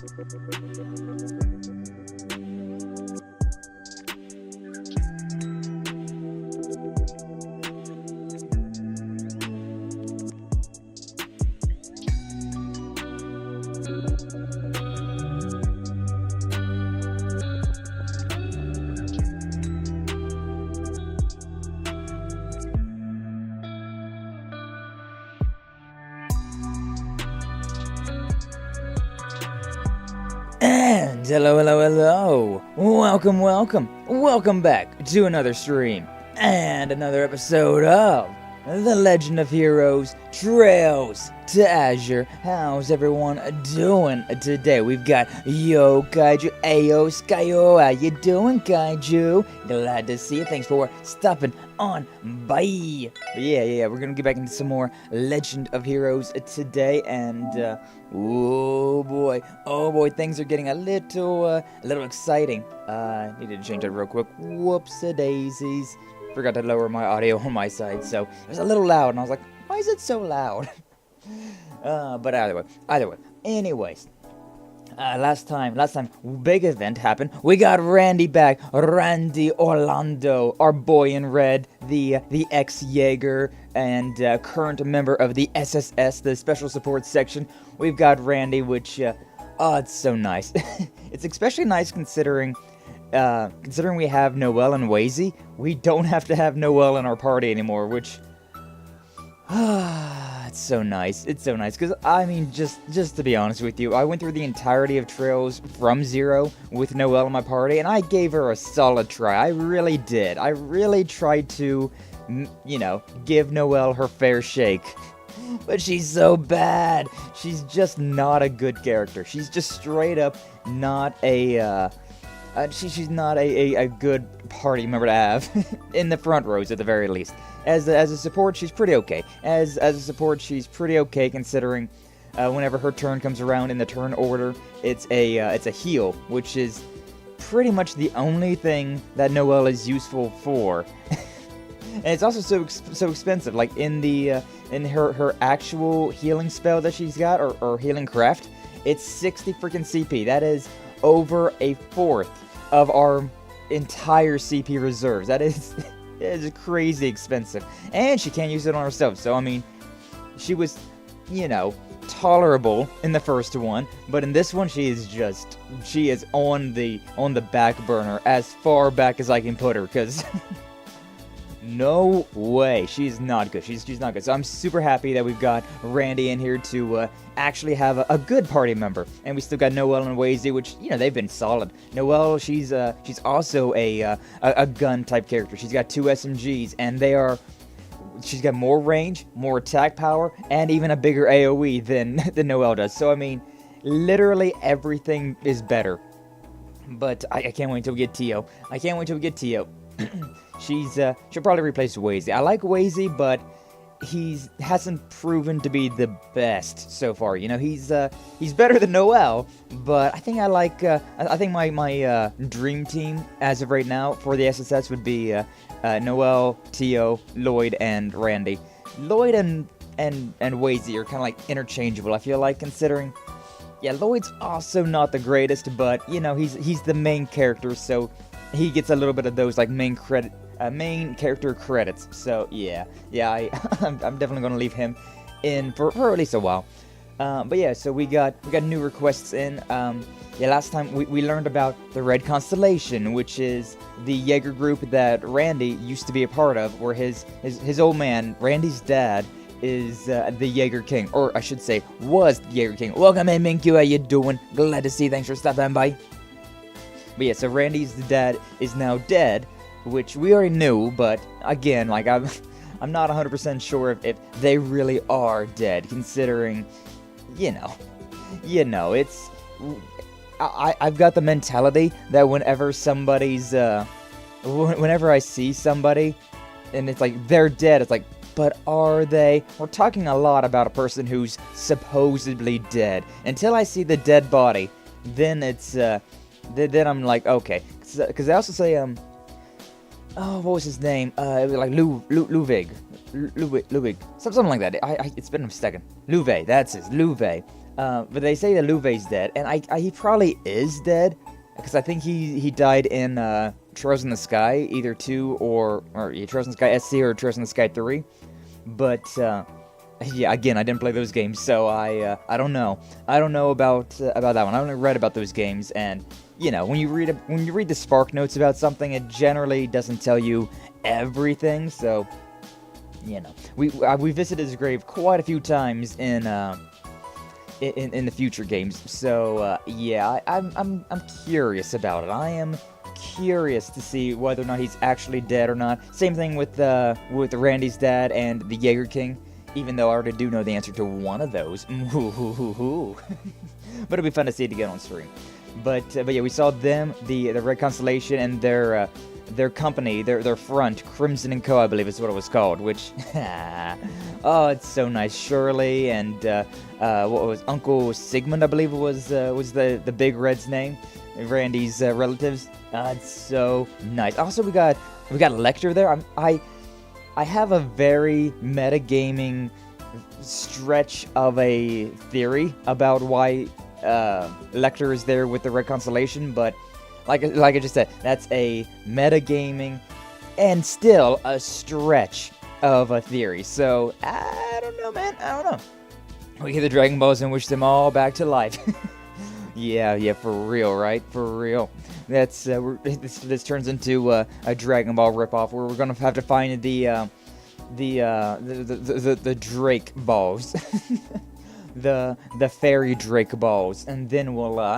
And hello, welcome back to another stream and another episode of The Legend of Heroes Trails to Azure. How's everyone doing today? We've got Yo Kaiju, Ayo Skyo, how you doing, Kaiju? Glad to see you, thanks for stopping on by. Yeah, we're gonna get back into some more Legend of Heroes today, and oh boy, things are getting a little exciting. Needed to change that real quick. Whoops-a-daisies. Forgot to lower my audio on my side, so it was a little loud, and I was like, why is it so loud? But either way. Anyways, last time, big event happened. We got Randy back, Randy Orlando, our boy in red, the ex-Jaeger and current member of the SSS, the Special Support Section. We've got Randy, which, it's so nice. It's especially nice considering we have Noelle and Wazy. We don't have to have Noelle in our party anymore, which, it's so nice. It's so nice, because, I mean, just to be honest with you, I went through the entirety of Trails from zero with Noelle in my party, and I gave her a solid try. I really did. I really tried to, give Noelle her fair shake. But she's so bad. She's just not a good character. She's just straight up not a, she's not a good party member to have, in the front rows at the very least. As a support, she's pretty okay. As a support, she's pretty okay considering whenever her turn comes around in the turn order, it's a heal, which is pretty much the only thing that Noelle is useful for. And it's also so expensive. Like in her actual healing spell that she's got, or healing craft, it's 60 freaking CP. That is over a fourth of our entire CP reserves. That is crazy expensive. And she can't use it on herself. So I mean, she was, tolerable in the first one, but in this one she is on the back burner as far back as I can put her, because no way, she's not good. She's not good. So I'm super happy that we've got Randy in here to actually have a good party member, and we still got Noelle and Wazy, which they've been solid. Noelle, she's also a gun type character. She's got 2 SMGs, and she's got more range, more attack power, and even a bigger AOE than Noelle does. So I mean, literally everything is better. But I can't wait till we get Tio. She'll probably replace Wazy. I like Wazy, but he hasn't proven to be the best so far. He's better than Noelle, but I think I think my dream team as of right now for the SSS would be Noelle, Tio, Lloyd, and Randy. Lloyd and Wazy are kind of like interchangeable, I feel like, considering. Yeah, Lloyd's also not the greatest, but he's the main character, so he gets a little bit of those like main character credits. So yeah, I'm definitely gonna leave him in for at least a while. But yeah, so we got new requests in. Last time we learned about the Red Constellation, which is the Jaeger group that Randy used to be a part of, where his old man, Randy's dad, is the Jaeger King, or I should say, was the Jaeger King. Welcome in, Minkyu, how you doing? Glad to see you, thanks for stopping by. But yeah, so Randy's dad is now dead, which we already knew, but again, like, I'm not 100% sure if they really are dead, considering, it's... I've got the mentality that whenever I see somebody, and it's like, they're dead, it's like, but are they? We're talking a lot about a person who's supposedly dead. Until I see the dead body, then it's, then I'm like, okay. Because I also say, what was his name? It was like Ludwig, something like that. It's been a second. Louvet, that's his, Louvet. But they say that Luve's dead, and he probably is dead, because I think he died in Trails in the Sky, either 2 or Trails in the Sky SC or Trails in the Sky 3. But yeah, again, I didn't play those games, so I don't know. I don't know about that one. I only read about those games, and you know, when you read the Spark Notes about something, it generally doesn't tell you everything. So, you know, we visited his grave quite a few times in the future games. So yeah, I'm curious about it. I am curious to see whether or not he's actually dead or not. Same thing with Randy's dad and the Jaeger King. Even though I already do know the answer to one of those. But it'll be fun to see it again on stream. But yeah, we saw them, the Red Constellation, and their company, their front, Crimson & Co., I believe is what it was called, which, oh, it's so nice. Shirley and, what was, Uncle Sigmund, I believe was the Big Red's name, Randy's relatives. It's so nice. Also, we got Lecter there. I have a very metagaming stretch of a theory about why Lecter is there with the Red Constellation, but like I just said, that's a metagaming and still a stretch of a theory. So I don't know, man. I don't know. We get the Dragon Balls and wish them all back to life. Yeah, for real, right? For real. That's this turns into a Dragon Ball ripoff where we're gonna have to find the Drake balls, the fairy Drake balls, and then we'll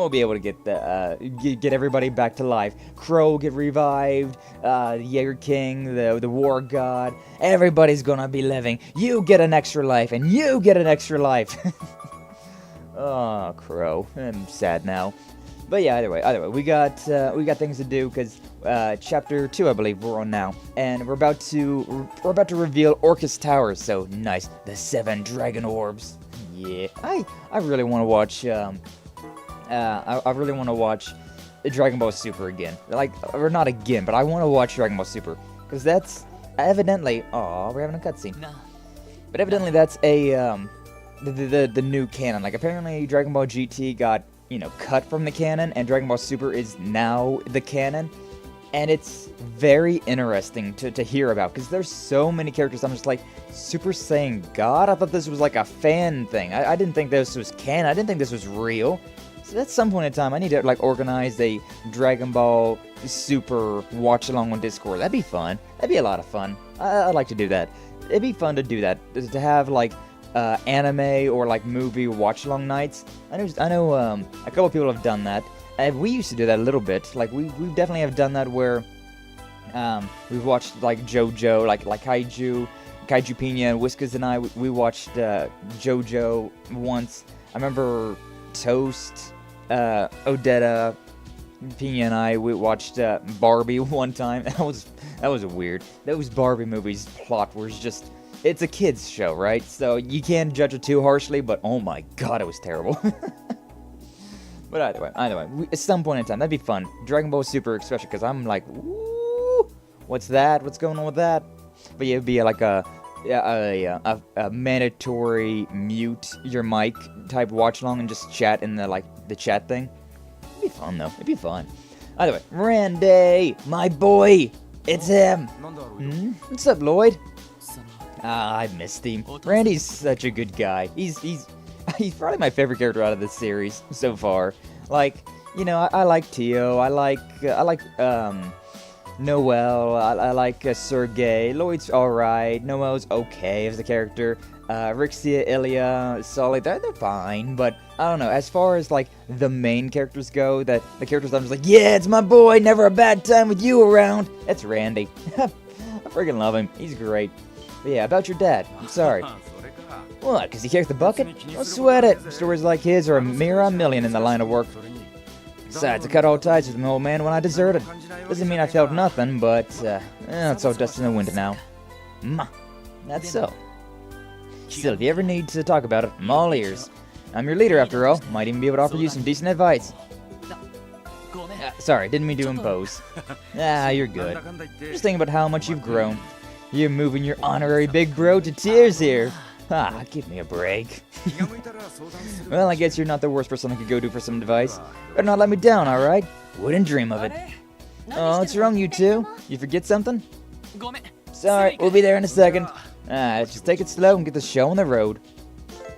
be able to get everybody back to life. Crow get revived, the Jaeger King, the War God. Everybody's gonna be living. You get an extra life, and you get an extra life. Oh, Crow. I'm sad now. But yeah, either way, we got things to do because chapter 2, I believe, we're on now, and we're about to reveal Orchis Tower. So nice, the 7 dragon orbs. Yeah, I really want to watch. I really want to watch Dragon Ball Super again. Or not again, but I want to watch Dragon Ball Super because that's evidently. Oh, we're having a cutscene. No. But evidently, that's a the new canon. Like apparently, Dragon Ball GT got, you know, cut from the canon, and Dragon Ball Super is now the canon, and it's very interesting to hear about, because there's so many characters. I'm just like, Super Saiyan God? I thought this was like a fan thing. I didn't think this was canon. I didn't think this was real. So at some point in time, I need to like organize a Dragon Ball Super watch-along on Discord. That'd be fun. That'd be a lot of fun. I'd like to do that. It'd be fun to do that, to have like anime or like movie watch-along nights. I know a couple of people have done that. We used to do that a little bit. Like we definitely have done that where we've watched like JoJo, like Kaiju Pina and Whiskas and I. We watched JoJo once. I remember Toast, Odetta, Pina and I. We watched Barbie one time. That was weird. Those Barbie movies plot was just. It's a kid's show, right? So you can't judge it too harshly, but oh my god, it was terrible. But either way, at some point in time, that'd be fun. Dragon Ball Super, especially, because I'm like, woo, what's that? What's going on with that? But yeah, it'd be like a mandatory mute your mic type watch along and just chat in the chat thing. It'd be fun though. It'd be fun. Either way, Randy, my boy, it's him. What's up, Lloyd? I missed him. Randy's such a good guy. He's probably my favorite character out of this series so far. Like, you know, I like Tio. I like Noel. I like Sergey. Lloyd's alright. Noel's okay as a character. Rixia, Ilya, Sully, they're fine. But I don't know. As far as like the main characters go, the characters I'm just like, yeah, it's my boy. Never a bad time with you around. That's Randy. I freaking love him. He's great. But yeah, about your dad. I'm sorry. What, because he kicked the bucket? Don't sweat it. Stories like his are a mere million in the line of work. Besides, I cut all ties with my old man when I deserted. Doesn't mean I felt nothing, but it's all dust in the wind now. That's so. Still, if you ever need to talk about it, I'm all ears. I'm your leader after all. Might even be able to offer you some decent advice. Sorry, didn't mean to impose. You're good. Just thinking about how much you've grown. You're moving your honorary big bro to tears here. Ah, give me a break. Well, I guess you're not the worst person I could go to for some advice. Better not let me down, alright? Wouldn't dream of it. Oh, what's wrong, you two? You forget something? Sorry, we'll be there in a second. Just take it slow and get the show on the road.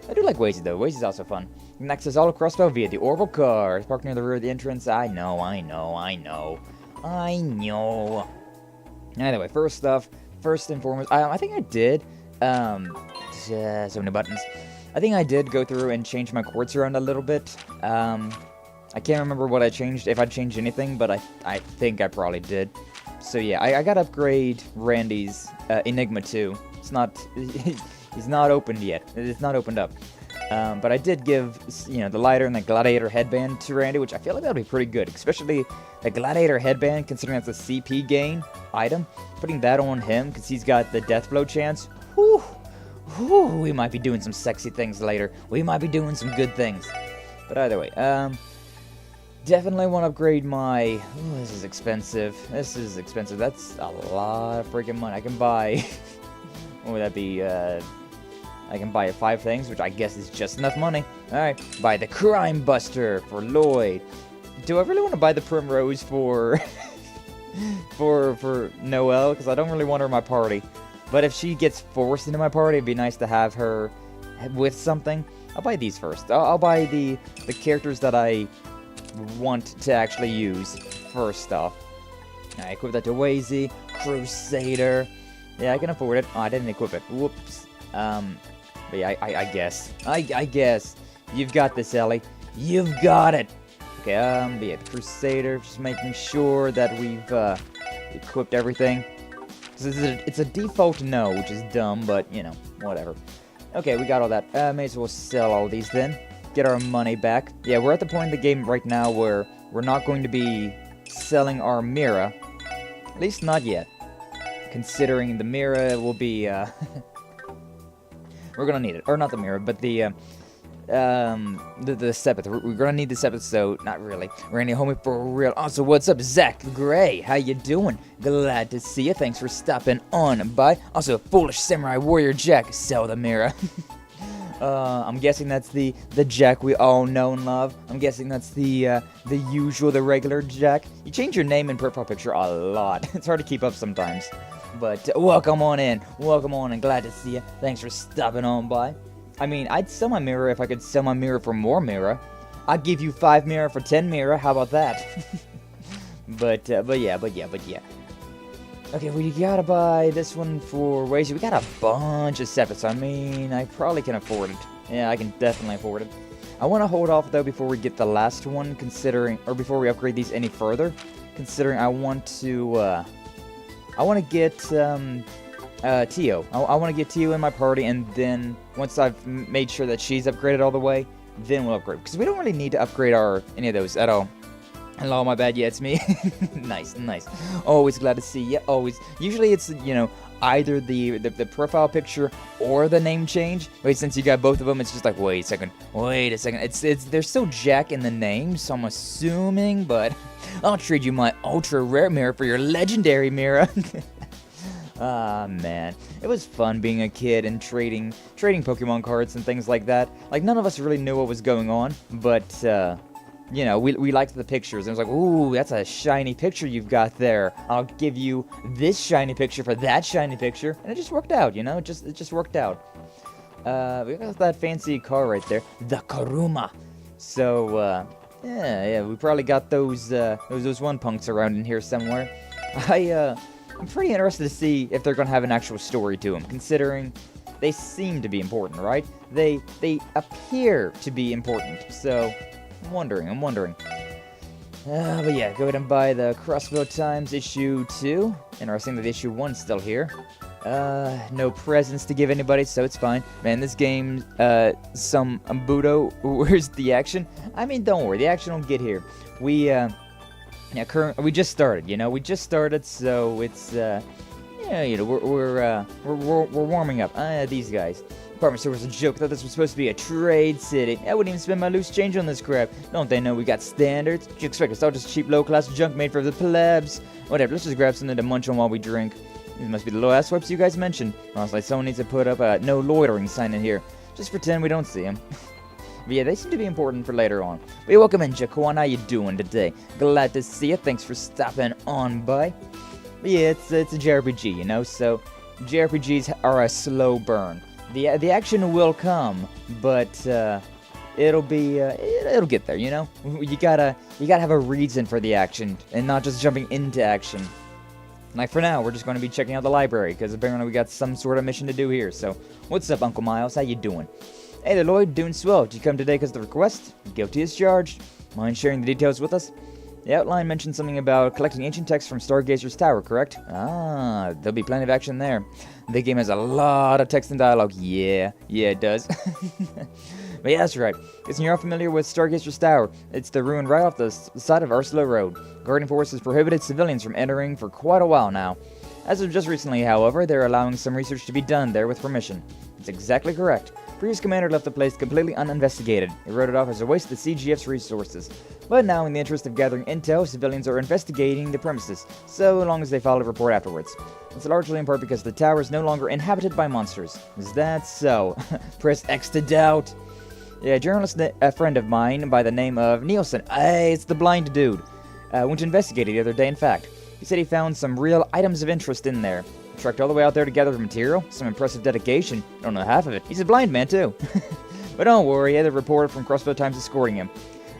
I do like Wazy though. Wazy's also fun. You can access all of Crossbell via the Orbital car. It's parked near the rear of the entrance. I know. Anyway, first and foremost, I think I did. So many buttons. I think I did go through and change my quartz around a little bit. I can't remember what I changed, if I changed anything, but I think I probably did. So yeah, I gotta upgrade Randy's Enigma 2. It's not, he's not opened yet. It's not opened up. But I did give, the lighter and the gladiator headband to Randy, which I feel like that'll be pretty good, especially the gladiator headband, considering that's a CP gain item. Putting that on him, because he's got the death blow chance. Whew, we might be doing some sexy things later. We might be doing some good things. But either way, definitely want to upgrade my... Ooh, this is expensive. That's a lot of freaking money. I can buy... what would that be? I can buy 5 things, which I guess is just enough money. Alright, buy the Crime Buster for Lloyd. Do I really want to buy the Primrose for... for Noelle? Because I don't really want her in my party. But if she gets forced into my party, it'd be nice to have her with something. I'll buy these first. I'll buy the characters that I want to actually use first off. I equip that to Wazy, Crusader. Yeah, I can afford it. Oh, I didn't equip it. Whoops. But yeah, I guess. I guess. You've got this, Ellie. You've got it. Okay, but yeah, Crusader. Just making sure that we've equipped everything. It's a default no, which is dumb, but, whatever. Okay, we got all that. May as well sell all these then. Get our money back. Yeah, we're at the point in the game right now where we're not going to be selling our Mira. At least not yet. Considering the Mira will be, we're gonna need it. Or not the Mira, but the Sepith. We're gonna need the Sepith, so not really. We're gonna need homie for real. Also, what's up, Zach Gray? How you doing? Glad to see you. Thanks for stopping on by. Also, Foolish Samurai Warrior Jack. Sell the Mira. I'm guessing that's the Jack we all know and love. I'm guessing that's the usual, the regular Jack. You change your name and profile picture a lot. It's hard to keep up sometimes. But welcome on in. Welcome on and glad to see you. Thanks for stopping on by. I mean, I'd sell my Mira if I could sell my Mira for more Mira. I'd give you 5 Mira for 10 Mira. How about that? but yeah. Okay, we gotta buy this one for Wazy. We got a bunch of Sepiths. I mean, I probably can afford it. Yeah, I can definitely afford it. I want to hold off, though, before we get the last one, before we upgrade these any further, considering I want to get, Tio. I want to get Tio in my party, and then, once I've made sure that she's upgraded all the way, then we'll upgrade. Because we don't really need to upgrade any of those at all. Hello, my bad, yeah, it's me. Nice. Always glad to see you, always. Usually it's, either the profile picture or the name change. But since you got both of them, it's just like, wait a second. There's still Jack in the name, so I'm assuming, but I'll trade you my ultra rare mirror for your legendary mirror. Ah, man. It was fun being a kid and trading Pokemon cards and things like that. Like, none of us really knew what was going on, but, we liked the pictures. It was like, ooh, that's a shiny picture you've got there. I'll give you this shiny picture for that shiny picture. And it just worked out, it just worked out. We got that fancy car right there. The Karuma. So, yeah, we probably got those one punks around in here somewhere. I'm pretty interested to see if they're going to have an actual story to them, considering they seem to be important, right? They appear to be important, so I'm wondering. But yeah, go ahead and buy the Crossbell Times issue 2. Interesting that issue 1's still here. No presents to give anybody, so it's fine. Man, this game, some Budo, where's the action? I mean, don't worry, the action will get here. We just started, so it's, we're warming up. These guys. Department store was a joke. I thought this was supposed to be a trade city. I wouldn't even spend my loose change on this crap. Don't they know we got standards? What you expect? It's all just cheap, low-class junk made for the plebs. Whatever, let's just grab something to munch on while we drink. These must be the low ass swipes you guys mentioned. Honestly, someone needs to put up a no loitering sign in here. Just pretend we don't see them. But yeah, they seem to be important for later on. But welcome in, Jaquan. How you doing today? Glad to see you. Thanks for stopping on by. But yeah, it's a JRPG, you know, so JRPGs are a slow burn. The action will come, but it'll get there, you know? You gotta have a reason for the action, and not just jumping into action. Like for now, we're just going to be checking out the library, because apparently we got some sort of mission to do here. So, what's up, Uncle Miles? How you doing? Hey there, Lloyd. Doing swell. Did you come today because of the request? Guilty as charged. Mind sharing the details with us? The outline mentioned something about collecting ancient texts from Stargazer's Tower, correct? Ah, there'll be plenty of action there. The game has a lot of text and dialogue. Yeah, it does. But yeah, that's right. Because you're all familiar with Stargazer's Tower. It's the ruin right off the side of Ursula Road. Guardian Force has prohibited civilians from entering for quite a while now. As of just recently, however, they're allowing some research to be done there with permission. It's exactly correct. Previous commander left the place completely uninvestigated. He wrote it off as a waste of the CGF's resources. But now, in the interest of gathering intel, civilians are investigating the premises, so long as they file a report afterwards. It's largely in part because the tower is no longer inhabited by monsters. Is that so? Press X to doubt. Yeah, a journalist, a friend of mine by the name of Nielsen, hey, it's the blind dude, went to investigate it the other day, in fact. He said he found some real items of interest in there. Trekked all the way out there to gather the material. Some impressive dedication. Don't know half of it. He's a blind man, too. But don't worry, he had a reporter from Crossbell Times escorting him.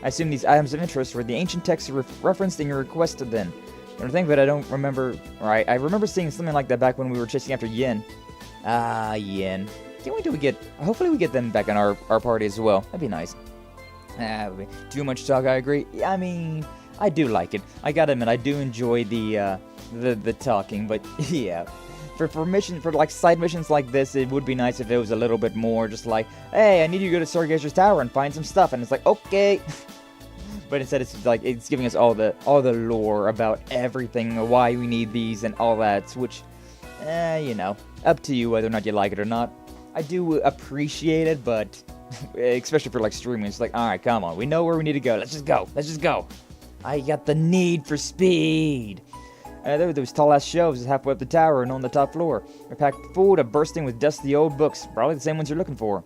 I assume these items of interest were the ancient texts referenced in your request then. I don't think, but I don't remember. Right, I remember seeing something like that back when we were chasing after Yin. Ah, Yin. Can't wait till we get... Hopefully we get them back in our party as well. That'd be nice. Too much talk, I agree. Yeah, I mean... I do like it. I gotta admit, I do enjoy the talking, but yeah. For like side missions like this, it would be nice if it was a little bit more just like, hey, I need you to go to Stargazer's Tower and find some stuff, and it's like, okay. But instead, it's like it's giving us all the lore about everything, why we need these and all that, which, you know, up to you whether or not you like it or not. I do appreciate it, but especially for like streaming, it's like, all right, come on, we know where we need to go. Let's just go. I got the need for speed. There were those tall-ass shelves halfway up the tower and on the top floor. They're packed full to bursting with dusty old books. Probably the same ones you're looking for.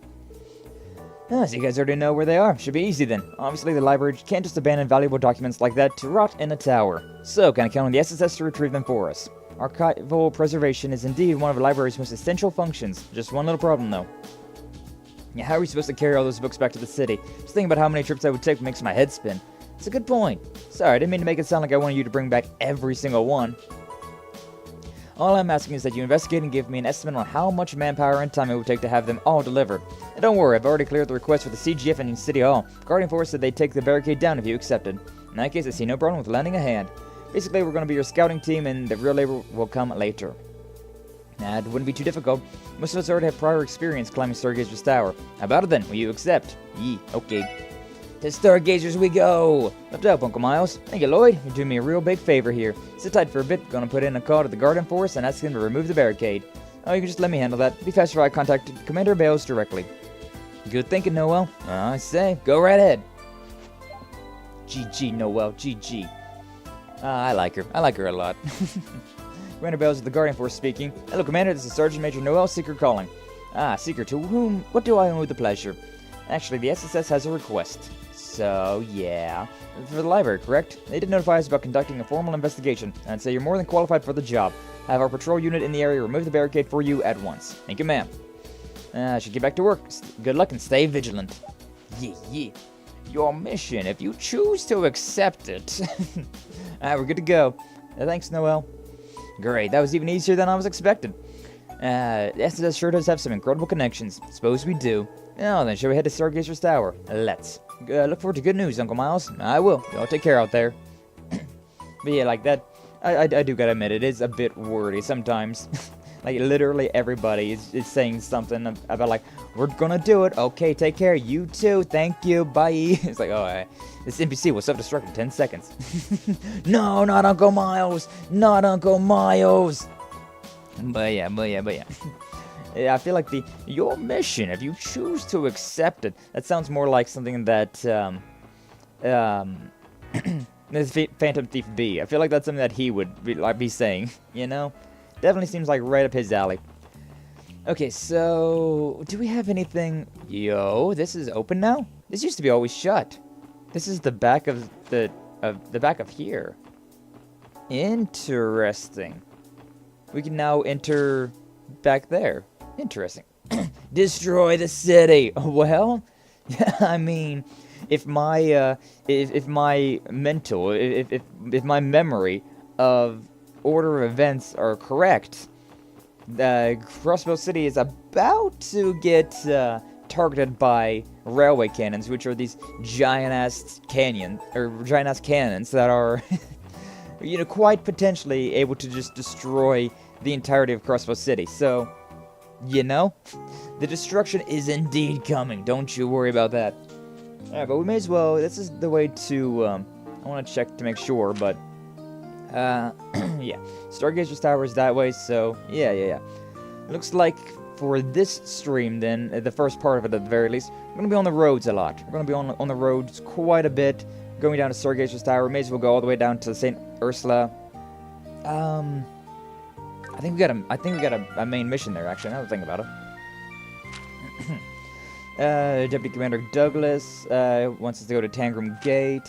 So you guys already know where they are. Should be easy then. Obviously, the library can't just abandon valuable documents like that to rot in a tower. So, can I count on the SSS to retrieve them for us? Archival preservation is indeed one of the library's most essential functions. Just one little problem, though. Yeah, how are we supposed to carry all those books back to the city? Just thinking about how many trips that would take makes my head spin. It's a good point. Sorry, I didn't mean to make it sound like I wanted you to bring back every single one. All I'm asking is that you investigate and give me an estimate on how much manpower and time it would take to have them all delivered. And don't worry, I've already cleared the request for the CGF and in City Hall. Guardian Force said they'd take the barricade down if you accepted. In that case, I see no problem with lending a hand. Basically, we're going to be your scouting team, and the real labor will come later. It wouldn't be too difficult. Most of us already have prior experience climbing Stargazer's Tower. How about it then? Will you accept? Yee, okay. To Stargazers we go! Lift up, Uncle Miles. Thank you, Lloyd. You're doing me a real big favor here. Sit tight for a bit. Gonna put in a call to the Guardian Force and ask them to remove the barricade. Oh, you can just let me handle that. Be faster if I contact Commander Bales directly. Good thinking, Noel. I say, go right ahead. GG, Noel. GG. I like her. I like her a lot. Commander Bales of the Guardian Force speaking. Hello, Commander. This is Sergeant Major Noel Seeker calling. Seeker, to whom? What do I owe the pleasure? Actually, the SSS has a request. So, yeah. For the library, correct? They did notify us about conducting a formal investigation, and say you're more than qualified for the job. Have our patrol unit in the area remove the barricade for you at once. Thank you, ma'am. I should get back to work. Good luck and stay vigilant. Yeah. Your mission, if you choose to accept it. Alright, we're good to go. Thanks, Noel. Great, that was even easier than I was expecting. The SSS sure does have some incredible connections. Suppose we do. Now then, shall we head to Stargazer's Tower? Let's. Look forward to good news, Uncle Miles. I will. Y'all take care out there. But yeah, like that, I do gotta admit, it is a bit wordy sometimes. Like, literally everybody is saying something about, like, we're gonna do it. Okay, take care. You too. Thank you. Bye. It's like, oh, this NPC will self-destruct in 10 seconds. No, not Uncle Miles. Not Uncle Miles. But yeah. Yeah, I feel like your mission, if you choose to accept it, that sounds more like something that, Phantom Thief B. I feel like that's something that he would be saying, you know? Definitely seems like right up his alley. Okay, so do we have anything? Yo, this is open now. This used to be always shut. This is the back of the back of here. Interesting. We can now enter back there. Interesting. Destroy the city. Well, I mean, if my memory of order of events are correct, Crossbell City is about to get targeted by railway cannons, which are these giant-ass cannons that are, you know, quite potentially able to just destroy the entirety of Crossbell City. So, you know, the destruction is indeed coming. Don't you worry about that. Alright, but we may as well. This is the way to. I want to check to make sure, but yeah, Stargazer's Tower is that way. So yeah. Looks like for this stream, then the first part of it at the very least, we're gonna be on the roads a lot. We're gonna be on the roads quite a bit, going down to Stargazer's Tower. May as well go all the way down to St. Ursula. I think we got a main mission there. Actually, now that I think about it. Deputy Commander Douglas wants us to go to Tangram Gate.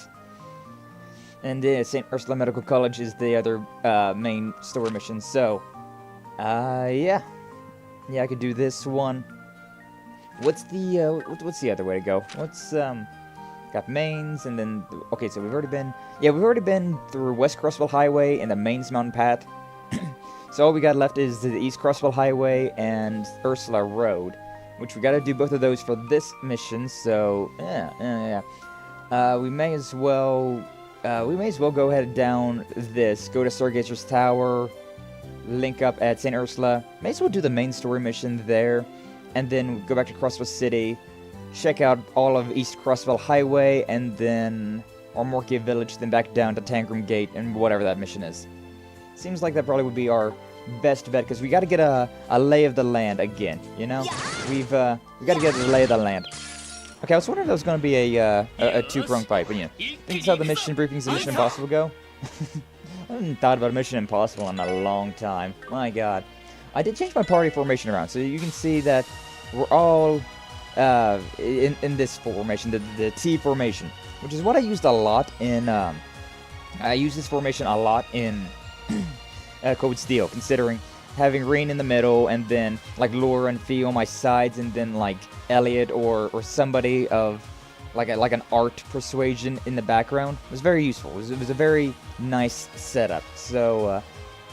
And St. Ursula Medical College is the other main story mission. So, yeah, I could do this one. What's the other way to go? Got mains, and then okay. So we've already been through West Crossbell Highway and the Mains Mountain Path. So all we got left is the East Crossbell Highway and Ursula Road, which we got to do both of those for this mission. So yeah. We may as well go ahead down this, go to Stargazer's Tower, link up at St. Ursula. May as well do the main story mission there, and then go back to Crossbell City, check out all of East Crossbell Highway, and then Ormorkia Village, then back down to Tangram Gate and whatever that mission is. Seems like that probably would be our best bet, because we got to get a lay of the land again, you know? We got to get the lay of the land. Okay, I was wondering if that was going to be a two-pronged fight, but yeah. I think that's how the mission briefings of Mission Impossible go. I haven't thought about Mission Impossible in a long time. My god. I did change my party formation around, so you can see that we're all in this formation, the T formation, which is what I used a lot in, I use this formation a lot in Code Steel, considering having Rain in the middle, and then like Laura and Fee on my sides, and then like Elliot or somebody of like an art persuasion in the background. It was very useful. It was a very nice setup. So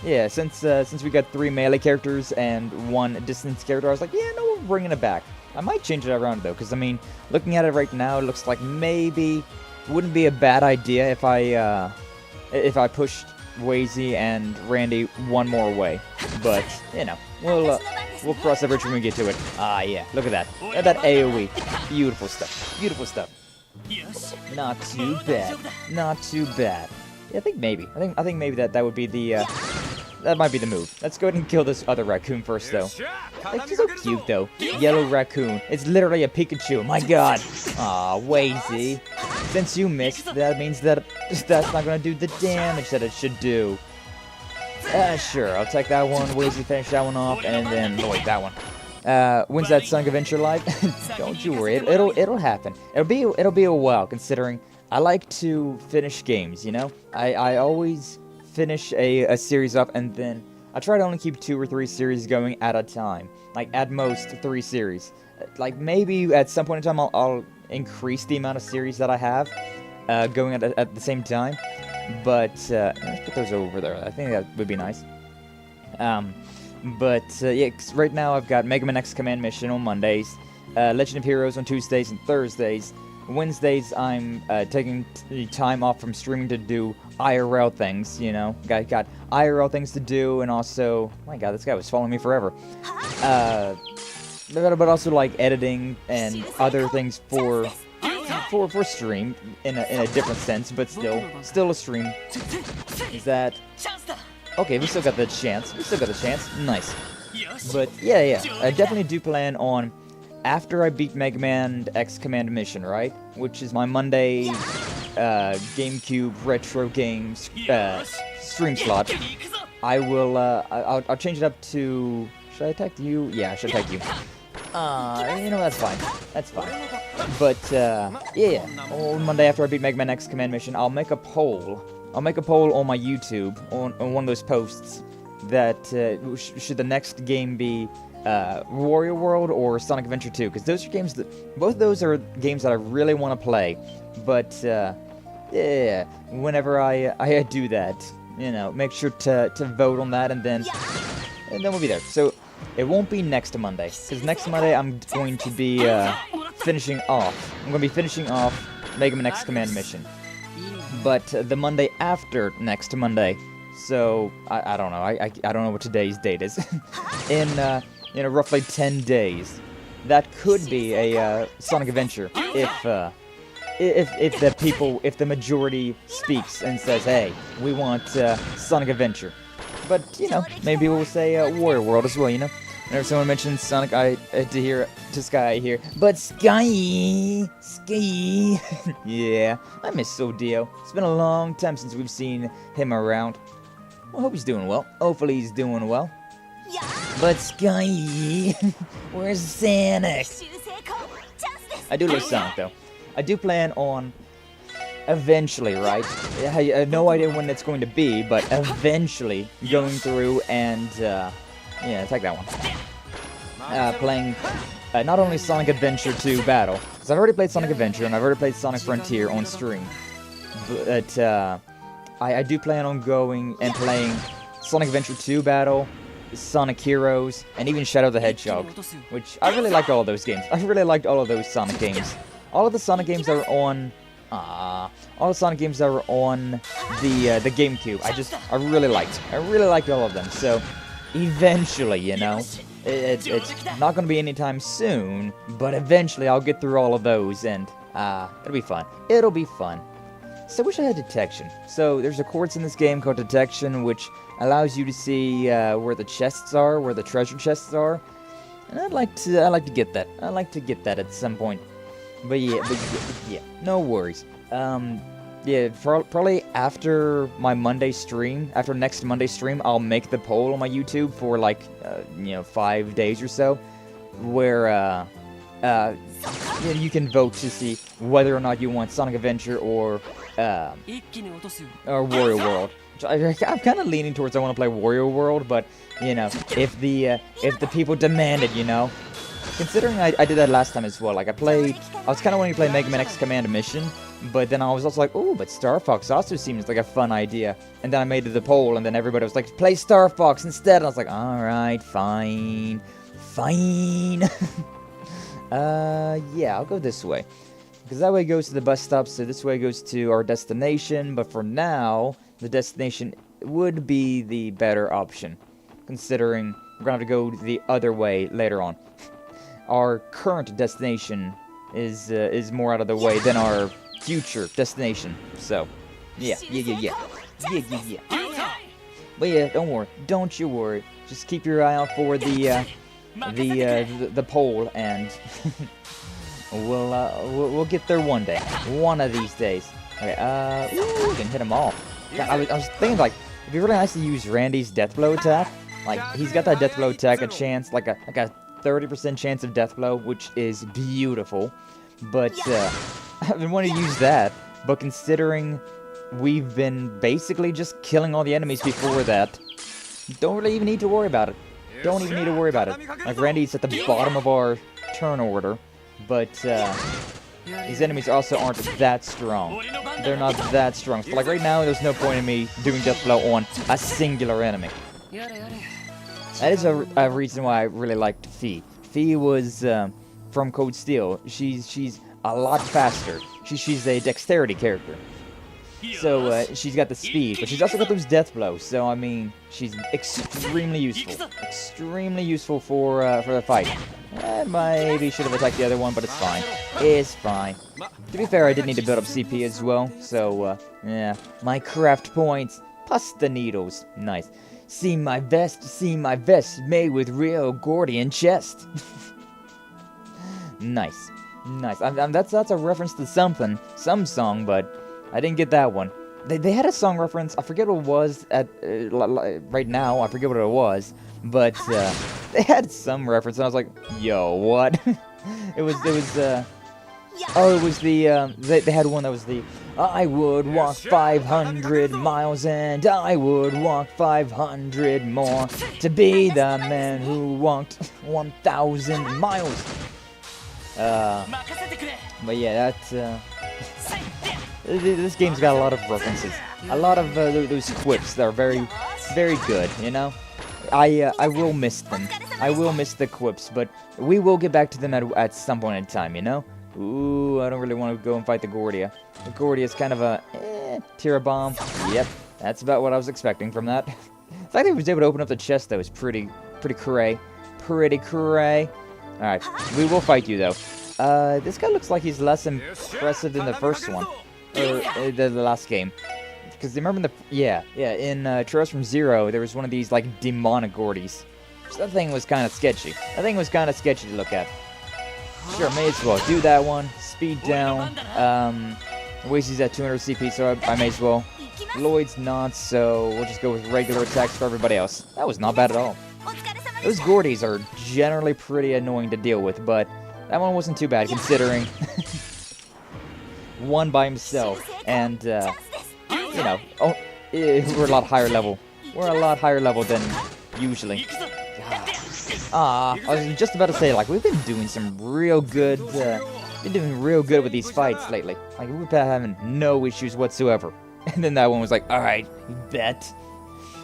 yeah, since we got 3 melee characters and 1 distance character, I was like, yeah, no, we're bringing it back. I might change it around though, because I mean, looking at it right now, it looks like maybe wouldn't be a bad idea if I pushed Wazy and Randy one more way, but you know, we'll cross that bridge when we get to it. Ah, yeah, look at that. Look at that AOE. Beautiful stuff. Beautiful stuff. Not too bad. Not too bad. Yeah, I think maybe. I think maybe that would be the that might be the move. Let's go ahead and kill this other raccoon first, though. It's so cute, though. Yellow raccoon. It's literally a Pikachu. My god. Aw, Wazy. Since you missed, that means that that's not gonna do the damage that it should do. Sure, I'll take that one. Wazy finish that one off, and then wait, that one. When's that Song Adventure live? Don't you worry, it'll happen. It'll be a while, considering I like to finish games. You know, I always finish a series up, and then I try to only keep 2 or 3 series going at a time. Like at most 3 series. Like maybe at some point in time I'll increase the amount of series that I have going at the same time. But let's put those over there. I think that would be nice. But yeah, 'cause right now I've got Mega Man X Command Mission on Mondays, Legend of Heroes on Tuesdays and Thursdays. Wednesdays I'm taking time off from streaming to do IRL things, you know. Got IRL things to do, and also, oh my god, this guy was following me forever. But also like editing and other things for stream in a different sense, but still a stream. Is that okay? We still got the chance. Nice. But yeah. I definitely do plan on, after I beat Mega Man X Command Mission, right? Which is my Monday GameCube retro games stream slot, I'll change it up to. Should I attack you? Yeah, I should attack you. That's fine. That's fine. But, yeah. On Monday after I beat Mega Man X command mission, I'll make a poll. I'll make a poll on my YouTube, on one of those posts, that, should the next game be, Warrior World or Sonic Adventure 2? Because those are games that, both those are games that I really want to play. But, yeah, whenever I do that, make sure to vote on that, and then we'll be there. So, it won't be next Monday, because next Monday I'm going to be finishing off. I'm going to be finishing off Mega Man X Command Mission. But the Monday after next Monday, so I don't know. I don't know what today's date is. In roughly 10 days, that could be a Sonic Adventure if the majority speaks and says, hey, we want Sonic Adventure. But, maybe we'll say Warrior World as well, Whenever someone mentions Sonic, I hear Sky here. But Sky! Yeah, I miss Sodio. It's been a long time since we've seen him around. Well, I hope he's doing well. Hopefully he's doing well. But Sky! Where's Sonic? I do love Sonic, though. I do plan on eventually, right? I have no idea when it's going to be, but eventually going through and, take that one. Playing not only Sonic Adventure 2 Battle, because I've already played Sonic Adventure and I've already played Sonic Frontier on stream, but I do plan on going and playing Sonic Adventure 2 Battle, Sonic Heroes, and even Shadow the Hedgehog, which I really liked all of those games. I really liked all of those Sonic games. All of the Sonic games that were on all the Sonic games that were on the GameCube, I really liked. I really liked all of them. So eventually, it's not going to be anytime soon, but eventually I'll get through all of those, and it'll be fun. It'll be fun. So I wish I had detection. So there's a quartz in this game called detection, which allows you to see where the chests are, where the treasure chests are, and I'd like to get that. I'd like to get that at some point. But yeah, no worries. Probably after my Monday stream, after next Monday stream, I'll make the poll on my YouTube for 5 days or so, where you can vote to see whether or not you want Sonic Adventure or Warrior World. I'm kind of leaning towards I want to play Warrior World, but if the people demand it, Considering I did that last time as well, I was kind of wanting to play Mega Man X Command Mission, but then I was also like, ooh, but Star Fox also seems like a fun idea. And then I made the poll, and then everybody was like, play Star Fox instead. And I was like, alright, fine. Yeah, I'll go this way. Because that way goes to the bus stop, so this way goes to our destination, but for now, the destination would be the better option, considering we're going to have to go the other way later on. Our current destination is more out of the way than our future destination. So, yeah. But yeah, don't you worry. Just keep your eye out for the poll, and we'll get there one day, one of these days. Okay, we can hit them all. I was thinking, it'd be really nice to use Randy's death blow attack. He's got that death blow attack, a chance, like a 30% chance of death blow, which is beautiful. But I've been wanting to use that, but considering we've been basically just killing all the enemies before that, don't really even need to worry about it. Don't even need to worry about it. Randy's at the bottom of our turn order, but these enemies also aren't that strong. They're not that strong. So right now, there's no point in me doing death blow on a singular enemy. That is a reason why I really liked Fee. Fee was from Code Steel. She's a lot faster. She's a dexterity character. So she's got the speed, but she's also got those death blows. So I mean, she's extremely useful. Extremely useful for the fight. Maybe should have attacked the other one, but it's fine. It's fine. To be fair, I did need to build up CP as well. So yeah, my craft points plus the needles. Nice. See my vest, made with real Gordian chest. Nice. That's a reference to some song, but I didn't get that one. They had a song reference. I forget what it was at right now. I forget what it was, but they had some reference, and I was like, "Yo, what?" it was oh, it was the they had one that was the I would walk 500 miles and I would walk 500 more to be the man who walked 1,000 miles. But yeah, that this game's got a lot of references, a lot of those quips that are very, very good. You know, I will miss them. I will miss the quips, but we will get back to them at some point in time. You know. Ooh, I don't really want to go and fight the Gordia. The Gordia is kind of a tier bomb. Yep, that's about what I was expecting from that. The fact that he was able to open up the chest though is pretty cray. Pretty cray. Alright, we will fight you though. This guy looks like he's less impressive than the first one. Or the last game. Because remember in Trails from Zero, there was one of these like demonic Gordies. So that thing was kind of sketchy. That thing was kind of sketchy to look at. Sure, may as well do that one. Speed down. Wasey's at 200 CP, so I may as well. Lloyd's not, so we'll just go with regular attacks for everybody else. That was not bad at all. Those Gordies are generally pretty annoying to deal with, but that one wasn't too bad considering one by himself. And, you know, we're a lot higher level. We're a lot higher level than usually. I was just about to say, like, we've been doing some real good, been doing real good with these fights lately. Like, we've been having no issues whatsoever. And then that one was like, alright, bet.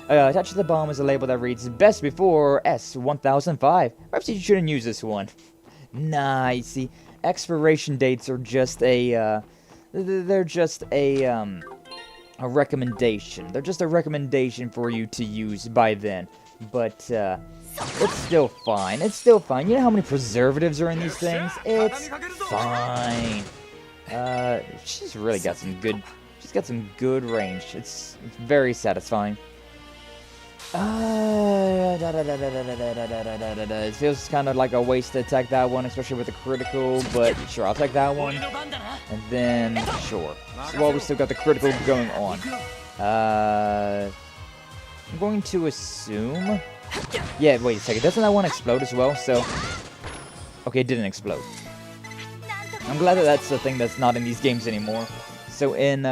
Attached to the bomb is a label that reads, best before S1005. Perhaps you shouldn't use this one. Nah, you see, expiration dates are just a, they're just a recommendation. They're just a recommendation for you to use by then. But, it's still fine. It's still fine. You know how many preservatives are in these things? It's fine. She's really got some good... She's got some good range. It's very satisfying. It feels kind of like a waste to attack that one, especially with the critical, but sure, I'll take that one. And then, sure. So while we still got the critical going on. I'm going to assume... Yeah, wait a second. Doesn't that one explode as well? So, okay, it didn't explode. I'm glad that that's the thing that's not in these games anymore. So in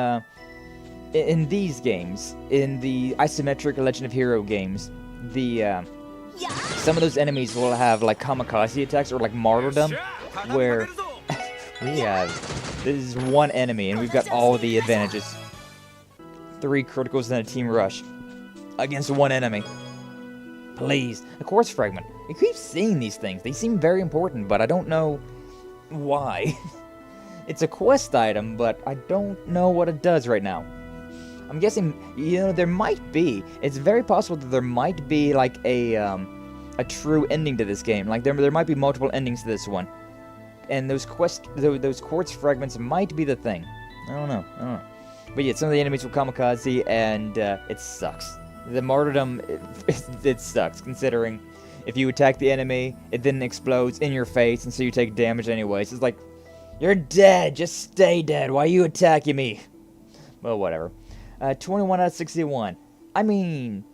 these games, in the isometric Legend of Hero games, some of those enemies will have like kamikaze attacks or like martyrdom, where this is one enemy and we've got all the advantages. 3 criticals and a team rush against one enemy. Please, a quartz fragment. I keep seeing these things. They seem very important, but I don't know why. It's a quest item, but I don't know what it does right now. I'm guessing, you know, there might be. It's very possible that there might be like a true ending to this game. Like there might be multiple endings to this one, and those quartz fragments might be the thing. I don't know. But yeah, some of the enemies will kamikaze, and it sucks. The martyrdom, it sucks, considering if you attack the enemy, it then explodes in your face, and so you take damage anyways. It's like, you're dead, just stay dead, why are you attacking me? Well, whatever. 21 out of 61. I mean,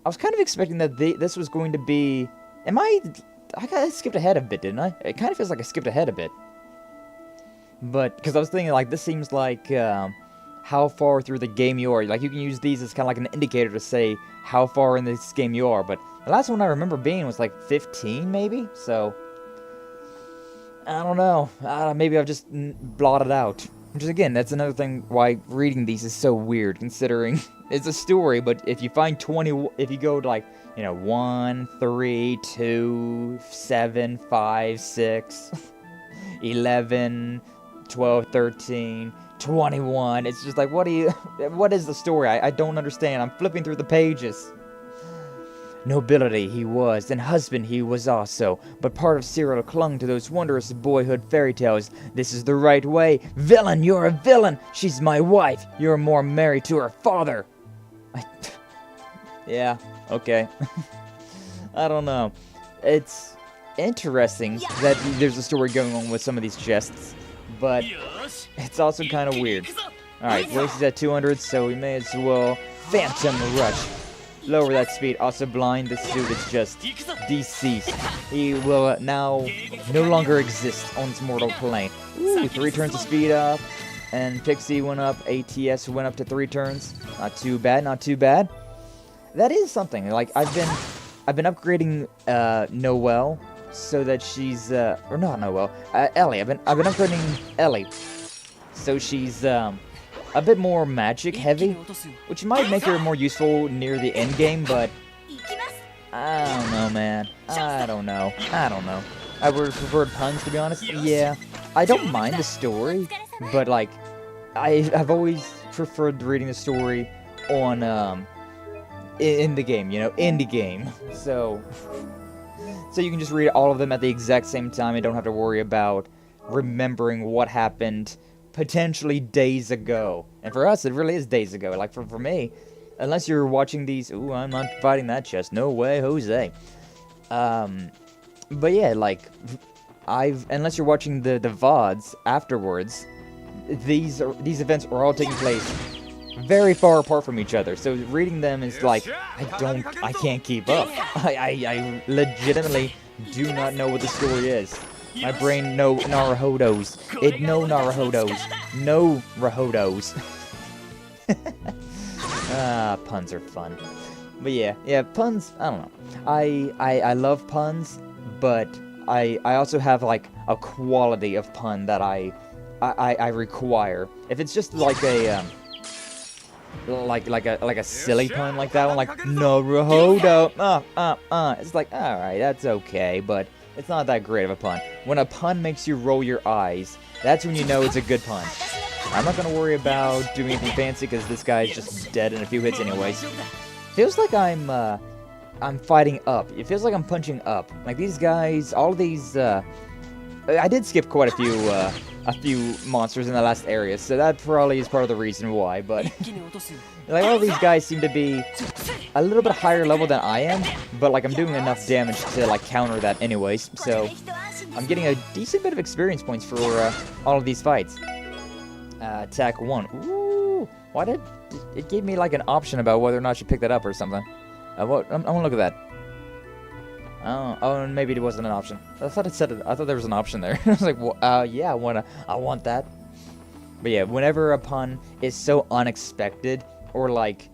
I was kind of expecting that this was going to be... I skipped ahead a bit, didn't I? It kind of feels like I skipped ahead a bit. But, because I was thinking, like, this seems like... how far through the game you are. Like, you can use these as kind of like an indicator to say how far in this game you are, but the last one I remember being was like 15, maybe? So, I don't know. Maybe I've just blotted out. Which is, again, that's another thing why reading these is so weird, considering it's a story, but if you find 20, if you go to like, you know, 1, 3, 2, 7, 5, 6, 11, 12, 13... 21. It's just like, what is the story? I don't understand. I'm flipping through the pages. Nobility he was, and husband he was also, but part of Cyril clung to those wondrous boyhood fairy tales. This is the right way. Villain, you're a villain. She's my wife. You're more married to her father. Yeah, okay. I don't know. It's interesting that there's a story going on with some of these chests, but it's also kind of weird. Alright, race is at 200, so we may as well Phantom Rush. Lower that speed. Also blind, this dude is just deceased. He will now no longer exist on this mortal plane. Ooh, 3 turns of speed up. And Pixie went up, ATS went up to 3 turns. Not too bad, not too bad. That is something. Like, I've been upgrading Noelle so that she's or not Noelle, Ellie. I've been upgrading Ellie. So she's a bit more magic heavy, which might make her more useful near the end game, but I don't know, man. I don't know. I would have preferred puns, to be honest. Yeah, I don't mind the story, but like, I've always preferred reading the story on in the game, you know, in the game. So you can just read all of them at the exact same time and don't have to worry about remembering what happened potentially days ago. And for us, it really is days ago. Like, for me, unless you're watching these... Ooh, I'm not fighting that chest. No way, Jose. But yeah, like, unless you're watching the VODs afterwards, these events are all taking place very far apart from each other. So reading them is like, I can't keep up. I legitimately do not know what the story is. My brain no Naruhodos. It no Naruhodos. No Rahodos. Puns are fun. But yeah, puns, I don't know. I love puns, but I also have like a quality of pun that I require. If it's just like a like a silly pun like that one, like Naruhodo, it's like, alright, that's okay, but it's not that great of a pun. When a pun makes you roll your eyes, that's when you know it's a good pun. I'm not gonna worry about doing anything fancy because this guy's just dead in a few hits anyways. Feels like I'm fighting up. It feels like I'm punching up. Like these guys, all of these, I did skip quite a few monsters in the last area, so that probably is part of the reason why, but like all of these guys seem to be a little bit higher level than I am, but like I'm doing enough damage to like counter that anyways, so I'm getting a decent bit of experience points for all of these fights. Attack 1. Ooh, why did it gave me like an option about whether or not I should pick that up or something? I want to look at that. Oh, maybe it wasn't an option. I thought it said it. I thought there was an option there. I was like, well, yeah, I want that. But yeah, whenever a pun is so unexpected or like,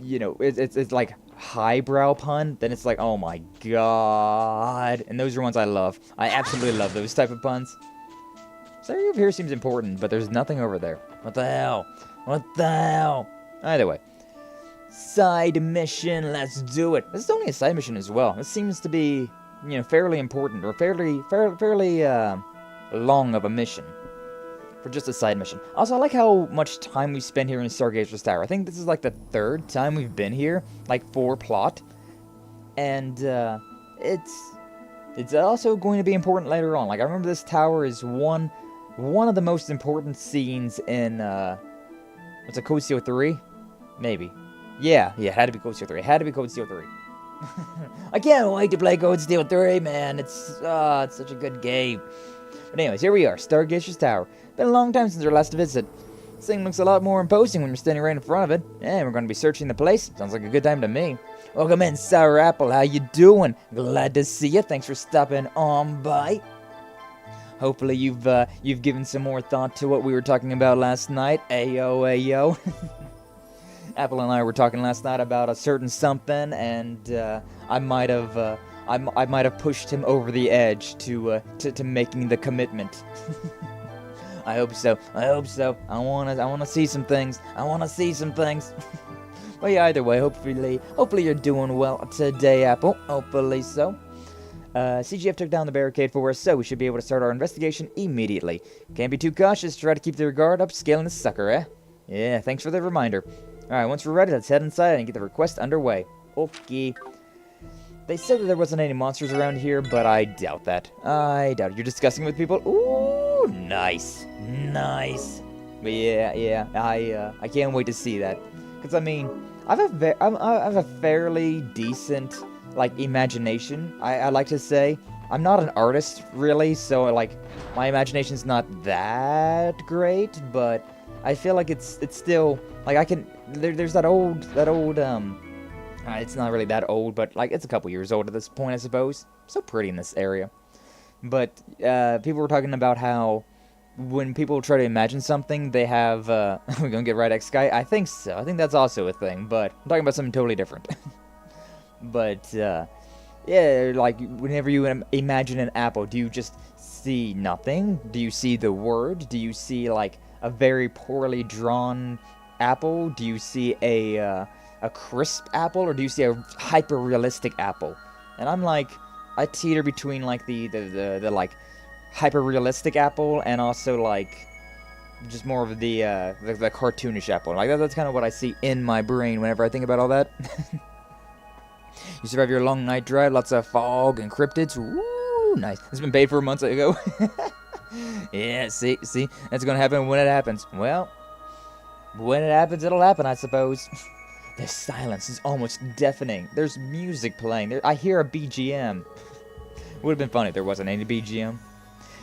you know, it's like highbrow pun, then it's like, oh my god. And those are ones I love. I absolutely love those type of puns. So over here seems important, but there's nothing over there. What the hell? What the hell? Either way. Side mission, let's do it. This is only a side mission as well. This seems to be, you know, fairly important or fairly long of a mission for just a side mission. Also, I like how much time we spend here in Stargazer's Tower. I think this is like the 3rd time we've been here, like for plot, and it's also going to be important later on. Like I remember this tower is one of the most important scenes in what's it, Code Steel 3? Maybe. Yeah, it had to be Code Steel 3. It had to be Code Steel 3. I can't wait to play Code Steel 3, man. It's such a good game. But anyways, here we are, Stargazer's Tower. Been a long time since our last visit. This thing looks a lot more imposing when you're standing right in front of it. And we're going to be searching the place. Sounds like a good time to me. Welcome in, Sour Apple. How you doing? Glad to see you. Thanks for stopping on by. Hopefully you've given some more thought to what we were talking about last night. Ayo. Apple and I were talking last night about a certain something, and I might have pushed him over the edge to making the commitment. I hope so. I wanna see some things. Well, yeah, either way, hopefully you're doing well today, Apple. Hopefully so. CGF took down the barricade for us, so we should be able to start our investigation immediately. Can't be too cautious. Try to keep the guard up, scaling the sucker, eh? Yeah, thanks for the reminder. Alright, once we're ready, let's head inside and get the request underway. Okay. They said that there wasn't any monsters around here, but I doubt that. I doubt it. You're discussing with people? Ooh, nice. But yeah, I can't wait to see that. Because, I mean, I have a fairly decent, like, imagination, I like to say. I'm not an artist, really, so, like, my imagination's not that great, but I feel like it's still like I can. There's that old it's not really that old, but like it's a couple years old at this point, I suppose. So pretty in this area. But people were talking about how when people try to imagine something, they have we're gonna get right, X Guy. I think so. I think that's also a thing, but I'm talking about something totally different. But yeah, like whenever you imagine an apple, do you just see nothing? Do you see the word? Do you see like a very poorly drawn apple? Do you see a crisp apple, or do you see a hyper realistic apple? And I'm like, I teeter between like the like hyper realistic apple and also like just more of the cartoonish apple. Like that's kind of what I see in my brain whenever I think about all that. You survive your long night drive, lots of fog and cryptids. Woo, nice. It's been paid for months ago. Yeah, see, that's gonna happen when it happens. Well, when it happens, it'll happen, I suppose. The silence is almost deafening. There's music playing. I hear a BGM. Would have been funny if there wasn't any BGM.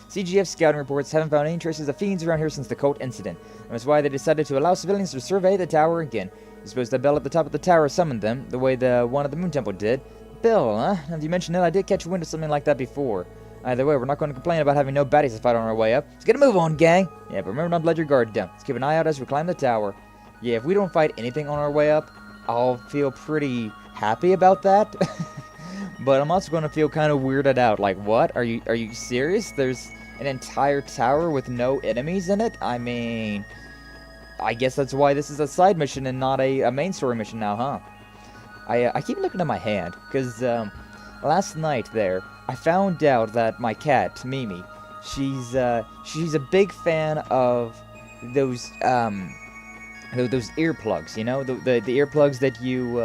CGF scouting reports haven't found any traces of fiends around here since the cult incident. That's why they decided to allow civilians to survey the tower again. You suppose the bell at the top of the tower summoned them, the way the one at the Moon Temple did. Bell, huh? Now that you mentioned it, I did catch wind of something like that before. Either way, we're not going to complain about having no baddies to fight on our way up. Let's get a move on, gang! Yeah, but remember not to let your guard down. Let's keep an eye out as we climb the tower. Yeah, if we don't fight anything on our way up, I'll feel pretty happy about that. But I'm also going to feel kind of weirded out. Like, what? Are you serious? There's an entire tower with no enemies in it? I mean, I guess that's why this is a side mission and not a main story mission now, huh? I keep looking at my hand, because last night there, I found out that my cat, Mimi, she's a big fan of those earplugs, you know? The earplugs that you,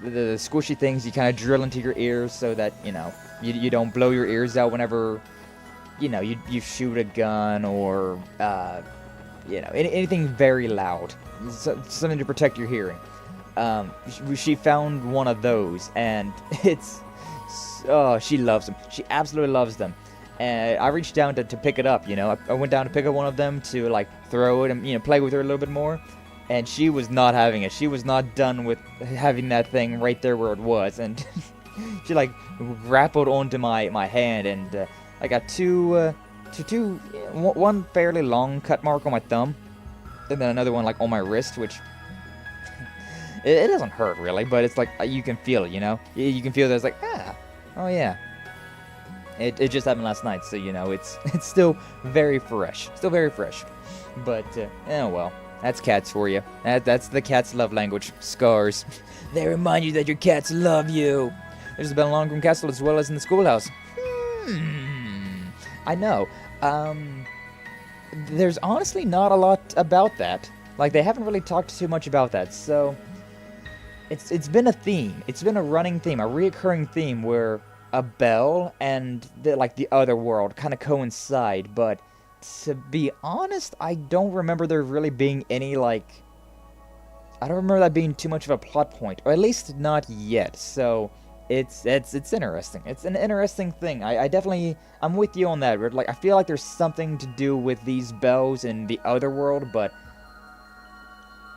the squishy things you kind of drill into your ears so that, you know, you don't blow your ears out whenever, you know, you shoot a gun or, you know, anything very loud. Something to protect your hearing. She found one of those, and oh, she loves them. She absolutely loves them. And I reached down to pick it up, you know. I went down to pick up one of them to, like, throw it and, you know, play with her a little bit more. And she was not having it. She was not done with having that thing right there where it was. And she, like, grappled onto my hand, and I got one fairly long cut mark on my thumb, and then another one, like, on my wrist, which... It doesn't hurt, really, but it's like, you can feel it, you know? You can feel that it's like, oh yeah. It just happened last night, so, you know, it's still very fresh. Still very fresh. But, oh well. That's cats for you. That's the cat's love language. Scars. They remind you that your cats love you. There's been a Longroom Castle as well as in the schoolhouse. I know. There's honestly not a lot about that. Like, they haven't really talked too much about that, so... It's been a theme. It's been a running theme, a reoccurring theme where a bell and the other world kind of coincide, but to be honest, I don't remember there really being any, like... I don't remember that being too much of a plot point, or at least not yet, so it's interesting. It's an interesting thing. I definitely... I'm with you on that. Like, I feel like there's something to do with these bells in the other world, but...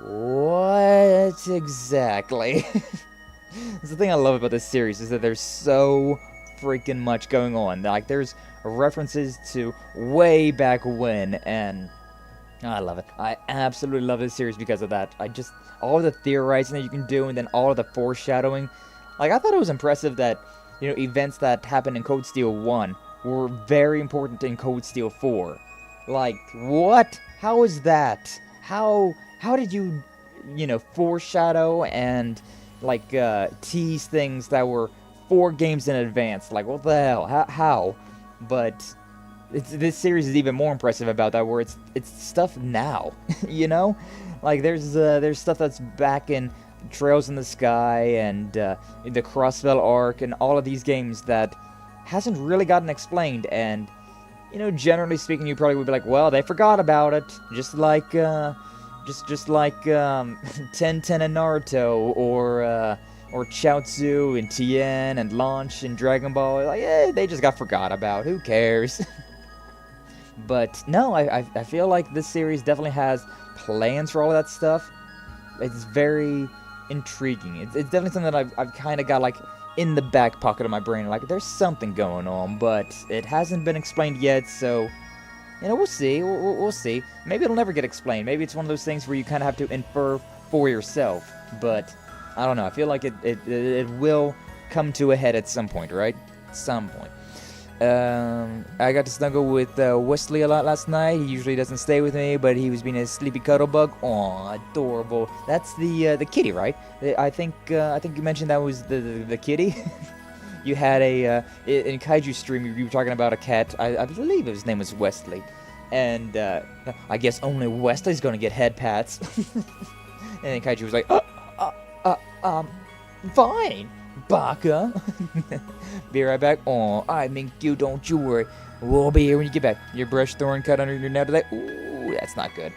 what exactly? That's the thing I love about this series, is that there's so freaking much going on. Like, there's references to way back when, and I love it. I absolutely love this series because of that. All of the theorizing that you can do, and then all of the foreshadowing. Like, I thought it was impressive that, you know, events that happened in Code Steel 1 were very important in Code Steel 4. Like, what? How is that? How did you, you know, foreshadow and, like, tease things that were 4 games in advance? Like, what the hell? How? But this series is even more impressive about that, where it's stuff now, you know? Like, there's stuff that's back in Trails in the Sky and the Crossbell arc and all of these games that hasn't really gotten explained, and, you know, generally speaking, you probably would be like, well, they forgot about it, just like, just like, Tenten and Naruto, or Chaozu and Tien and Launch and Dragon Ball. Like, they just got forgot about. Who cares? But no, I feel like this series definitely has plans for all of that stuff. It's very intriguing. It's definitely something that I've kind of got like in the back pocket of my brain. Like there's something going on, but it hasn't been explained yet. So we'll see. We'll see. Maybe it'll never get explained. Maybe it's one of those things where you kind of have to infer for yourself. But I don't know. I feel like it will come to a head at some point, right? Some point. I got to snuggle with Wesley a lot last night. He usually doesn't stay with me, but he was being a sleepy cuddle bug. Aw, adorable. That's the kitty, right? I think you mentioned that was the kitty. You had in Kaiju stream, you were talking about a cat. I believe his name was Wesley, and I guess only Wesley's gonna get head pats. And then Kaiju was like, fine. Baka. Be right back. Oh, I mean you, don't you worry. We'll be here when you get back. Your brush thorn cut under your nail today. Ooh, that's not good.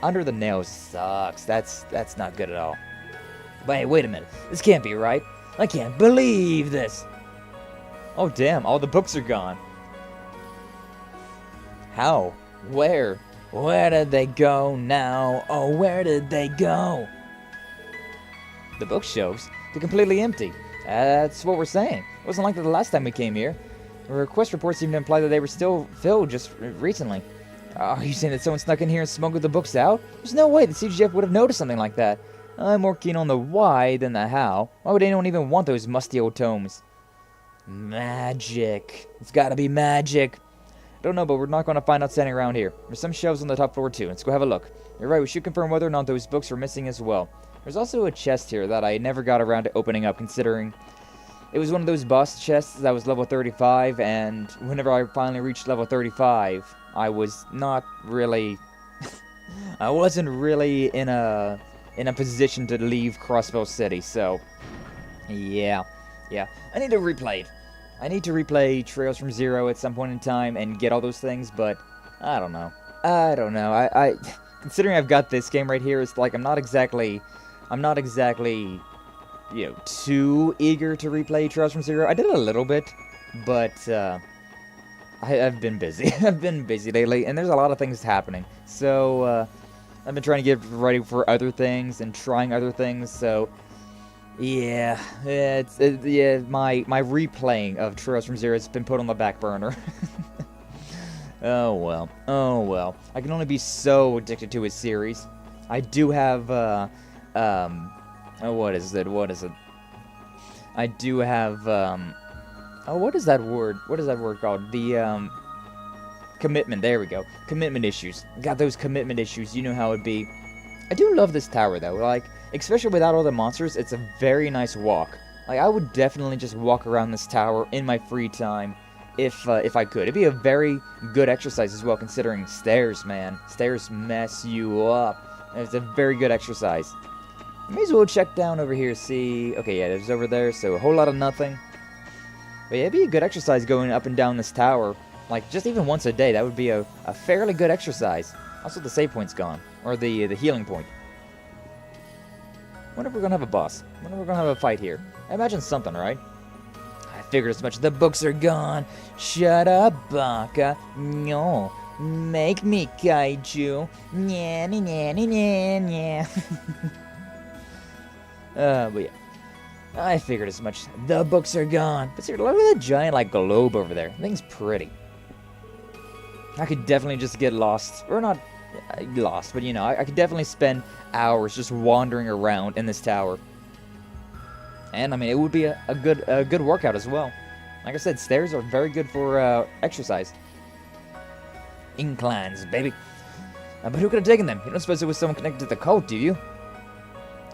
Under the nails sucks. That's not good at all. But hey, wait a minute. This can't be right. I can't believe this. Oh damn, all the books are gone. How? Where? Where did they go now? Oh, where did they go? The bookshelves? They're completely empty. That's what we're saying. It wasn't like that the last time we came here. The request reports seem to imply that they were still filled just recently. Are you saying that someone snuck in here and smuggled the books out? There's no way the CGF would have noticed something like that. I'm more keen on the why than the how. Why would anyone even want those musty old tomes? Magic. It's gotta be magic. I don't know, but we're not going to find out standing around here. There's some shelves on the top floor too. Let's go have a look. You're right, we should confirm whether or not those books are missing as well. There's also a chest here that I never got around to opening up, considering it was one of those boss chests that was level 35, and whenever I finally reached level 35, I was not really... I wasn't really in a position to leave Crossbell City, so... Yeah. I need to replay it. I need to replay Trails from Zero at some point in time and get all those things, but I don't know. I considering I've got this game right here, it's like I'm not exactly, too eager to replay Trails from Zero. I did a little bit, but I've been busy. I've been busy lately, and there's a lot of things happening. So I've been trying to get ready for other things and trying other things. So yeah, my replaying of Trails from Zero has been put on the back burner. Oh well. I can only be so addicted to his series. I do have, what is it? I do have, what is that word? What is that word called? The, commitment. There we go. Commitment issues. Got those commitment issues. You know how it'd be. I do love this tower, though. Like, especially without all the monsters, it's a very nice walk. Like, I would definitely just walk around this tower in my free time. If I could. It'd be a very good exercise as well, considering stairs, man. Stairs mess you up. It's a very good exercise. May as well check down over here, see... Okay, yeah, there's over there, so a whole lot of nothing. But yeah, it'd be a good exercise going up and down this tower. Like, just even once a day, that would be a fairly good exercise. Also, the save point's gone. Or the healing point. Wonder if we're gonna have a boss. Wonder if we're gonna have a fight here. I imagine something, right? I figured as much. The books are gone. Shut up, Baka. No. Make me kaiju. Nya. But yeah. I figured as much. The books are gone. But seriously, look at that giant, like, globe over there. That thing's pretty. I could definitely just get lost. Or not lost, but, you know, I could definitely spend hours just wandering around in this tower. And, I mean, it would be a good workout as well. Like I said, stairs are very good for exercise. Inclines, baby. But who could have taken them? You don't suppose it was someone connected to the cult, do you?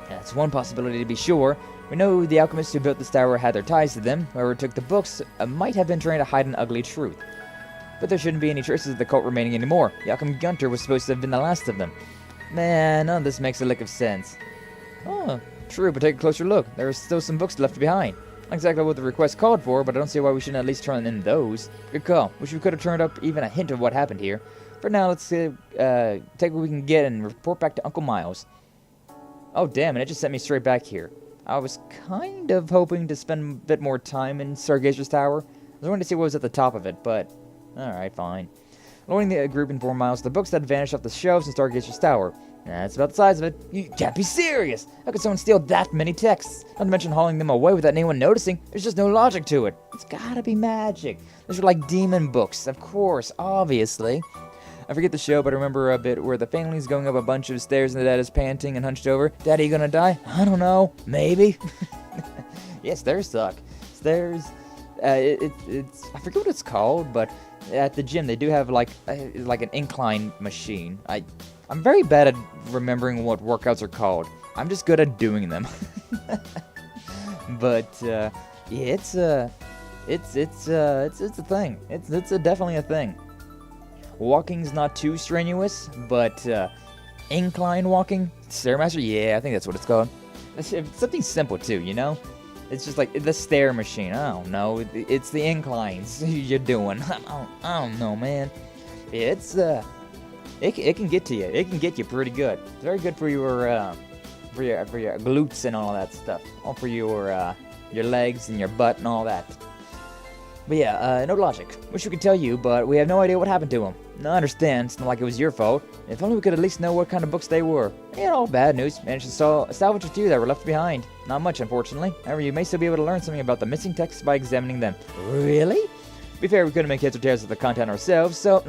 That's one possibility to be sure. We know the alchemists who built this tower had their ties to them. Whoever took the books might have been trying to hide an ugly truth. But there shouldn't be any traces of the cult remaining anymore. The alchemy Gunter was supposed to have been the last of them. Man, none of this makes a lick of sense. Oh, true, but take a closer look. There are still some books left behind. Not exactly what the request called for, but I don't see why we shouldn't at least turn in those. Good call. Wish we could have turned up even a hint of what happened here. For now, let's take what we can get and report back to Uncle Miles. Oh, damn, and it just sent me straight back here. I was kind of hoping to spend a bit more time in Stargazer's Tower. I was wanting to see what was at the top of it, but... Alright, fine. loading the group in 4 miles to the books that vanished off the shelves in Stargaze's Tower. That's about the size of it. You can't be serious! How could someone steal that many texts? Not to mention hauling them away without anyone noticing. There's just no logic to it. It's gotta be magic. Those are like demon books, of course, obviously. I forget the show, but I remember a bit where the family's going up a bunch of stairs and the dad is panting and hunched over. Daddy, you gonna die? I don't know. Maybe. Yeah, stairs suck. Stairs, it's I forget what it's called, but at the gym they do have like an incline machine. I'm very bad at remembering what workouts are called. I'm just good at doing them. But yeah, it's a thing. It's definitely a thing. Walking's not too strenuous, but incline walking, Stairmaster, yeah, I think that's what it's called. It's something simple too, you know. It's just like the stair machine. I don't know. It's the inclines you're doing. I don't know, man. It's it can get to you. It can get you pretty good. It's very good for your glutes and all that stuff. All for your legs and your butt and all that. But yeah, no logic. Wish we could tell you, but we have no idea what happened to them. No, I understand. It's not like it was your fault. If only we could at least know what kind of books they were. Ain't all bad news. Managed to salvage a few that were left behind. Not much, unfortunately. However, you may still be able to learn something about the missing texts by examining them. Really? To be fair, we couldn't make heads or tails of the content ourselves, so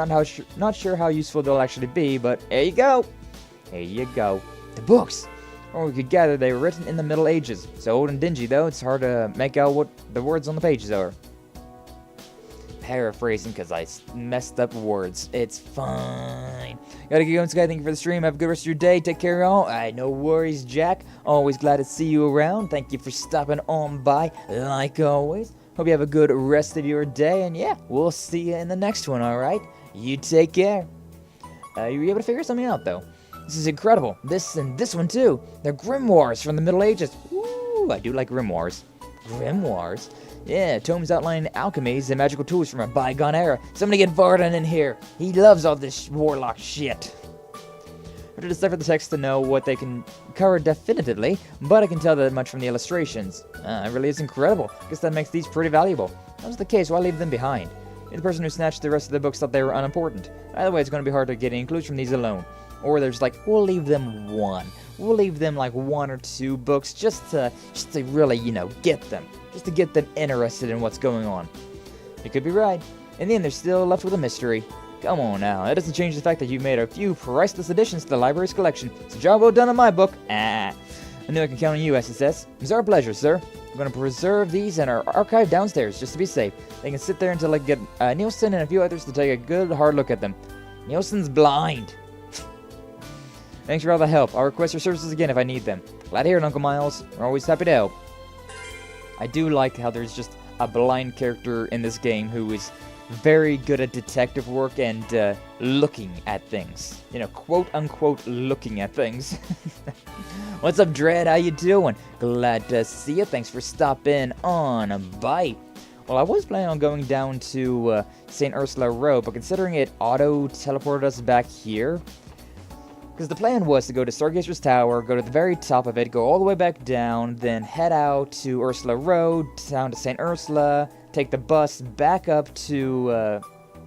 not sure how useful they'll actually be, but here you go. Here you go. The books. Or we could gather they were written in the Middle Ages. So old and dingy, though, it's hard to make out what the words on the pages are. Paraphrasing because I messed up words. It's fine. Gotta get going, Sky. Thank you for the stream. Have a good rest of your day. Take care, y'all. No worries, Jack. Always glad to see you around. Thank you for stopping on by, like always. Hope you have a good rest of your day. And yeah, we'll see you in the next one, alright? You take care. You were able to figure something out, though. This is incredible. This and this one, too. They're grimoires from the Middle Ages. Ooh, I do like grimoires. Grimoires? Yeah, tomes outlining alchemies and magical tools from a bygone era. Somebody get Varden in here. He loves all this warlock shit. I have to decipher the text to know what they can cover definitively, but I can tell that much from the illustrations. It really is incredible. Guess that makes these pretty valuable. If that was the case, why leave them behind? The person who snatched the rest of the books thought they were unimportant. Either way, it's going to be hard to get any clues from these alone. Or there's like, we'll leave them one. We'll leave them like 1 or 2 books just to really, get them. Just to get them interested in what's going on. You could be right. In the end, they're still left with a mystery. Come on now, that doesn't change the fact that you made a few priceless additions to the library's collection. It's a job well done on my book. I knew I could count on you, SSS. It's our pleasure, sir. We're going to preserve these in our archive downstairs, just to be safe. They can sit there until I get Nielsen and a few others to take a good, hard look at them. Nielsen's blind. Thanks for all the help. I'll request your services again if I need them. Glad to hear it, Uncle Miles. We're always happy to help. I do like how there's just a blind character in this game who is very good at detective work and looking at things. Quote-unquote looking at things. What's up, Dread? How you doing? Glad to see you. Thanks for stopping on by. Well, I was planning on going down to St. Ursula Road, but considering it auto-teleported us back here, because the plan was to go to Stargazer's Tower, go to the very top of it, go all the way back down, then head out to Ursula Road, down to St. Ursula, take the bus back up to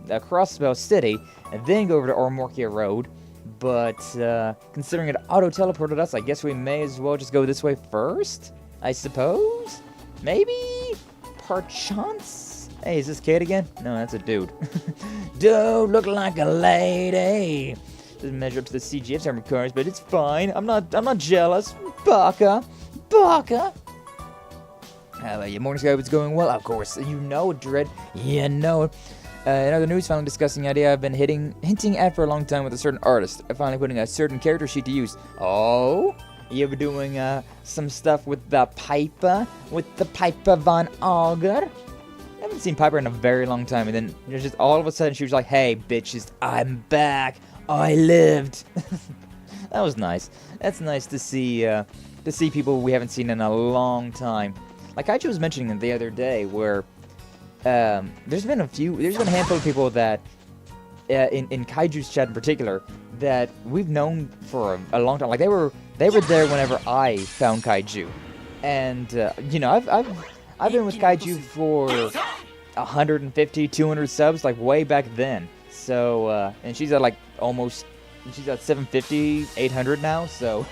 Crossbell City, and then go over to Ormorkia Road. But considering it auto-teleported us, I guess we may as well just go this way first? I suppose? Maybe? Perchance? Hey, is this Kate again? No, that's a dude. Dude, look like a lady. Doesn't measure up to the CGF time requires, but it's fine. I'm not jealous. Baka. How about your morning, Sky? It's going well? Of course. You know it, Dread. Yeah, know it. In other news, finally discussing the idea I've been hinting at for a long time with a certain artist. I'm finally putting a certain character sheet to use. Oh? You ever doing some stuff with the Piper? With the Piper Von Augur? I haven't seen Piper in a very long time, and then just all of a sudden she was like, hey, bitches, I'm back. I lived. That was nice. That's nice to see people we haven't seen in a long time. Like Heiyue was mentioning it the other day, where there's been a handful of people that in Kaiju's chat in particular that we've known for a long time. Like they were there whenever I found Kaiju, and I've been with Kaiju for 150, 200 subs, like way back then. So, and she's at like almost, she's at 750, 800 now, so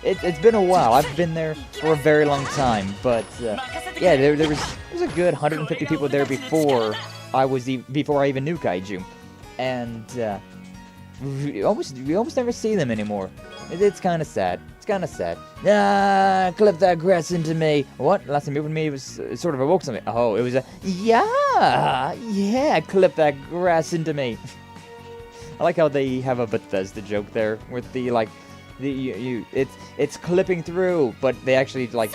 it's been a while. I've been there for a very long time, but yeah, there was a good 150 people there before I even knew Kaiju, and we almost never see them anymore. It's kind of sad. It's kind of sad. Ah, clip that grass into me. What? Last time you with me, it was sort of awoke something. Oh, it was a yeah, clip that grass into me. I like how they have a Bethesda joke there with the like, it's clipping through, but they actually like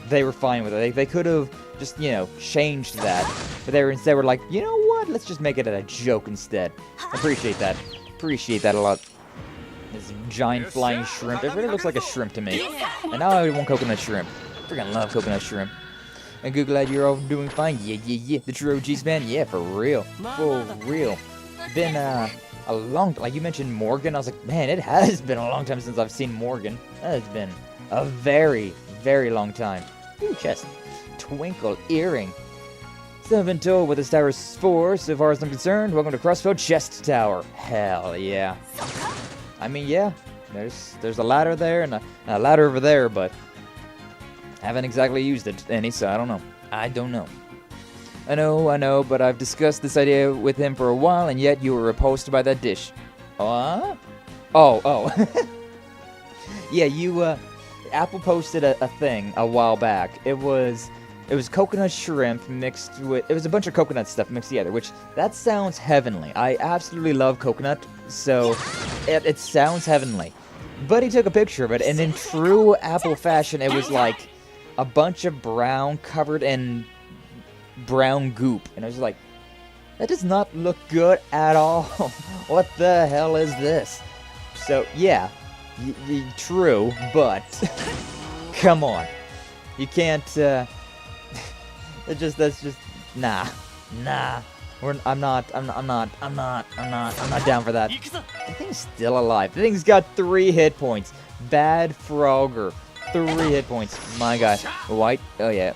they were fine with it. They could have just changed that, but they were like, you know what? Let's just make it a joke instead. Appreciate that. Appreciate that a lot. This giant flying shrimp. It really looks like a shrimp to me. And now I want coconut shrimp. Freaking love coconut shrimp. And good, glad you're all doing fine. Yeah. The true OGs, man. Yeah, for real. For real. Been a long, like you mentioned Morgan. I was like, man, it has been a long time since I've seen Morgan. That has been a very, very long time. Ooh, chest. Twinkle earring. Still haven't been told what this tower is for, so far as I'm concerned. Welcome to Crossbell Chest Tower. Hell yeah. I mean, yeah, there's a ladder there and a ladder over there, but I haven't exactly used it any, so I don't know. I don't know. I know, but I've discussed this idea with him for a while, and yet you were repulsed by that dish. Oh. Yeah, Apple posted a thing a while back. It was coconut shrimp mixed with, it was a bunch of coconut stuff mixed together, which, that sounds heavenly. I absolutely love coconut, so it sounds heavenly. But he took a picture of it, and in true Apple fashion, it was like a bunch of brown covered in brown goop. And I was like, that does not look good at all. What the hell is this? So, yeah, true, but come on. You can't, that's just, nah. I'm not down for that. The thing's still alive. The thing's got 3 hit points. Bad Frogger. 3 hit points. My god. White? Oh yeah.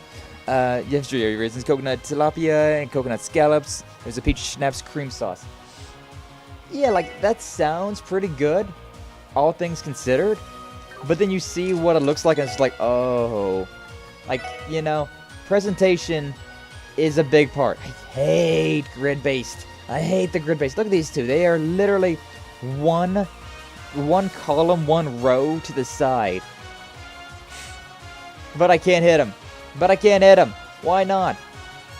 Yesterday, raisins, coconut tilapia, and coconut scallops. There's a peach schnapps cream sauce. Yeah, like, that sounds pretty good, all things considered. But then you see what it looks like, and it's like, oh. Like, presentation is a big part. I hate grid-based. I hate the grid-based. Look at these two. They are literally one column, 1 row to the side. But I can't hit him. Why not?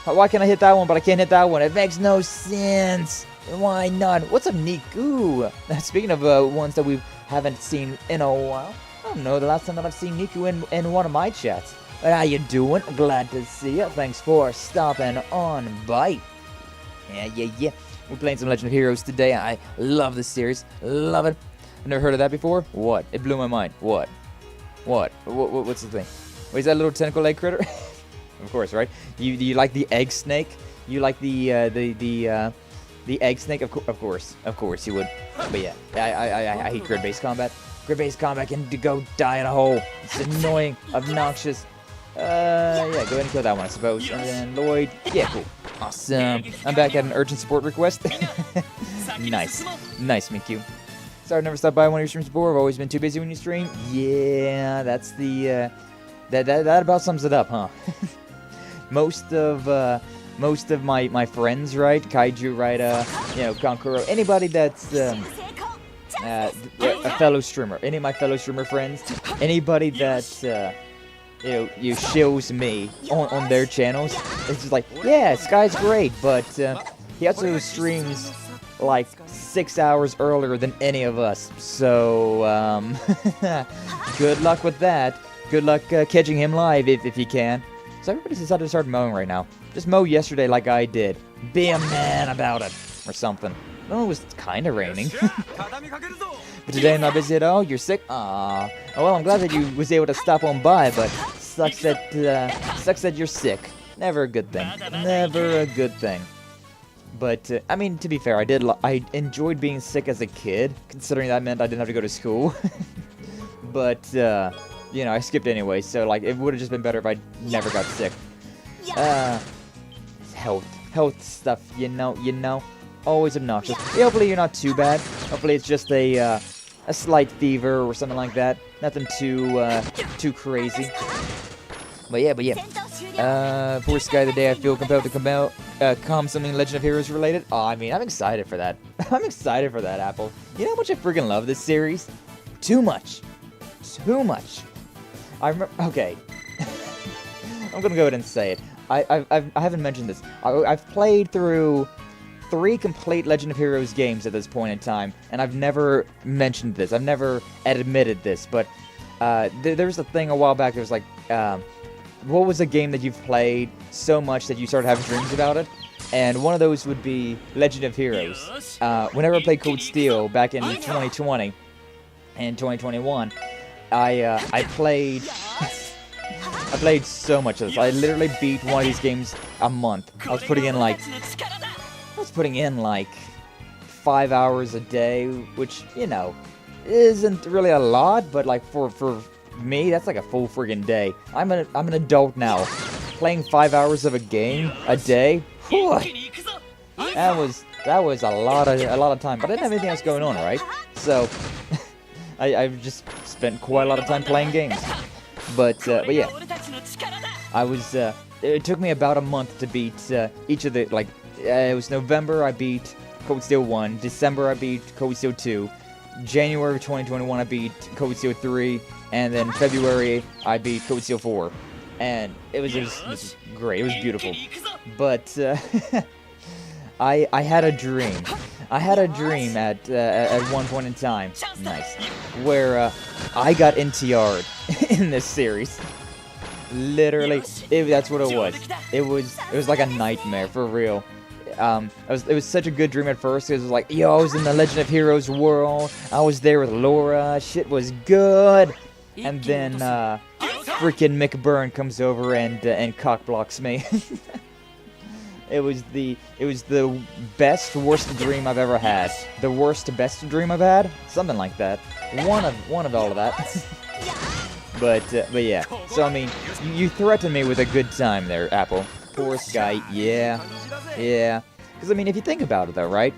Why can I hit that one, but I can't hit that one? It makes no sense. Why not? What's up, Niku? Speaking of ones that we haven't seen in a while. I don't know the last time that I've seen Niku in one of my chats. But how you doing? Glad to see you. Thanks for stopping on by. Yeah. We're playing some Legend of Heroes today. I love this series. Love it. I've never heard of that before. What? It blew my mind. What? What's the thing? Wait, is that a little tentacle leg critter? Of course, right? You like the egg snake? You like the egg snake? Of course you would. But yeah, I hate grid-based combat. Grid-based combat can go die in a hole. It's annoying, obnoxious. Yeah, go ahead and kill that one, I suppose. And then Lloyd, yeah, cool. Awesome. I'm back at an urgent support request. Nice, Miku. Sorry, I never stopped by one of your streams before. I've always been too busy when you stream. Yeah, that's the, that about sums it up, huh? most of my friends, right? Kaiju, right? Kankuro, anybody that's, a fellow streamer. Any of my fellow streamer friends. Anybody that, you shills me on their channels. It's just like, yeah, Sky's great, but he also streams like 6 hours earlier than any of us. So, good luck with that. Good luck catching him live if you can. So everybody's decided to start mowing right now. Just mow yesterday like I did. Be a man about it. Or something. Oh, it was kind of raining. But today I'm not busy at all. You're sick? Aww. Oh, well, I'm glad that you was able to stop on by, but sucks that you're sick. Never a good thing. Never a good thing. But, I mean, to be fair, I enjoyed being sick as a kid, considering that meant I didn't have to go to school. But, I skipped anyway, so, like, it would have just been better if I never got sick. Health stuff, you know. always obnoxious. Yeah, hopefully you're not too bad. Hopefully it's just a slight fever or something like that. Nothing too crazy. But yeah. Poor Sky the day I feel compelled to come something Legend of Heroes related. Oh, I mean, I'm excited for that. I'm excited for that, Apple. You know how much I freaking love this series? Too much. Too much. I remember. Okay. I'm gonna go ahead and say it. I haven't mentioned this. I've played through 3 complete Legend of Heroes games at this point in time, and I've never mentioned this. I've never admitted this, but there was a thing a while back. There was like, what was a game that you've played so much that you started having dreams about it? And one of those would be Legend of Heroes. Whenever I played Cold Steel back in 2020 and 2021, I played so much of this. I literally beat one of these games a month. I was putting in like 5 hours a day, which, you know, isn't really a lot, but like for me, that's like a full friggin' day. I'm an adult now. Playing 5 hours of a game a day, whew, that was a lot of time. But I didn't have anything else going on, right? So I've just spent quite a lot of time playing games. But yeah, it took me about a month to beat each of the, like, it was November I beat Cold Steel 1, December I beat Cold Steel 2, January of 2021 I beat Cold Steel 3, and then February I beat Cold Steel 4. And it was just great, it was beautiful. But I had a dream. I had a dream at one point in time, nice, where I got NTR'd in this series. Literally, that's what it was. It was like a nightmare, for real. It was such a good dream at first. It was like, yo, I was in the Legend of Heroes world. I was there with Laura. Shit was good. And then freaking McBurn comes over and cockblocks me. It was the best, worst dream I've ever had. The worst, best dream I've had? Something like that. One of all of that. But yeah. So, I mean, you threatened me with a good time there, Apple. Poor Sky. Yeah. Because, I mean, if you think about it, though, right?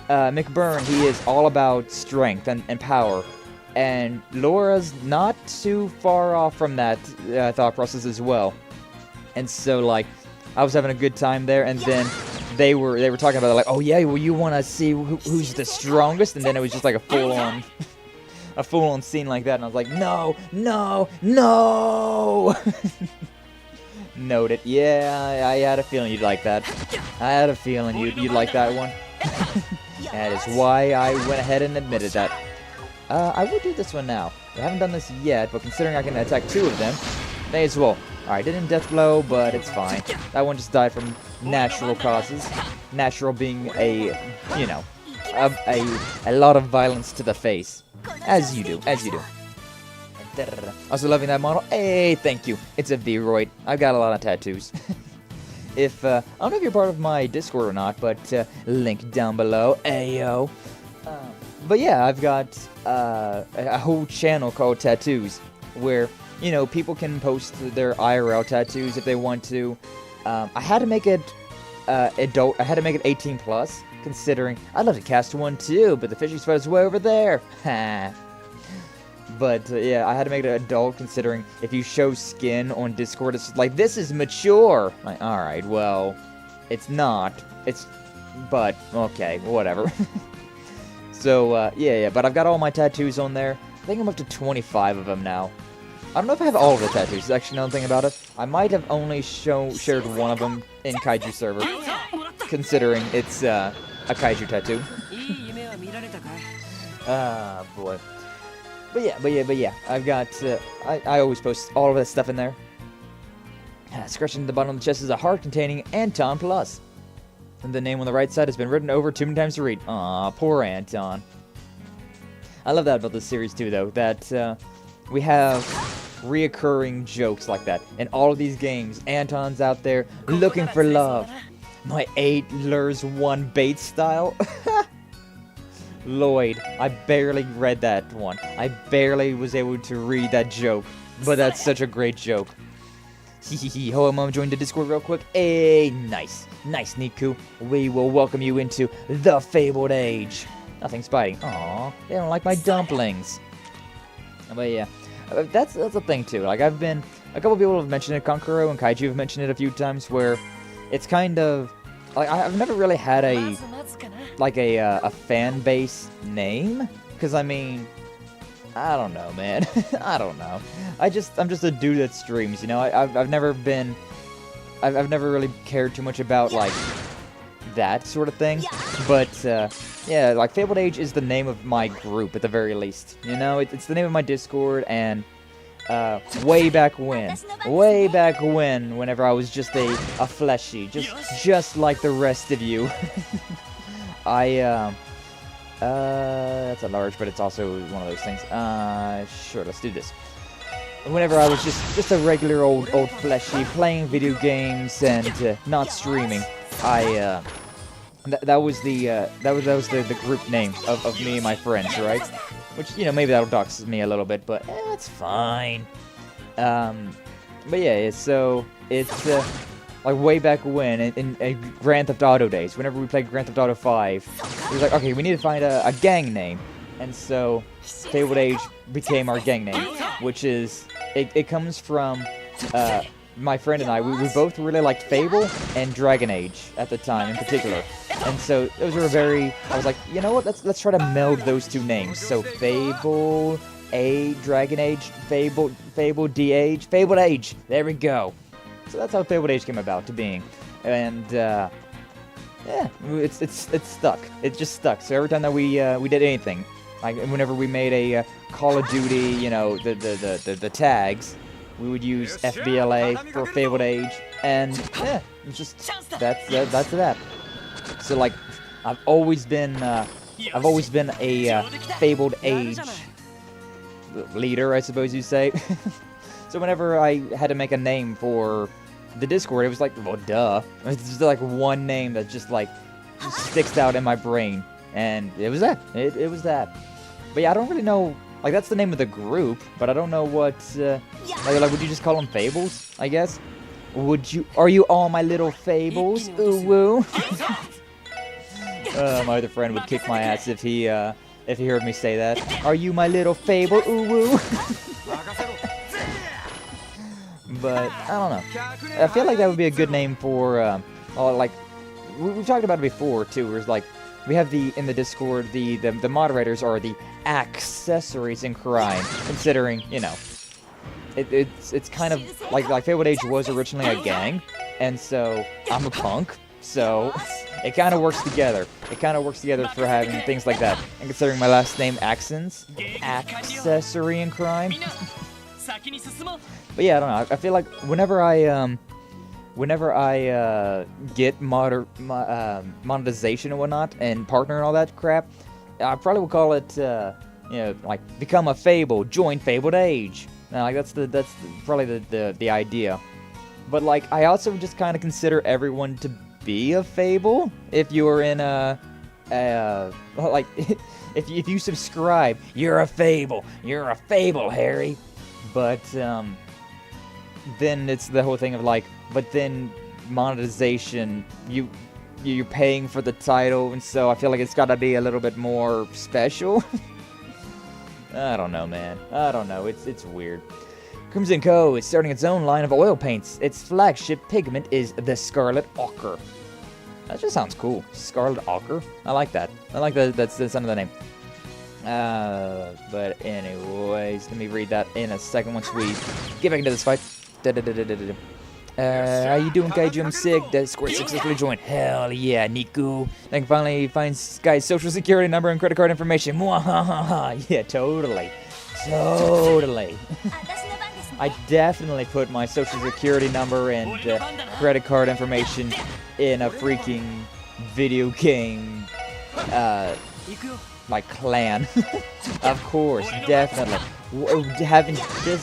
McBurn, he is all about strength and power. And Laura's not too far off from that thought process as well. And so, like, I was having a good time there, and then they were talking about it, like, oh yeah, well, you want to see who's the strongest, and then it was just like a full-on scene like that, and I was like, no. Noted. Yeah, I had a feeling you'd like that. I had a feeling you'd like that one. That is why I went ahead and admitted that. I will do this one now. I haven't done this yet, but considering I can attack 2 of them, may as well. Alright, didn't death blow, but it's fine. That one just died from natural causes. Natural being a lot of violence to the face. As you do. Also loving that model. Hey, thank you. It's a V-Roid. I've got a lot of tattoos. I don't know if you're part of my Discord or not, but link down below. Ayo. But yeah, I've got a whole channel called Tattoos, where, you know, people can post their IRL tattoos if they want to. I had to make it adult. I had to make it 18 plus, considering I'd love to cast one too, but the fishing spot is way over there. But yeah, I had to make it adult, considering if you show skin on Discord, it's like, this is mature. Like, all right, well, it's not. But okay, whatever. So yeah. But I've got all my tattoos on there. I think I'm up to 25 of them now. I don't know if I have all of the tattoos, actually, now I'm thinking about it. I might have only shared one of them in Kaiju server, considering it's a Kaiju tattoo. Ah, boy. But yeah, I've got, I always post all of that stuff in there. Scratching the bottom of the chest is a heart containing Anton Plus. And the name on the right side has been written over too many times to read. Aw, poor Anton. I love that about this series too, though, that we have reoccurring jokes like that. In all of these games, Anton's out there looking for love. My 8 lures 1 bait style. Lloyd, I barely read that one. I barely was able to read that joke. But that's such a great joke. Hehehe, hello, Mom, join the Discord real quick. Hey, nice, Niku. We will welcome you into the Fabled Age. Nothing's biting. Aw, they don't like my dumplings. But yeah, that's a thing too. Like a couple people have mentioned it, Konkuro and Kaiju have mentioned it a few times, where it's kind of, like, I've never really had a fan base name, because I mean, I don't know, man. I don't know. I'm just a dude that streams, you know. I've never really cared too much about like that sort of thing. But yeah, like Fabled Age is the name of my group at the very least. You know, it's the name of my Discord, and way back when, whenever I was just a fleshy, just like the rest of you, that's a large, but it's also one of those things. Sure, let's do this. Whenever I was just a regular old fleshy, playing video games and not streaming, that was the group name of me and my friends, right? Which, you know, maybe that'll dox me a little bit, but it's fine. But yeah, so it's like way back when, in Grand Theft Auto days, whenever we played Grand Theft Auto 5, it was like, okay, we need to find a gang name. And so, Fabled Age became our gang name, which is, it comes from, my friend and I, we both really liked Fable and Dragon Age at the time in particular. And so, those were I was like, you know what, let's try to meld those two names. So, Fable, Dragon Age, Fabled Age, Fabled Age, there we go. So that's how Fabled Age came about to being, and yeah, it's stuck. It just stuck. So every time that we did anything, like whenever we made a Call of Duty, you know, the tags, we would use FBLA for Fabled Age, and yeah, it's just that's that. So like, I've always been a Fabled Age leader, I suppose you'd say. So whenever I had to make a name for the Discord, it was like, well, duh. It's just like one name that just like sticks out in my brain, and it was that. It was that. But yeah, I don't really know. Like, that's the name of the group, but I don't know what. Like, would you just call them Fables? I guess. Are you all my little Fables? Ooh woo. My other friend would kick my ass if he heard me say that. Are you my little Fable? Ooh woo. But, I don't know. I feel like that would be a good name for, like, we've talked about it before, too, where it's like, we have in the Discord, the moderators are the accessories in crime, considering, you know, it's kind of, like Fabled Age was originally a gang, and so, I'm a punk, so, it kind of works together. It kind of works together for having things like that. And considering my last name, accessory in crime. But yeah, I don't know. I feel like whenever I get monetization and whatnot, and partner and all that crap, I probably will call it, you know, like, become a Fable, join Fabled Age. Now, like, that's probably the idea. But like, I also just kind of consider everyone to be a Fable if you're in like, if you subscribe, you're a Fable, Harry. But then it's the whole thing of like, but then monetization, you're paying for the title, and so I feel like it's gotta be a little bit more special. I don't know, man. I don't know. It's weird. Crimson Co. is starting its own line of oil paints. Its flagship pigment is the Scarlet Ochre. That just sounds cool. Scarlet Ochre. I like that. I like that. That's the sound of the name. But anyways, let me read that in a second once we get back into this fight. How you doing, Kaiju? I'm sick. Discord successfully joined. Hell yeah, Niku. I can finally find Sky's social security number and credit card information. Mwahaha. Yeah, totally. I definitely put my social security number and credit card information in a freaking video game, like clan. Of course, definitely.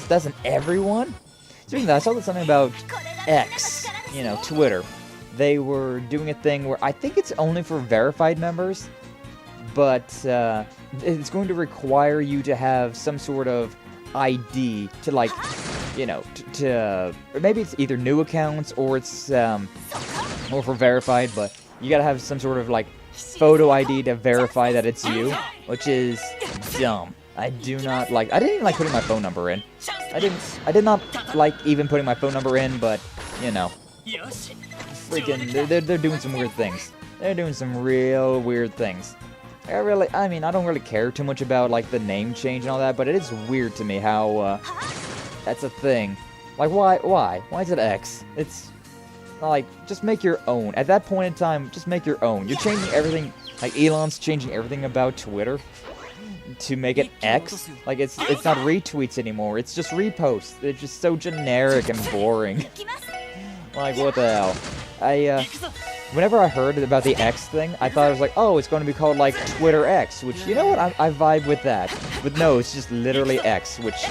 Doesn't everyone? Speaking of that, I saw something about X, you know, Twitter. They were doing a thing where I think it's only for verified members, but it's going to require you to have some sort of ID to, like, or maybe it's either new accounts or it's more for verified, but you gotta have some sort of like photo ID to verify that it's you, which is dumb. I didn't even like putting my phone number in. I did not like even putting my phone number in, but freaking they're doing some weird things. They're doing some real weird things. I don't really care too much about like the name change and all that, but it is weird to me how that's a thing. Like why is it X? It's like, just make your own. At that point in time, just make your own. You're changing everything, like Elon's changing everything about Twitter to make it X. Like it's not retweets anymore. It's just reposts. It's just so generic and boring. Like what the hell? Whenever I heard about the X thing, I thought it was like, oh, it's going to be called like Twitter X, which, you know what, I vibe with that. But no, it's just literally X, which,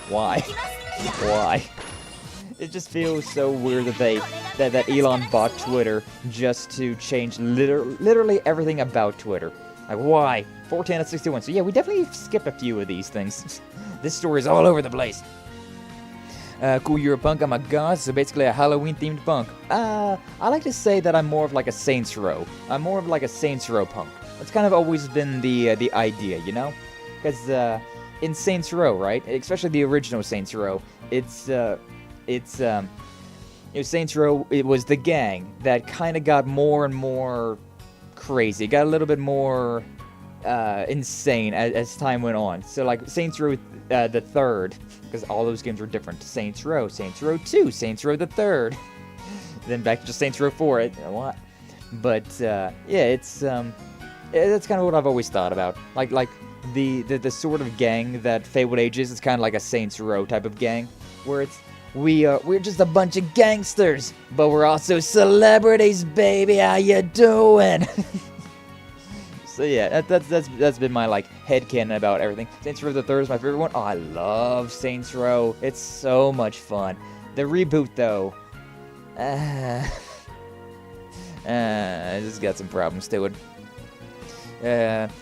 why? Why? It just feels so weird that Elon bought Twitter just to change literally everything about Twitter. Like, why? 14 out of 61. So yeah, we definitely skipped a few of these things. This story is all over the place. Cool, you're a punk, I'm a goth, so basically a Halloween-themed punk. I like to say that I'm more of like a Saints Row. I'm more of like a Saints Row punk. That's kind of always been the idea, you know? Because in Saints Row, right? Especially the original Saints Row, Saints Row, it was the gang that kind of got more and more crazy. It got a little bit more insane as time went on. So like Saints Row the Third, because all those games were different. Saints Row 2, Saints Row the Third, then back to just Saints Row 4. What? But yeah, it's that's kind of what I've always thought about. Like the sort of gang that Fabled Ages is kind of like a Saints Row type of gang, where it's we're just a bunch of gangsters, but we're also celebrities, baby. How you doing? So yeah, that's been my like headcanon about everything. Saints Row the Third is my favorite one. Oh, I love Saints Row. It's so much fun. The reboot though, I just got some problems to it.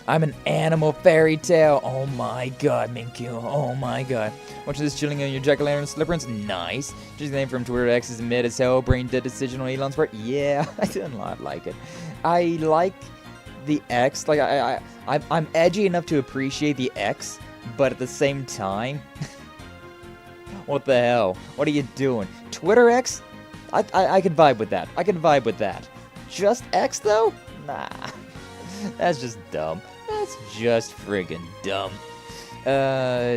I'm an animal fairy tale. Oh my god, Minkyu. Oh my god. Watch this chilling on your jack-o'-lantern slipperins. Nice. Just the name from Twitter X is mid as hell. Brain dead decision on Elon's part. Yeah, I did not like it. I like the X. Like I'm edgy enough to appreciate the X, but at the same time, what the hell? What are you doing? Twitter X? I could vibe with that. I could vibe with that. Just X though? Nah. That's just dumb. That's just friggin' dumb.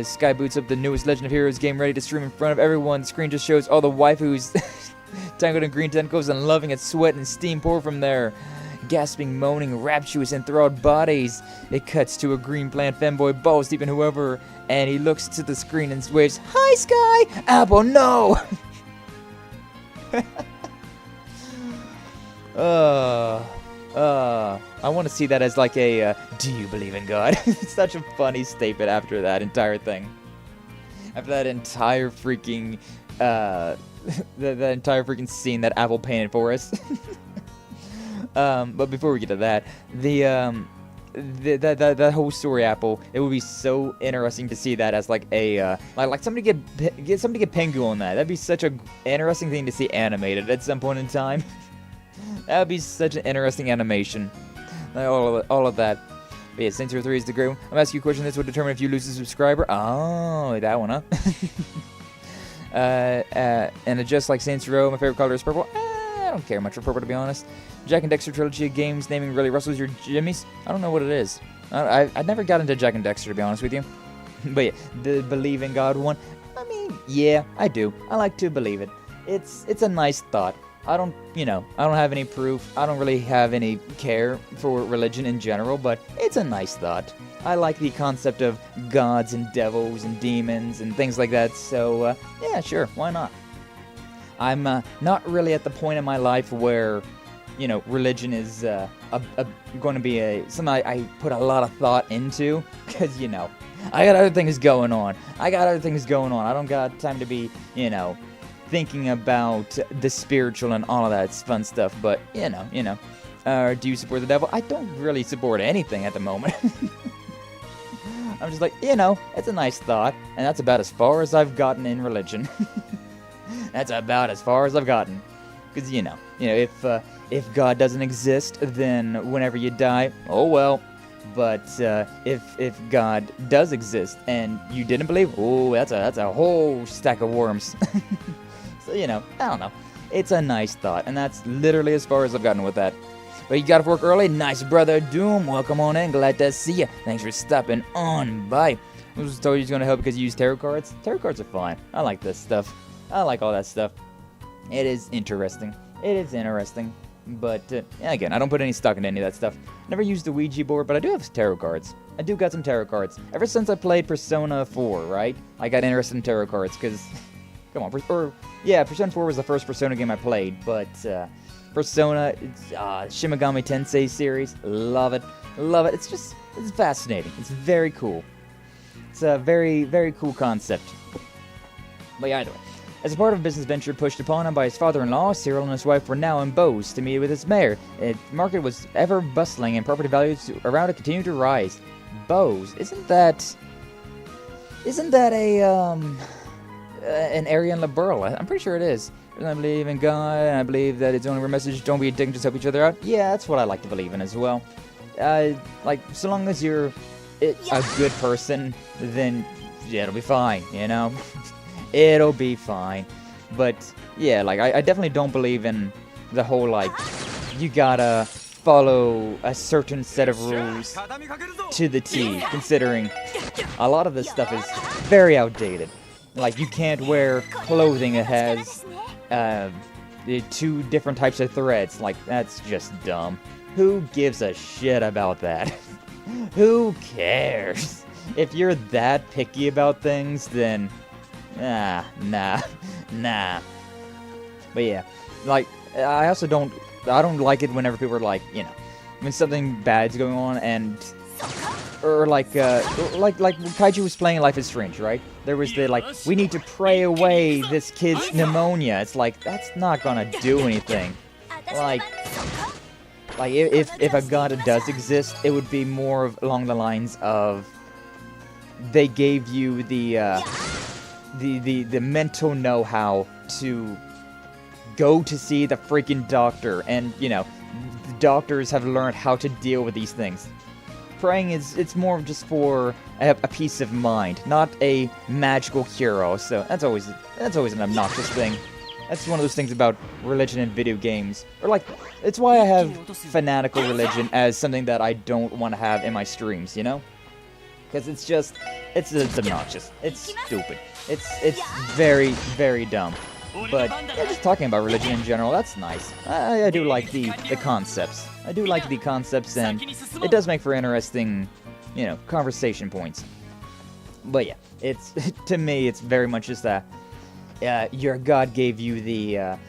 Sky boots up the newest Legend of Heroes game ready to stream in front of everyone. The screen just shows all the waifus tangled in green tentacles and loving it, sweat and steam pour from their gasping, moaning, rapturous, enthralled bodies. It cuts to a green plant femboy balls deep in whoever, and he looks to the screen and waves, "Hi, Sky! Apple, no!" I want to see that as like a, do you believe in God? It's such a funny statement after that entire thing. After that entire freaking, that entire freaking scene that Apple painted for us. But before we get to that, that whole story, Apple, it would be so interesting to see that as like a, like somebody get Pengu on that. That'd be such a interesting thing to see animated at some point in time. That would be such an interesting animation. Like all of that. But yeah, Saints Row 3 is the great one. I'm asking you a question. This would determine if you lose a subscriber. Oh, that one, huh? And just like Saints Row, my favorite color is purple. I don't care much for purple, to be honest. Jack and Dexter trilogy of games naming really rustles your jimmies. I don't know what it is. I never got into Jack and Dexter, to be honest with you. But yeah, the Believe in God one. I mean, yeah, I do. I like to believe it. It's a nice thought. I don't have any proof. I don't really have any care for religion in general, but it's a nice thought. I like the concept of gods and devils and demons and things like that, so, yeah, sure, why not? I'm not really at the point in my life where, religion is going to be something I put a lot of thought into, because, I got other things going on. I don't got time to be, thinking about the spiritual and all of that fun stuff, but, do you support the devil? I don't really support anything at the moment. I'm just like, you know, it's a nice thought, and that's about as far as I've gotten in religion. That's about as far as I've gotten. Because, you know, if God doesn't exist, then whenever you die, oh well. But if God does exist and you didn't believe, oh, that's a whole stack of worms. So, you know, I don't know. It's a nice thought, and that's literally as far as I've gotten with that. But you got off work early? Nice, brother. Doom, welcome on in. Glad to see you. Thanks for stopping on by. I was told you was going to help because you use tarot cards. Tarot cards are fine. I like this stuff. I like all that stuff. It is interesting. It is interesting. But, yeah, again, I don't put any stock in any of that stuff. Never used the Ouija board, but I do have tarot cards. I do got some tarot cards. Ever since I played Persona 4, right? I got interested in tarot cards, because... Come on, Persona 4 was the first Persona game I played, but, Persona, Shimigami Tensei series, love it. Love it. It's fascinating. It's very cool. It's a very, very cool concept. But yeah, either way. As a part of a business venture pushed upon him by his father-in-law, Cyril and his wife were now in Bose to meet with his mayor. The market was ever bustling and property values around it continued to rise. Bose, isn't that an area in liberal? I'm pretty sure it is. I believe in God, and I believe that it's only a message, don't be a dick and just help each other out. Yeah, that's what I like to believe in as well. Like, so long as you're a good person, then yeah, it'll be fine, you know? It'll be fine. But, yeah, like, I definitely don't believe in the whole, like, you gotta follow a certain set of rules to the T, considering a lot of this stuff is very outdated. Like, you can't wear clothing that has, two different types of threads. Like, that's just dumb. Who gives a shit about that? Who cares? If you're that picky about things, then... nah. But yeah, like, I don't like it whenever people are like, you know, when something bad's going on and... Or like Kaiju was playing Life is Strange, right? There was the, like, we need to pray away this kid's pneumonia. It's like, that's not gonna do anything. Like if a god does exist, it would be more of along the lines of they gave you the mental know-how to go to see the freaking doctor, and, you know, the doctors have learned how to deal with these things. Praying it's more just for a peace of mind, not a magical cure-all. So that's always an obnoxious thing. That's one of those things about religion in video games. Or like, it's why I have fanatical religion as something that I don't want to have in my streams, you know? Because it's obnoxious. It's stupid. It's very, very dumb. But yeah, just talking about religion in general, that's nice. I do like the concepts. I do like the concepts, and it does make for interesting, you know, conversation points. But yeah, to me, it's very much just that your God gave you the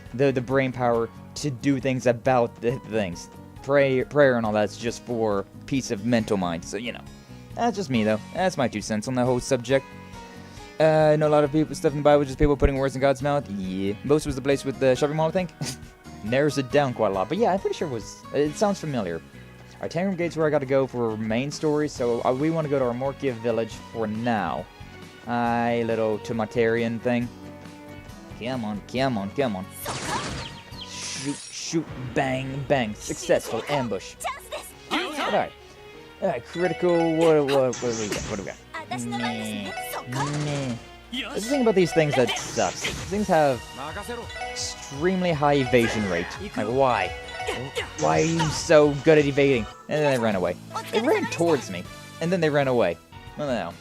brain power to do things about the things. Prayer and all that's just for peace of mental mind. So, you know, that's just me though. That's my 2 cents on the whole subject. I know a lot of people stuff in the Bible, just people putting words in God's mouth. Yeah. Most was the place with the shopping mall, I think. Narrows it down quite a lot. But yeah, I'm pretty sure it sounds familiar. Our Tangram Gate's where I got to go for main story, so we want to go to our Morkia village for now. Little Tomatarian thing. Come on. Shoot, bang, bang. Successful ambush. Alright, critical, what do we got? Meh. There's the thing about these things that sucks. These things have extremely high evasion rate. Like, why? Why are you so good at evading? And then they ran away. They ran towards me, and then they ran away. What the hell?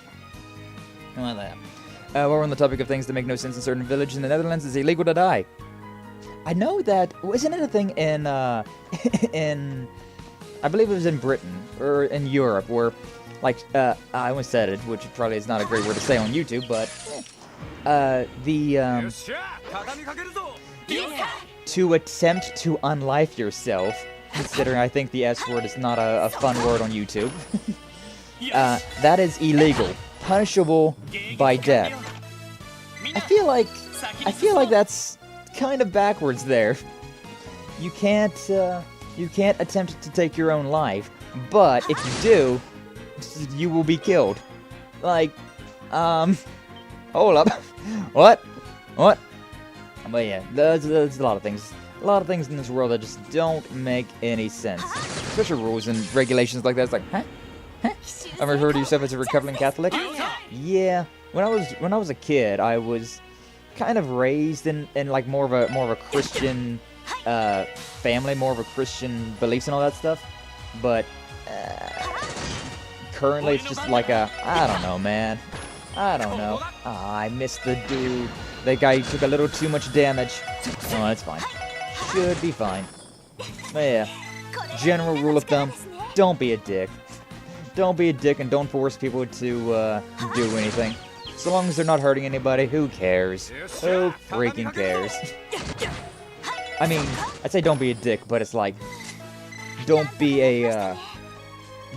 While we're on the topic of things that make no sense in certain villages in the Netherlands, it's illegal to die. I know that... Isn't it a thing in... I believe it was in Britain, or in Europe, where... Like, I almost said it, which probably is not a great word to say on YouTube, but... To attempt to unlife yourself, considering I think the S word is not a fun word on YouTube, that is illegal, punishable by death. I feel like that's kind of backwards there. You can't attempt to take your own life, but if you do, you will be killed. Like, hold up. What? But yeah, there's a lot of things. A lot of things in this world that just don't make any sense. Especially rules and regulations like that. It's like, huh? Ever heard of yourself as a recovering Catholic? Yeah. When I was a kid, I was kind of raised in like more of a Christian family, more of a Christian beliefs and all that stuff. But currently, it's just like I don't know, man. I don't know. I missed the dude. That guy took a little too much damage. Oh, that's fine. Should be fine. But yeah, general rule of thumb: don't be a dick. Don't be a dick and don't force people to do anything. So long as they're not hurting anybody, who cares? Who freaking cares? I mean, I'd say don't be a dick, but it's like, don't be a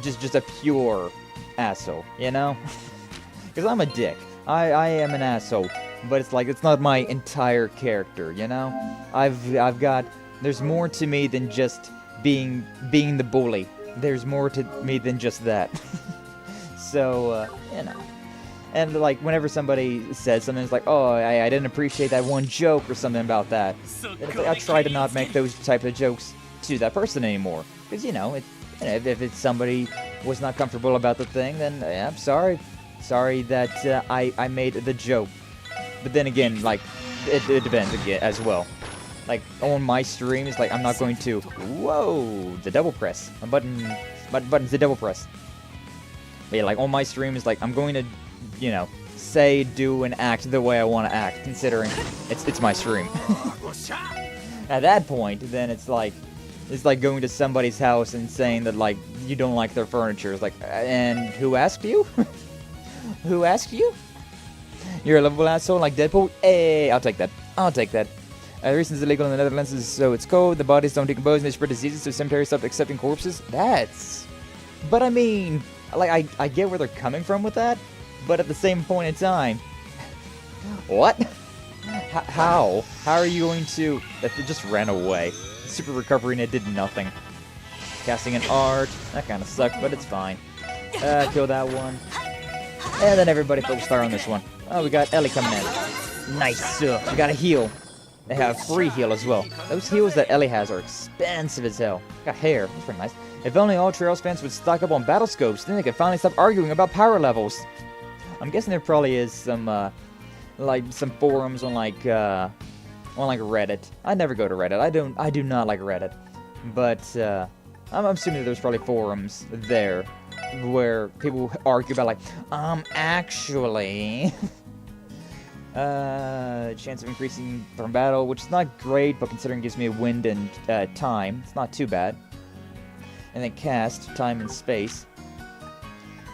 just a pure asshole, you know? Because I'm a dick. I am an asshole, but it's like it's not my entire character, you know? I've got there's more to me than just being the bully. There's more to me than just that. So, you know. And, like, whenever somebody says something, it's like, oh, I didn't appreciate that one joke or something about that. It's like, I try to not make those type of jokes to that person anymore. Because, you know, if it's somebody was not comfortable about the thing, then yeah, I'm sorry. Sorry that I made the joke. But then again, like, it depends again as well. Like, on my stream, it's like, I'm not going to, whoa, the double press. My button's the double press. But yeah, like, on my stream, it's like, I'm going to, you know, say, do, and act the way I want to act, considering it's my stream. At that point, then it's like going to somebody's house and saying that, like, you don't like their furniture. It's like, and who asked you? Who asked you? You're a lovable asshole like Deadpool? Hey, I'll take that. I'll take that. The reason it's illegal in the Netherlands is so it's cold, the bodies don't decompose, and they spread diseases, so cemeteries stop accepting corpses. That's... But I mean, like, I get where they're coming from with that, but at the same point in time... What? How? How are you going to... That just ran away. Super recovery and it did nothing. Casting an art. That kind of sucked, but it's fine. Kill that one. And then everybody focus fire on this one. Oh, we got Ellie coming in. Nice. We got a heal. They have free heal as well. Those heals that Ellie has are expensive as hell. Got hair. That's pretty nice. If only all Trails fans would stock up on battle scopes, then they could finally stop arguing about power levels. I'm guessing there probably is some, like, some forums on, like Reddit. I never go to Reddit. I do not like Reddit. But, I'm assuming there's probably forums there where people argue about, like, actually... chance of increasing from battle, which is not great, but considering it gives me a wind and time, it's not too bad. And then cast, time and space.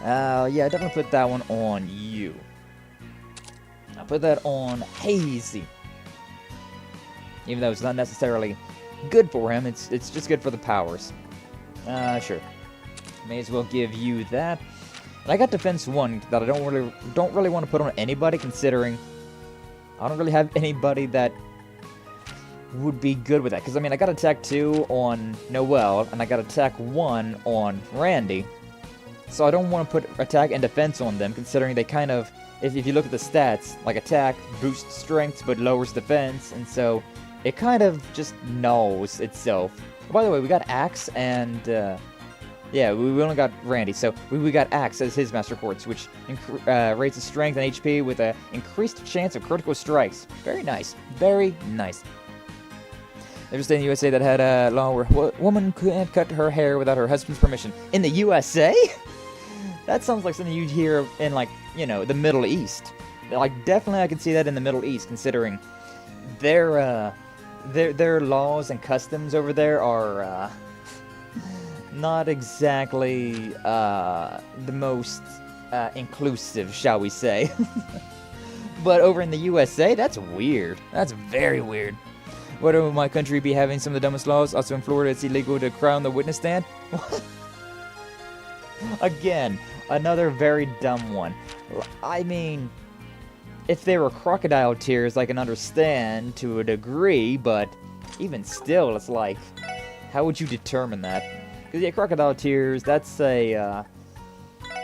Yeah, definitely put that one on you. I'll put that on Hazy. Even though it's not necessarily good for him, it's just good for the powers. Sure. May as well give you that. And I got defense 1 that I don't really want to put on anybody, considering I don't really have anybody that would be good with that. Because, I mean, I got attack 2 on Noelle, and I got attack 1 on Randy. So I don't want to put attack and defense on them, considering they kind of, if you look at the stats, like attack boosts strength but lowers defense, and so it kind of just nulls itself. By the way, we got Axe and... yeah, we only got Randy, so we got Axe as his Master Quartz, which raises strength and HP with an increased chance of critical strikes. Very nice. Very nice. There's a state in the USA that had a law where a woman couldn't cut her hair without her husband's permission. In the USA? That sounds like something you'd hear in, like, you know, the Middle East. Like, definitely I can see that in the Middle East, considering their laws and customs over there are, not exactly the most inclusive, shall we say. But over in the USA, that's weird. That's very weird. Why would my country be having some of the dumbest laws? Also in Florida, it's illegal to crown the witness stand? Again, another very dumb one. I mean, if they were crocodile tears, I can understand to a degree, but even still, it's like, how would you determine that? Because, yeah, crocodile tears, that's a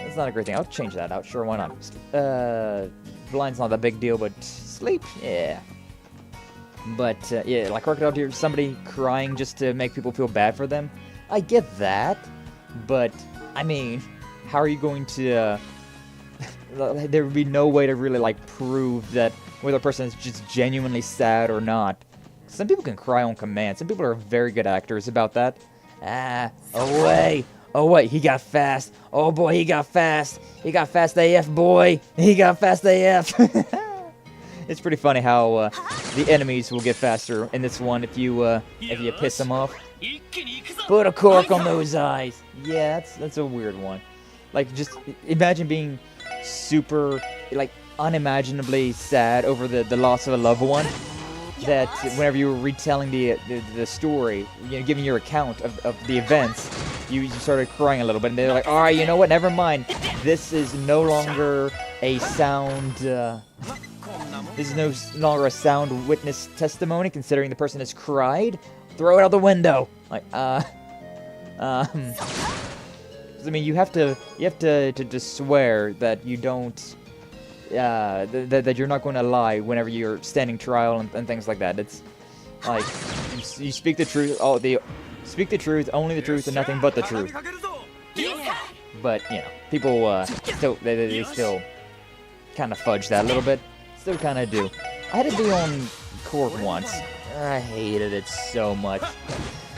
That's not a great thing. I'll change that out. Sure, why not? Blind's not that big deal, but sleep, yeah. But yeah, like Crocodile Tears, somebody crying just to make people feel bad for them. I get that, but I mean, how are you going to? There would be no way to really like prove that whether a person is just genuinely sad or not. Some people can cry on command. Some people are very good actors about that. Ah, away. Oh wait, he got fast. Oh boy, he got fast. He got fast AF, boy. He got fast AF. It's pretty funny how the enemies will get faster in this one if you piss them off. Put a cork on those eyes. Yeah, that's a weird one. Like, just imagine being super, like, unimaginably sad over the loss of a loved one. That whenever you were retelling the story, you know, giving your account of the events, you started crying a little bit, and they're like, all right, you know what, never mind. This is no longer a sound, this is no longer a sound witness testimony, considering the person has cried. Throw it out the window. Like, I mean, you have to just swear that you don't, that you're not going to lie whenever you're standing trial and things like that. It's like you speak the truth, speak the truth, only the truth, and nothing but the truth. But you know, people they still kind of fudge that a little bit. Still kind of do. I had to be on court once. I hated it so much.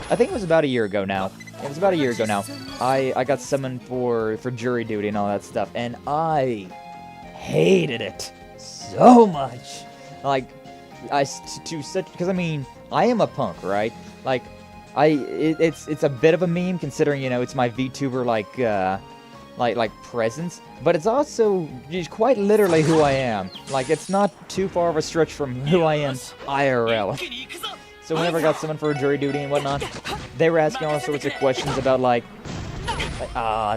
I think it was about a year ago now. It was about a year ago now. I got summoned for jury duty and all that stuff, and I hated it so much. Like, because I mean, I am a punk, right? Like, it's a bit of a meme considering, you know, it's my VTuber like presence, but it's also just quite literally who I am. Like, it's not too far of a stretch from who I am IRL. So whenever I got summoned for jury duty and whatnot, they were asking all sorts of questions about like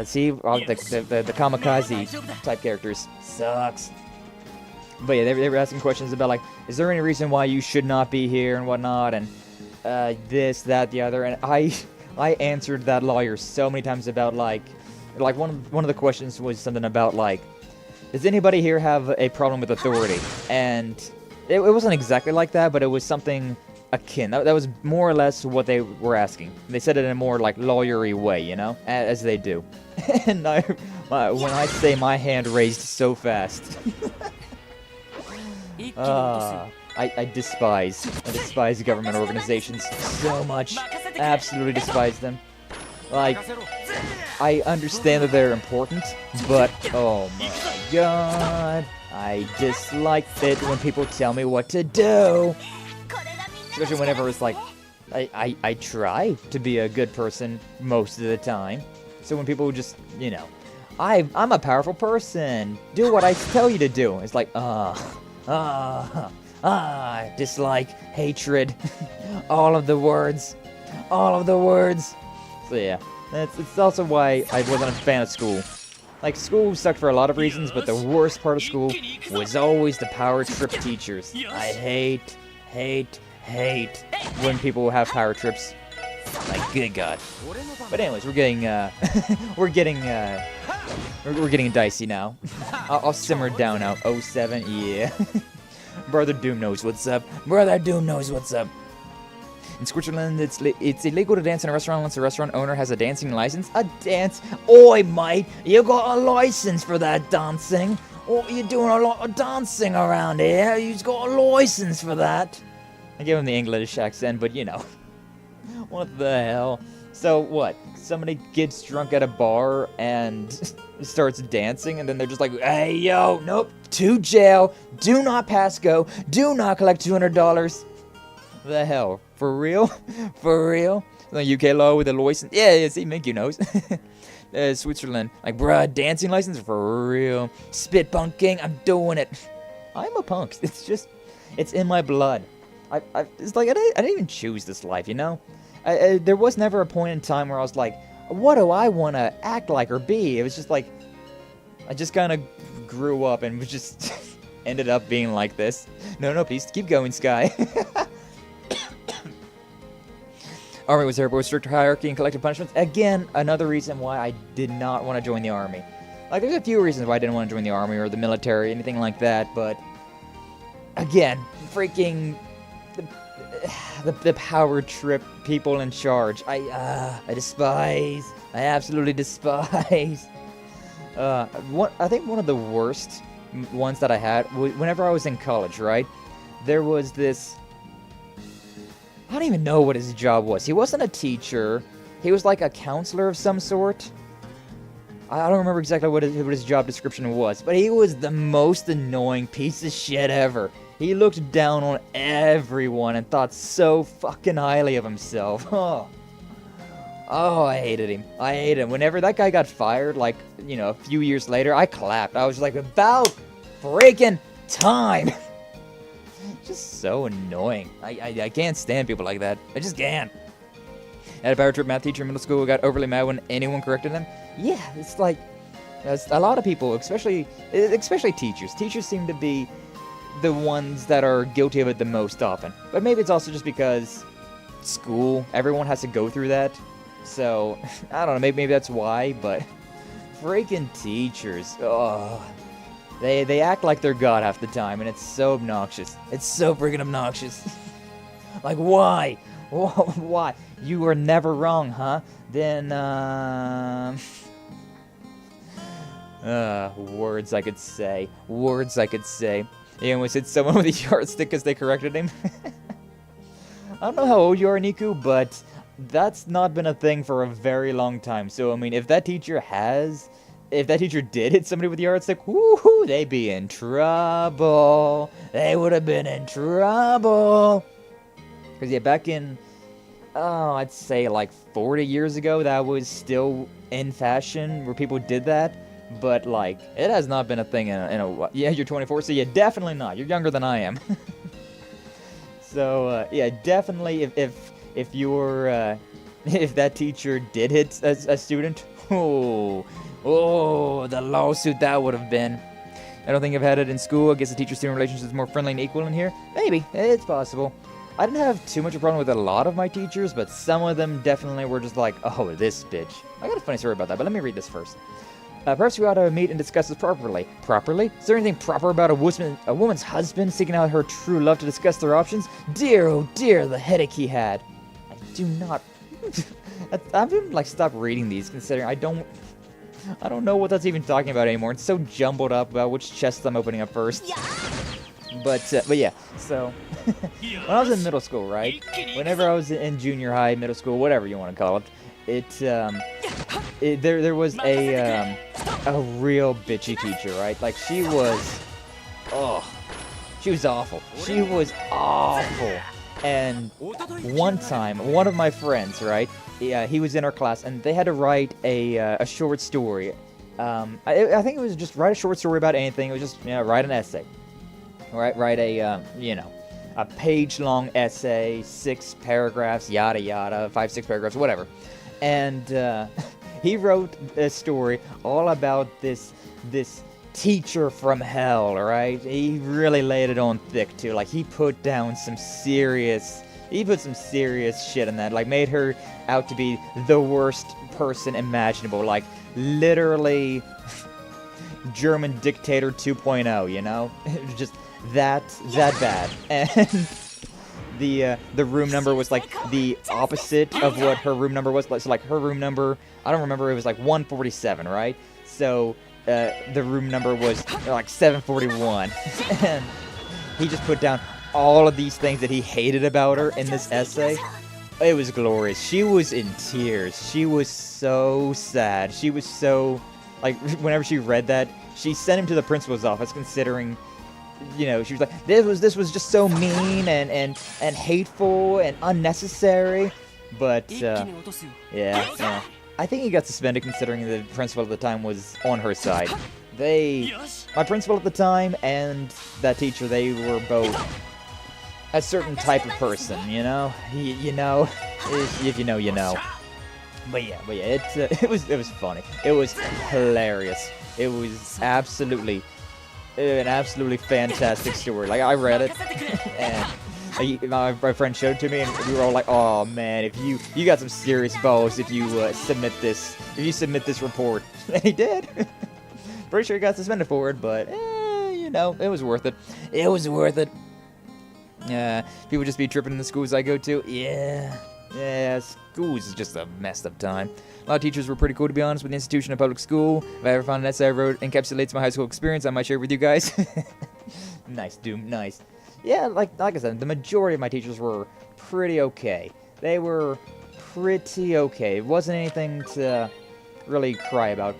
see, the kamikaze type characters sucks. But yeah, they were asking questions about like, is there any reason why you should not be here and whatnot, and this, that, the other, and I answered that lawyer so many times about like one of the questions was something about like, does anybody here have a problem with authority? And it wasn't exactly like that, but it was something akin. That was more or less what they were asking. They said it in a more like lawyery way, you know, as they do. And when I say my hand raised so fast, I despise government organizations so much. Absolutely despise them. Like, I understand that they're important, but oh my god, I dislike it when people tell me what to do. Especially whenever it's like, I try to be a good person most of the time. So when people just, you know, I'm a powerful person, do what I tell you to do. It's like, dislike, hatred, all of the words. So yeah, it's also why I wasn't a fan of school. Like, school sucked for a lot of reasons, but the worst part of school was always the power trip teachers. I hate when people have power trips. Like, good god. But anyways, we're getting dicey now. I'll simmer down now. 07, yeah. Brother Doom knows what's up. In Switzerland, it's illegal to dance in a restaurant unless the restaurant owner has a dancing license. A dance? Oi, mate, you got a license for that dancing? Oh, you're doing a lot of dancing around here. You've got a license for that. I gave him the English accent, but you know. What the hell? So what? Somebody gets drunk at a bar and starts dancing, and then they're just like, hey, yo, nope, to jail. Do not pass go. Do not collect $200. The hell? For real? For real? The UK law with a license? Yeah, see, Minkey knows. Switzerland. Like, bruh, dancing license? For real. Spit punking? I'm doing it. I'm a punk. It's just, it's in my blood. It's like, I didn't even choose this life, you know? There was never a point in time where I was like, what do I want to act like or be? It was just like, I just kind of grew up and was just ended up being like this. No, please, keep going, Sky. Army was there, but with strict hierarchy and collective punishments. Again, another reason why I did not want to join the army. Like, there's a few reasons why I didn't want to join the army or the military, anything like that, but again, freaking the power trip people in charge. I despise. I absolutely despise. I think one of the worst ones that I had, whenever I was in college, right? There was this, I don't even know what his job was. He wasn't a teacher. He was like a counselor of some sort. I don't remember exactly what his job description was, but he was the most annoying piece of shit ever. He looked down on everyone and thought so fucking highly of himself. Oh, I hated him. I hated him. Whenever that guy got fired, like, you know, a few years later, I clapped. I was like, about freaking time. Just so annoying. I can't stand people like that. I just can't. I had a power trip math teacher in middle school who got overly mad when anyone corrected them. Yeah, it's like, a lot of people, especially teachers. Teachers seem to be the ones that are guilty of it the most often. But maybe it's also just because school, everyone has to go through that. So, I don't know, maybe that's why, but freaking teachers, oh, they act like they're God half the time, and it's so obnoxious. It's so freaking obnoxious. Like, why? Why? You were never wrong, huh? Then, words I could say. Words I could say. He almost hit someone with a yardstick because they corrected him. I don't know how old you are, Niku, but that's not been a thing for a very long time. So, I mean, if that teacher did hit somebody with a yardstick, woohoo, they'd be in trouble. They would have been in trouble. Because, yeah, back in, I'd say like 40 years ago, that was still in fashion where people did that. But, like, it has not been a thing in a while. Yeah, you're 24, so yeah, definitely not. You're younger than I am. So, yeah, definitely if you were, if that teacher did hit a student, oh, the lawsuit that would have been. I don't think I've had it in school. I guess the teacher-student relationship is more friendly and equal in here. Maybe. It's possible. I didn't have too much of a problem with a lot of my teachers, but some of them definitely were just like, oh, this bitch. I got a funny story about that, but let me read this first. Perhaps we ought to meet and discuss this properly. Properly? Is there anything proper about a woman's husband seeking out her true love to discuss their options? Dear, oh dear, the headache he had. I do not... I'm gonna, like, stop reading these, considering I don't know what that's even talking about anymore. It's so jumbled up about which chest I'm opening up first. But yeah, so... when I was in middle school, right? Whenever I was in junior high, middle school, whatever you want to call it, there was a real bitchy teacher, right? Like, she was awful. She was awful. And one time, one of my friends, right? He was in our class, and they had to write a short story. I think it was just write a short story about anything. It was just, write an essay. Write a page-long essay, 6 paragraphs, yada yada, 5-6 paragraphs, whatever. And he wrote a story all about this teacher from hell, right? He really laid it on thick too. Like, he put some serious shit in that. Like, made her out to be the worst person imaginable. Like, literally German dictator 2.0, you know? Just that bad. And the room number was like the opposite of what her room number was. So, like, her room number, I don't remember, it was like 147, right? So the room number was like 741. And he just put down all of these things that he hated about her in this essay. It was glorious. She was in tears. She was so sad. She was so, like, whenever she read that, she sent him to the principal's office, considering, she was like, this was just so mean and hateful and unnecessary. But yeah. I think he got suspended, considering the principal at the time was on her side. My principal at the time and that teacher, they were both a certain type of person, If you know, you know. But yeah, it was funny. It was hilarious. It was an absolutely fantastic story. Like, I read it, and my friend showed it to me, and we were all like, "Oh man, if you got some serious balls if you submit this report." And he did. Pretty sure he got suspended for it, but, you know, it was worth it. It was worth it. People just be tripping in the schools I go to. Yeah, schools is just a messed up time. A lot of teachers were pretty cool, to be honest, with the institution of public school. If I ever found an essay I wrote encapsulates my high school experience, I might share it with you guys. Nice, Doom, nice. Yeah, like I said, the majority of my teachers were pretty okay. They were pretty okay. It wasn't anything to really cry about.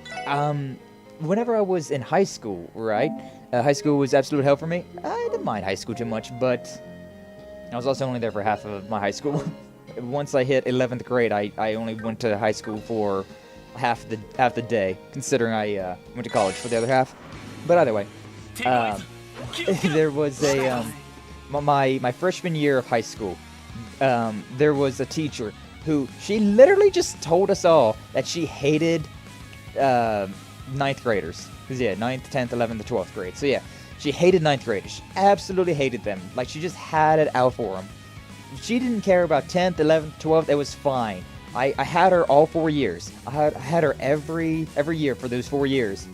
Whenever I was in high school, right? High school was absolute hell for me. I didn't mind high school too much, but I was also only there for half of my high school. Once I hit 11th grade, I only went to high school for half the day, considering I went to college for the other half. But either way, there was a my freshman year of high school. There was a teacher who she literally just told us all that she hated 9th graders. Because, yeah, 9th, 10th, 11th, and 12th grade. So, yeah, she hated 9th graders. She absolutely hated them. Like, she just had it out for them. She didn't care about 10th, 11th, 12th. It was fine. I had her all 4 years. I had her every year for those 4 years.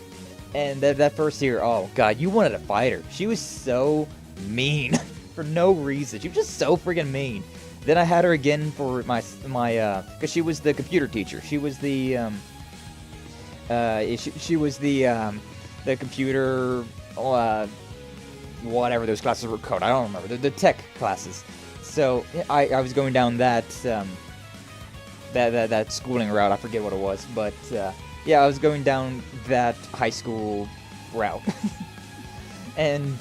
And that first year, oh, God, you wanted to fight her. She was so mean for no reason. She was just so freaking mean. Then I had her again for my because she was the computer teacher. She was the, she was the computer, whatever those classes were called. I don't remember. The tech classes. So I was going down that schooling route. I forget what it was, but yeah, I was going down that high school route. And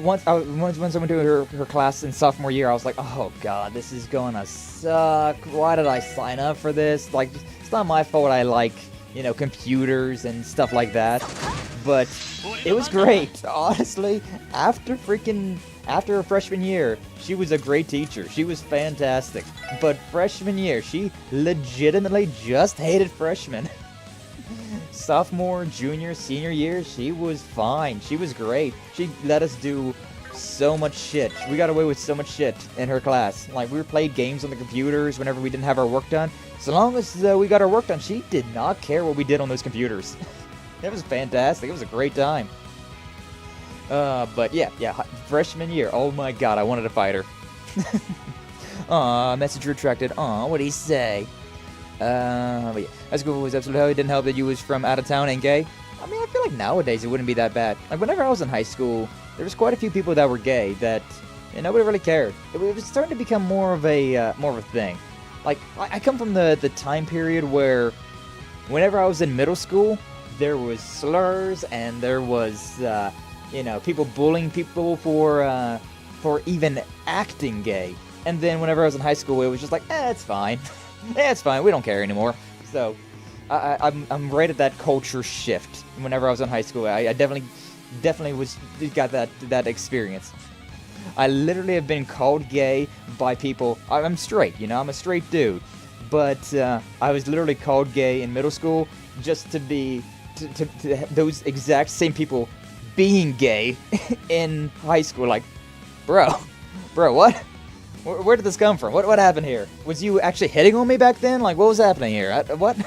once I went to her class in sophomore year, I was like, oh God, this is gonna suck. Why did I sign up for this? Like, it's not my fault I like, you know, computers and stuff like that. But it was great, honestly. After her freshman year, she was a great teacher. She was fantastic. But freshman year, she legitimately just hated freshmen. Sophomore, junior, senior year, she was fine. She was great. She let us do so much shit. We got away with so much shit in her class. Like, we played games on the computers whenever we didn't have our work done. So long as we got our work done, she did not care what we did on those computers. It was fantastic. It was a great time. But yeah, freshman year. Oh my God, I wanted to fight her. Aw, message retracted. Aw, what'd he say? But yeah, high school was absolutely hell. It didn't help that you was from out of town and gay. I mean, I feel like nowadays it wouldn't be that bad. Like, whenever I was in high school, there was quite a few people that were gay that, you know, nobody really cared. It was starting to become more of a thing. Like, I come from the time period where, whenever I was in middle school, there was slurs and there was, you know, people bullying people for even acting gay. And then whenever I was in high school, it was just like, it's fine. It's fine. We don't care anymore. So, I'm right at that culture shift. Whenever I was in high school, I definitely got that experience. I literally have been called gay by people. I'm straight, you know, I'm a straight dude. But I was literally called gay in middle school just to be to those exact same people being gay in high school. Like, bro, what? Where did this come from? What happened here? Was you actually hitting on me back then? Like, what was happening here? What?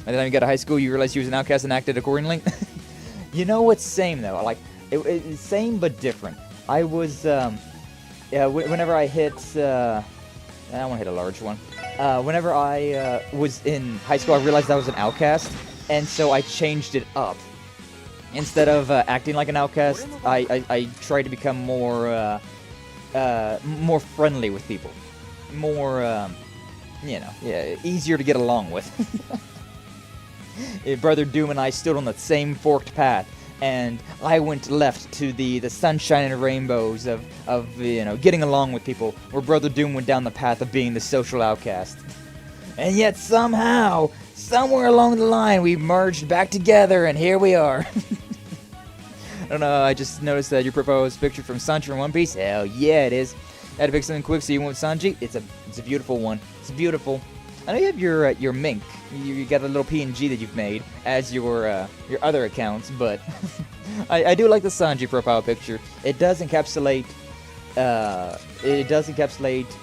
By the time you got to high school, you realized you was an outcast and acted accordingly? You know what's same, though? Like, it's same but different. I was, whenever I hit, I don't want to hit a large one. Whenever I was in high school, I realized I was an outcast, and so I changed it up. Instead of acting like an outcast, I tried to become more friendly with people, more, you know, yeah, easier to get along with. Brother Doom and I stood on the same forked path, and I went left to the sunshine and rainbows of you know, getting along with people, where Brother Doom went down the path of being the social outcast. And yet somehow, somewhere along the line, we merged back together, and here we are. I don't know, I just noticed that your profile was pictured from Sanji from One Piece. Hell yeah, it is. I had to pick something quick, so you went with Sanji. It's a beautiful one. It's beautiful. I know you have your mink. You got a little PNG that you've made as your other accounts, but I do like the Sanji profile picture. It does encapsulate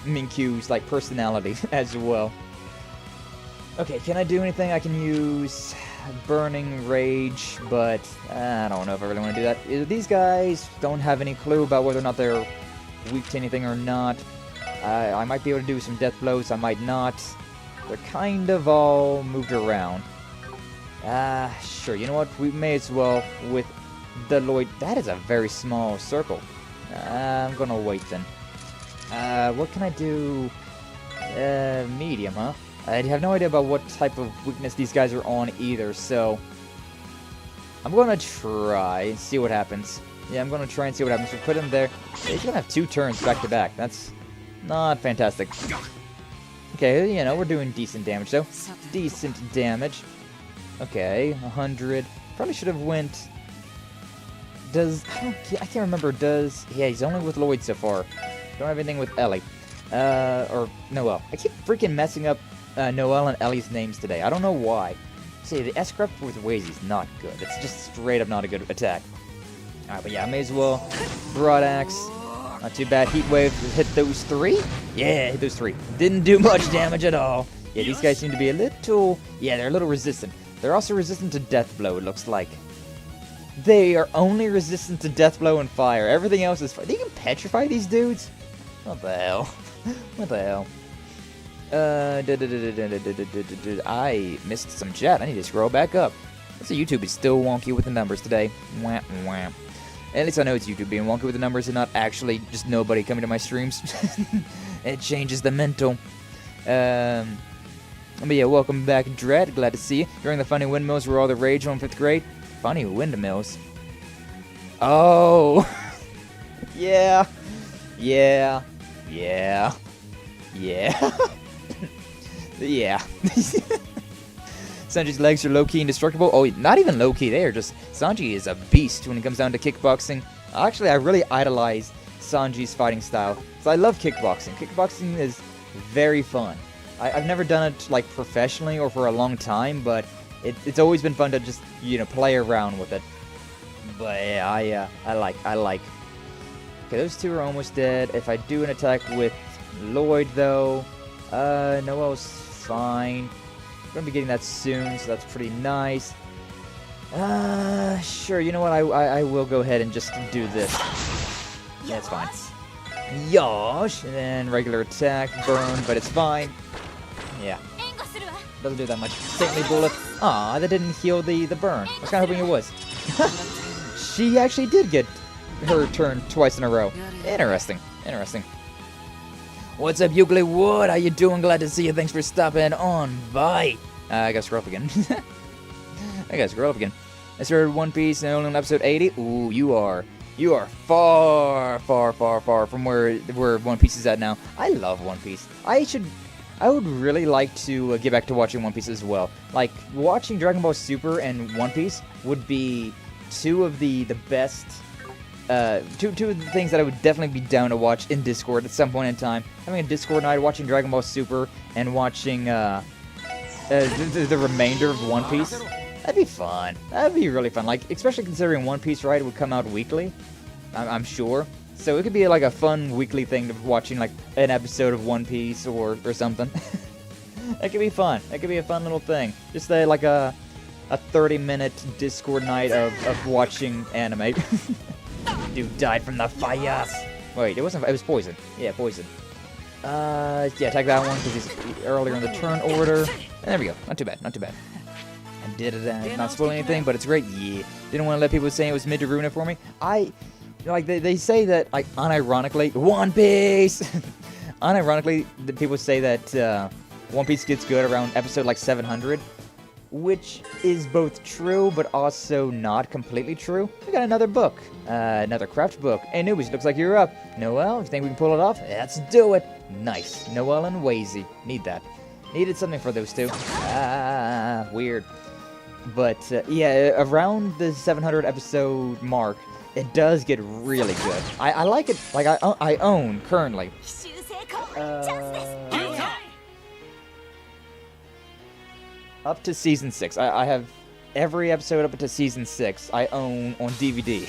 Minkyu's like personality as well. Okay, can I do anything? I can use Burning Rage, but I don't know if I really want to do that. These guys don't have any clue about whether or not they're weak to anything or not. I might be able to do some death blows, I might not. They're kind of all moved around. Sure, you know what? We may as well with the Lloyd. That is a very small circle. I'm gonna wait then. What can I do? Medium, huh? I have no idea about what type of weakness these guys are on either, so I'm gonna try and see what happens. Yeah, I'm gonna try and see what happens. We'll put him there. He's gonna have 2 turns back to back. That's not fantastic. Okay, you know, we're doing decent damage though. Decent damage. Okay, 100. Probably should have went. I can't remember. Yeah, he's only with Lloyd so far. Don't have anything with Ellie. Or Noelle. I keep freaking messing up Noelle and Ellie's names today. I don't know why. See, the S-Crep with Wazy's not good. It's just straight up not a good attack. Alright, but yeah, I may as well. Broad Axe. Not too bad. Heat Wave. Hit those 3? Yeah, hit those 3. Didn't do much damage at all. Yeah, these guys seem to be a little... Yeah, they're a little resistant. They're also resistant to Death Blow, it looks like. They are only resistant to Death Blow and Fire. Everything else is... They can petrify these dudes? What the hell? What the hell? I missed some chat. I need to scroll back up. So YouTube is still wonky with the numbers today. Wah, wah. At least I know it's YouTube being wonky with the numbers and not actually just nobody coming to my streams. It changes the mental. But yeah, welcome back, Dread. Glad to see you. During the funny windmills were all the rage on 5th grade. Funny windmills. Oh. Yeah. Yeah. Yeah. Yeah. Yeah. Sanji's legs are low-key indestructible. Oh, not even low-key. They are just... Sanji is a beast when it comes down to kickboxing. Actually, I really idolize Sanji's fighting style. So I love kickboxing. Kickboxing is very fun. I've never done it, like, professionally or for a long time, but it's always been fun to just, you know, play around with it. But yeah, I like. Okay, those 2 are almost dead. If I do an attack with Lloyd, though, Noelle's fine. I'm gonna be getting that soon, so that's pretty nice. Sure, you know what? I will go ahead and just do this. Yeah, it's fine. Yosh! And then regular attack, burn, but it's fine. Yeah. Doesn't do that much. Saintly bullet. Aw, that didn't heal the burn. I was kinda hoping it was. She actually did get her turn twice in a row. Interesting. Interesting. What's up, Euclid Wood? How you doing? Glad to see you. Thanks for stopping on by. I gotta scroll up again. I started One Piece and only on episode 80. Ooh, you are far from where One Piece is at now. I love One Piece. I would really like to get back to watching One Piece as well. Like, watching Dragon Ball Super and One Piece would be 2 of the best... two of the things that I would definitely be down to watch in Discord at some point in time. Having a Discord night, watching Dragon Ball Super, and watching the remainder of One Piece. That'd be fun. That'd be really fun. Like, especially considering One Piece, right, would come out weekly. I'm sure. So it could be like a fun weekly thing to watching like an episode of One Piece or something. That could be fun. That could be a fun little thing. Just like a 30-minute Discord night of watching anime. Dude died from the fire. Wait, it wasn't. It was poison. Yeah, poison. Yeah, attack that one because he's earlier in the turn order. And there we go. Not too bad. Not too bad. I did it. Not spoil anything, but it's great. Yeah. Didn't want to let people say it was mid to ruin it for me. Like they say that, like, unironically, One Piece. Unironically, the people say that One Piece gets good around episode like 700. Which is both true, but also not completely true. We got another book. Another craft book. Hey, newbies, looks like you're up. Noelle, if you think we can pull it off, let's do it. Nice. Noelle and Wazy. Need that. Needed something for those 2. Weird. But, yeah, around the 700 episode mark, it does get really good. I like it. Like, I own, currently. Up to Season 6. I have every episode up to Season 6 I own on DVD.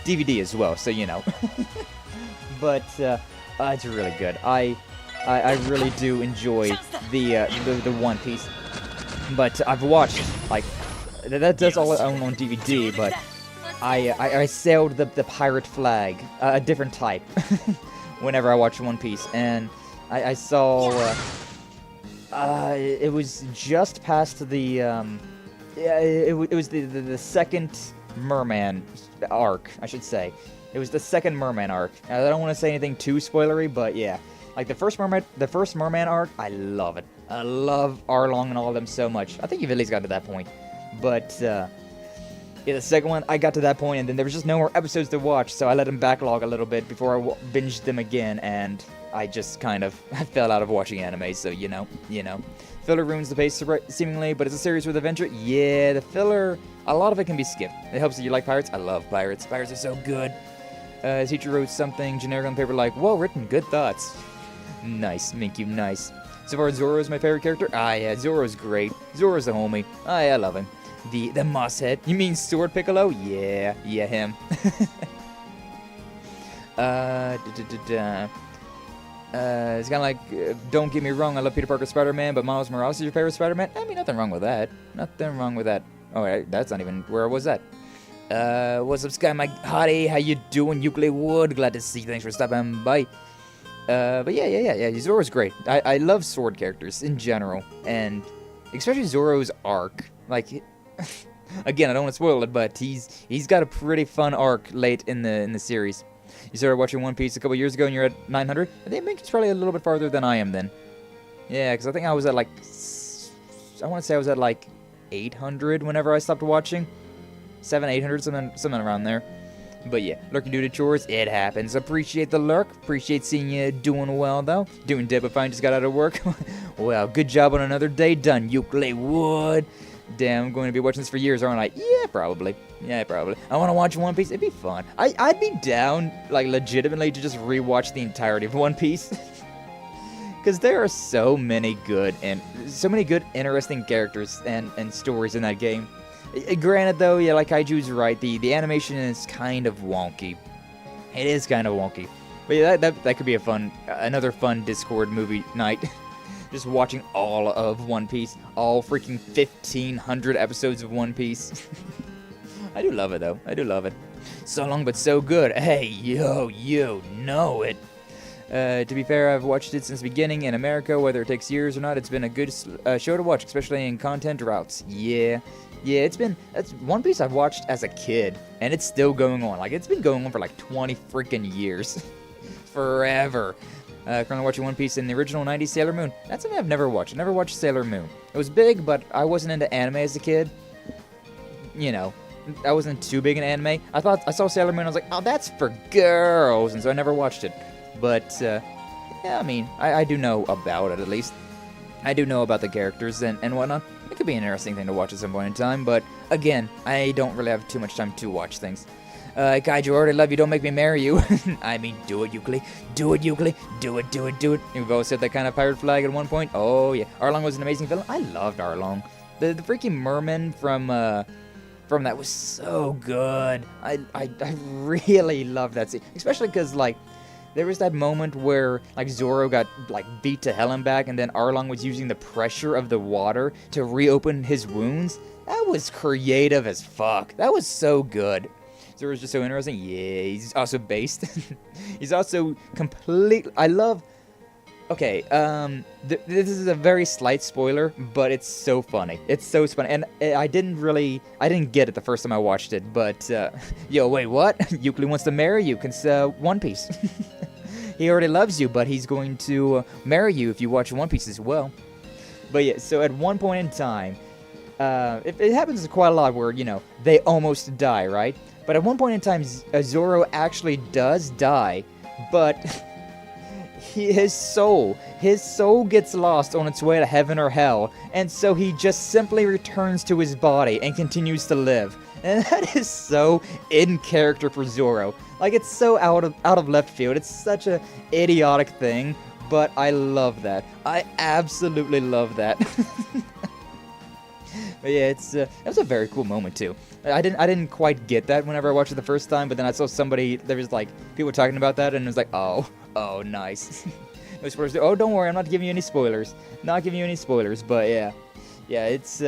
DVD as well, so you know. But it's really good. I really do enjoy the One Piece. But I've watched, like, That's all I own on DVD, but I sailed the pirate flag, a different type, whenever I watch One Piece, and I saw, it was just past the, it was the second Merman arc, I should say. It was the second Merman arc. I don't want to say anything too spoilery, but yeah. Like, the first Merman arc, I love it. I love Arlong and all of them so much. I think you've at least got to that point. But, yeah, the second one, I got to that point, and then there was just no more episodes to watch, so I let them backlog a little bit before I binged them again, and I just kind of fell out of watching anime, so, you know. Filler ruins the pace, seemingly, but it's a series with adventure. Yeah, the filler, a lot of it can be skipped. It helps that you like pirates. I love pirates. Pirates are so good. His teacher wrote something generic on the paper like, well written, good thoughts. Nice, Minkyu, nice. So far, Zoro's my favorite character. Ah, yeah, Zoro's great. Zoro's the homie. I love him. The moss head. You mean Sword Piccolo? Yeah, him. It's kind of like, don't get me wrong, I love Peter Parker Spider-Man, but Miles Morales is your favorite Spider-Man? I mean, nothing wrong with that. Nothing wrong with that. Oh, wait, that's not even where was that. What's up, Sky, my hottie? How you doing, Euclid Wood? Glad to see you. Thanks for stopping by. But yeah. Zoro's great. I love sword characters in general, and especially Zoro's arc. Like, again, I don't want to spoil it, but he's got a pretty fun arc late in the series. You started watching One Piece a couple years ago, and you're at 900. I think Mink's probably a little bit farther than I am then. Yeah, because I think I was at like, I want to say I was at like 800 whenever I stopped watching. 800, something around there. But yeah, lurking due to chores, it happens. Appreciate the lurk. Appreciate seeing you doing well, though. Doing dead, but fine, just got out of work. Well, good job on another day done, Euclid Wood. Damn, I'm going to be watching this for years, aren't I? Yeah, probably. I want to watch One Piece. It'd be fun. I'd be down, like, legitimately to just rewatch the entirety of One Piece. Because there are so many good, interesting characters and stories in that game. Granted, though, yeah, like Haiju's right, the animation is kind of wonky. It is kind of wonky. But yeah, that could be another fun Discord movie night. Just watching all of One Piece. All freaking 1,500 episodes of One Piece. I do love it, though. I do love it. So long, but so good. Hey, you know it. To be fair, I've watched it since the beginning in America. Whether it takes years or not, it's been a good show to watch, especially in content routes. Yeah, that's One Piece I've watched as a kid, and it's still going on. Like, it's been going on for like 20 freaking years. Forever. Currently watching One Piece in the original 90s Sailor Moon. That's something I've never watched. I never watched Sailor Moon. It was big, but I wasn't into anime as a kid. You know, I wasn't too big in anime. I saw Sailor Moon, I was like, oh, that's for girls, and so I never watched it. But, yeah, I mean, I do know about it, at least. I do know about the characters and whatnot. It could be an interesting thing to watch at some point in time, but, again, I don't really have too much time to watch things. Kaiju, I already love you, don't make me marry you. I mean, do it, Euclid. Do it, Euclid. Do it. We've always said that kind of pirate flag at one point. Oh, yeah. Arlong was an amazing villain. I loved Arlong. The freaking merman from that was so good. I really loved that scene. Especially because, like, there was that moment where, like, Zoro got, like, beat to hell and back, and then Arlong was using the pressure of the water to reopen his wounds. That was creative as fuck. That was so good. Zoro's just so interesting. Yeah, he's also based. He's also completely... I love... Okay, this is a very slight spoiler, but it's so funny. It's so funny, and I didn't get it the first time I watched it, but, yo, wait, what? Euclid wants to marry you, cause, One Piece. He already loves you, but he's going to marry you if you watch One Piece as well. But yeah, so at one point in time, it happens quite a lot where, you know, they almost die, right? But at one point in time, Zoro actually does die, but... His soul gets lost on its way to heaven or hell, and so he just simply returns to his body and continues to live. And that is so in character for Zoro. Like, it's so out of left field. It's such a idiotic thing, but I love that. I absolutely love that. But yeah, that was a very cool moment too. I didn't quite get that whenever I watched it the first time, but then I saw there was like people talking about that, and it was like, oh, nice. No spoilers. Oh, don't worry, I'm not giving you any spoilers. But yeah, it's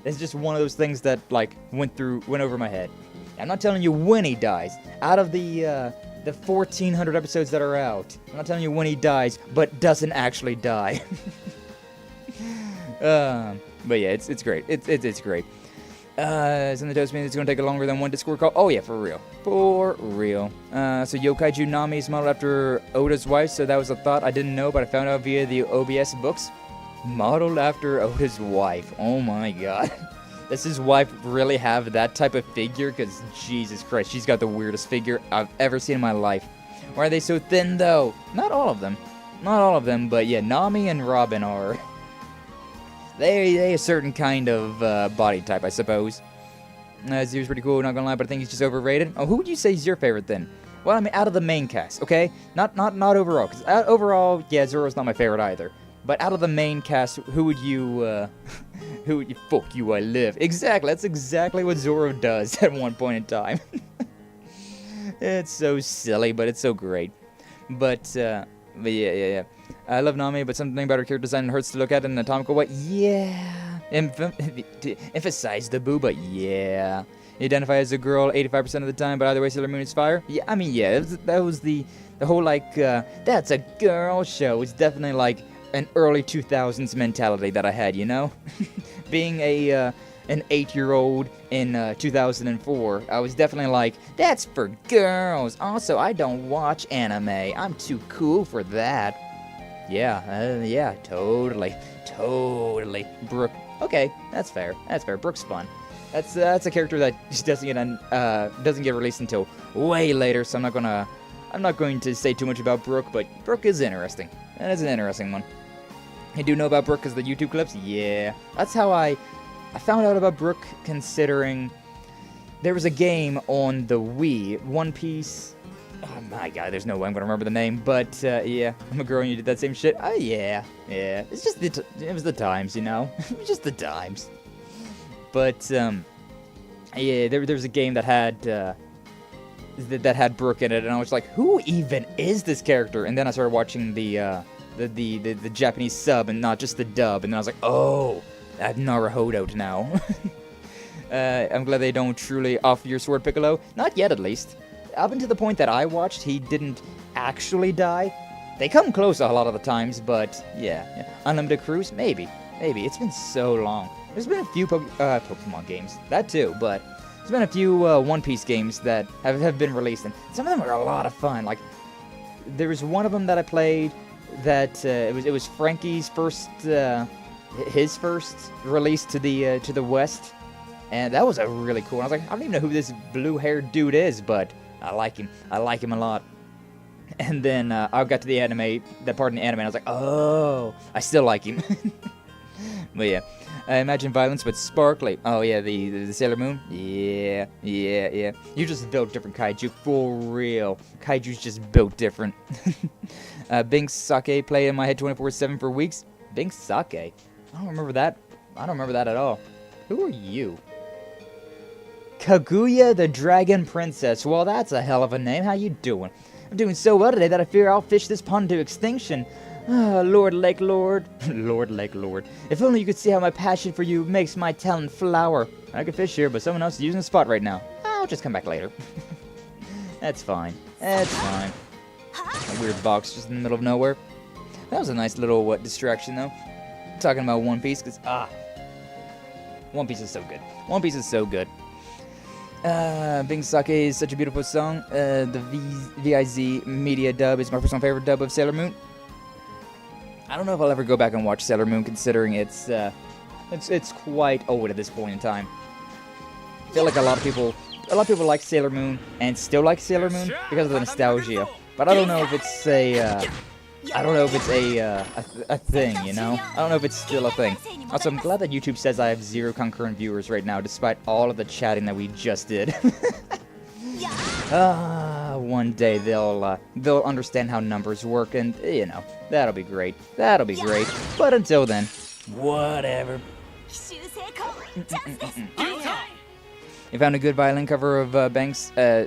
It's just one of those things that, like, went over my head. I'm not telling you when he dies. Out of the 1,400 episodes that are out, I'm not telling you when he dies, but doesn't actually die. But yeah, it's great. It's great. Something tells me it's going to take longer than one Discord call. Oh yeah, for real. For real. So Yokaiju Nami is modeled after Oda's wife, so that was a thought I didn't know, but I found out via the OBS books. Modeled after Oda's wife. Oh my god. Does his wife really have that type of figure? Because Jesus Christ, she's got the weirdest figure I've ever seen in my life. Why are they so thin though? Not all of them. Not all of them, but yeah, Nami and Robin are... They a certain kind of body type, I suppose. Zero's pretty cool, not gonna lie, but I think he's just overrated. Oh, who would you say is your favorite then? Well, I mean, out of the main cast, okay? Not overall, because overall, yeah, Zoro's not my favorite either. But out of the main cast, who would you, fuck you, I live. Exactly, that's exactly what Zoro does at one point in time. It's so silly, but it's so great. But yeah. I love Nami, but something about her character design hurts to look at in an anatomical way. Yeah. Emphasize the booba. Yeah. You identify as a girl 85% of the time, but either way, Sailor Moon is fire. Yeah, I mean, yeah, that was the whole, like, that's a girl show. It's definitely, like, an early 2000s mentality that I had, you know? Being an 8-year-old in 2004, I was definitely like, that's for girls. Also, I don't watch anime. I'm too cool for that. Yeah, totally. Brooke. Okay, that's fair. Brooke's fun. That's a character that just doesn't get released until way later. So I'm not going to say too much about Brooke, but Brooke is interesting. That is an interesting one. I do know about Brooke because of the YouTube clips. Yeah, that's how I found out about Brooke, considering there was a game on the Wii, One Piece. Oh my god, there's no way I'm gonna remember the name, but yeah, I'm a girl and you did that same shit. Oh yeah. It's just it was the times, you know. It was just the times. But yeah, there was a game that had Brooke in it, and I was like, who even is this character? And then I started watching the Japanese sub and not just the dub, and then I was like, oh, I have Naruhodo now. I'm glad they don't truly offer your sword, Piccolo. Not yet, at least. Up until the point that I watched, he didn't actually die. They come close a lot of the times, but yeah. Unlimited Cruise? Maybe. It's been so long. There's been a few Pokemon games, that too, but there's been a few One Piece games that have been released, and some of them are a lot of fun. Like, there was one of them that I played that it was Frankie's first release to the West, and that was a really cool. I was like, I don't even know who this blue-haired dude is, but I like him. I like him a lot. And then I got to that part in the anime, and I was like, oh, I still like him. But yeah, imagine violence but sparkly. Oh yeah, the Sailor Moon. Yeah. You just built different kaiju for real. Kaiju's just built different. Binks Sake play in my head 24/7 for weeks. Binks Sake. I don't remember that. At all. Who are you? Kaguya the Dragon Princess. Well, that's a hell of a name. How you doing? I'm doing so well today that I fear I'll fish this pond to extinction. Lord Lake Lord. Lord Lake Lord. If only you could see how my passion for you makes my talent flower. I could fish here, but someone else is using the spot right now. I'll just come back later. That's fine. A weird box just in the middle of nowhere. That was a nice little distraction, though. Talking about One Piece, because, One Piece is so good. Bing Sake is such a beautiful song. The VIZ media dub is my personal favorite dub of Sailor Moon. I don't know if I'll ever go back and watch Sailor Moon, considering it's quite old at this point in time. I feel like a lot of people like Sailor Moon and still like Sailor Moon because of the nostalgia. But I don't know if it's a thing, you know? I don't know if it's still a thing. Also, I'm glad that YouTube says I have 0 concurrent viewers right now, despite all of the chatting that we just did. One day they'll understand how numbers work, and, you know, that'll be great. But until then, whatever. You found a good violin cover of Banks, Sake?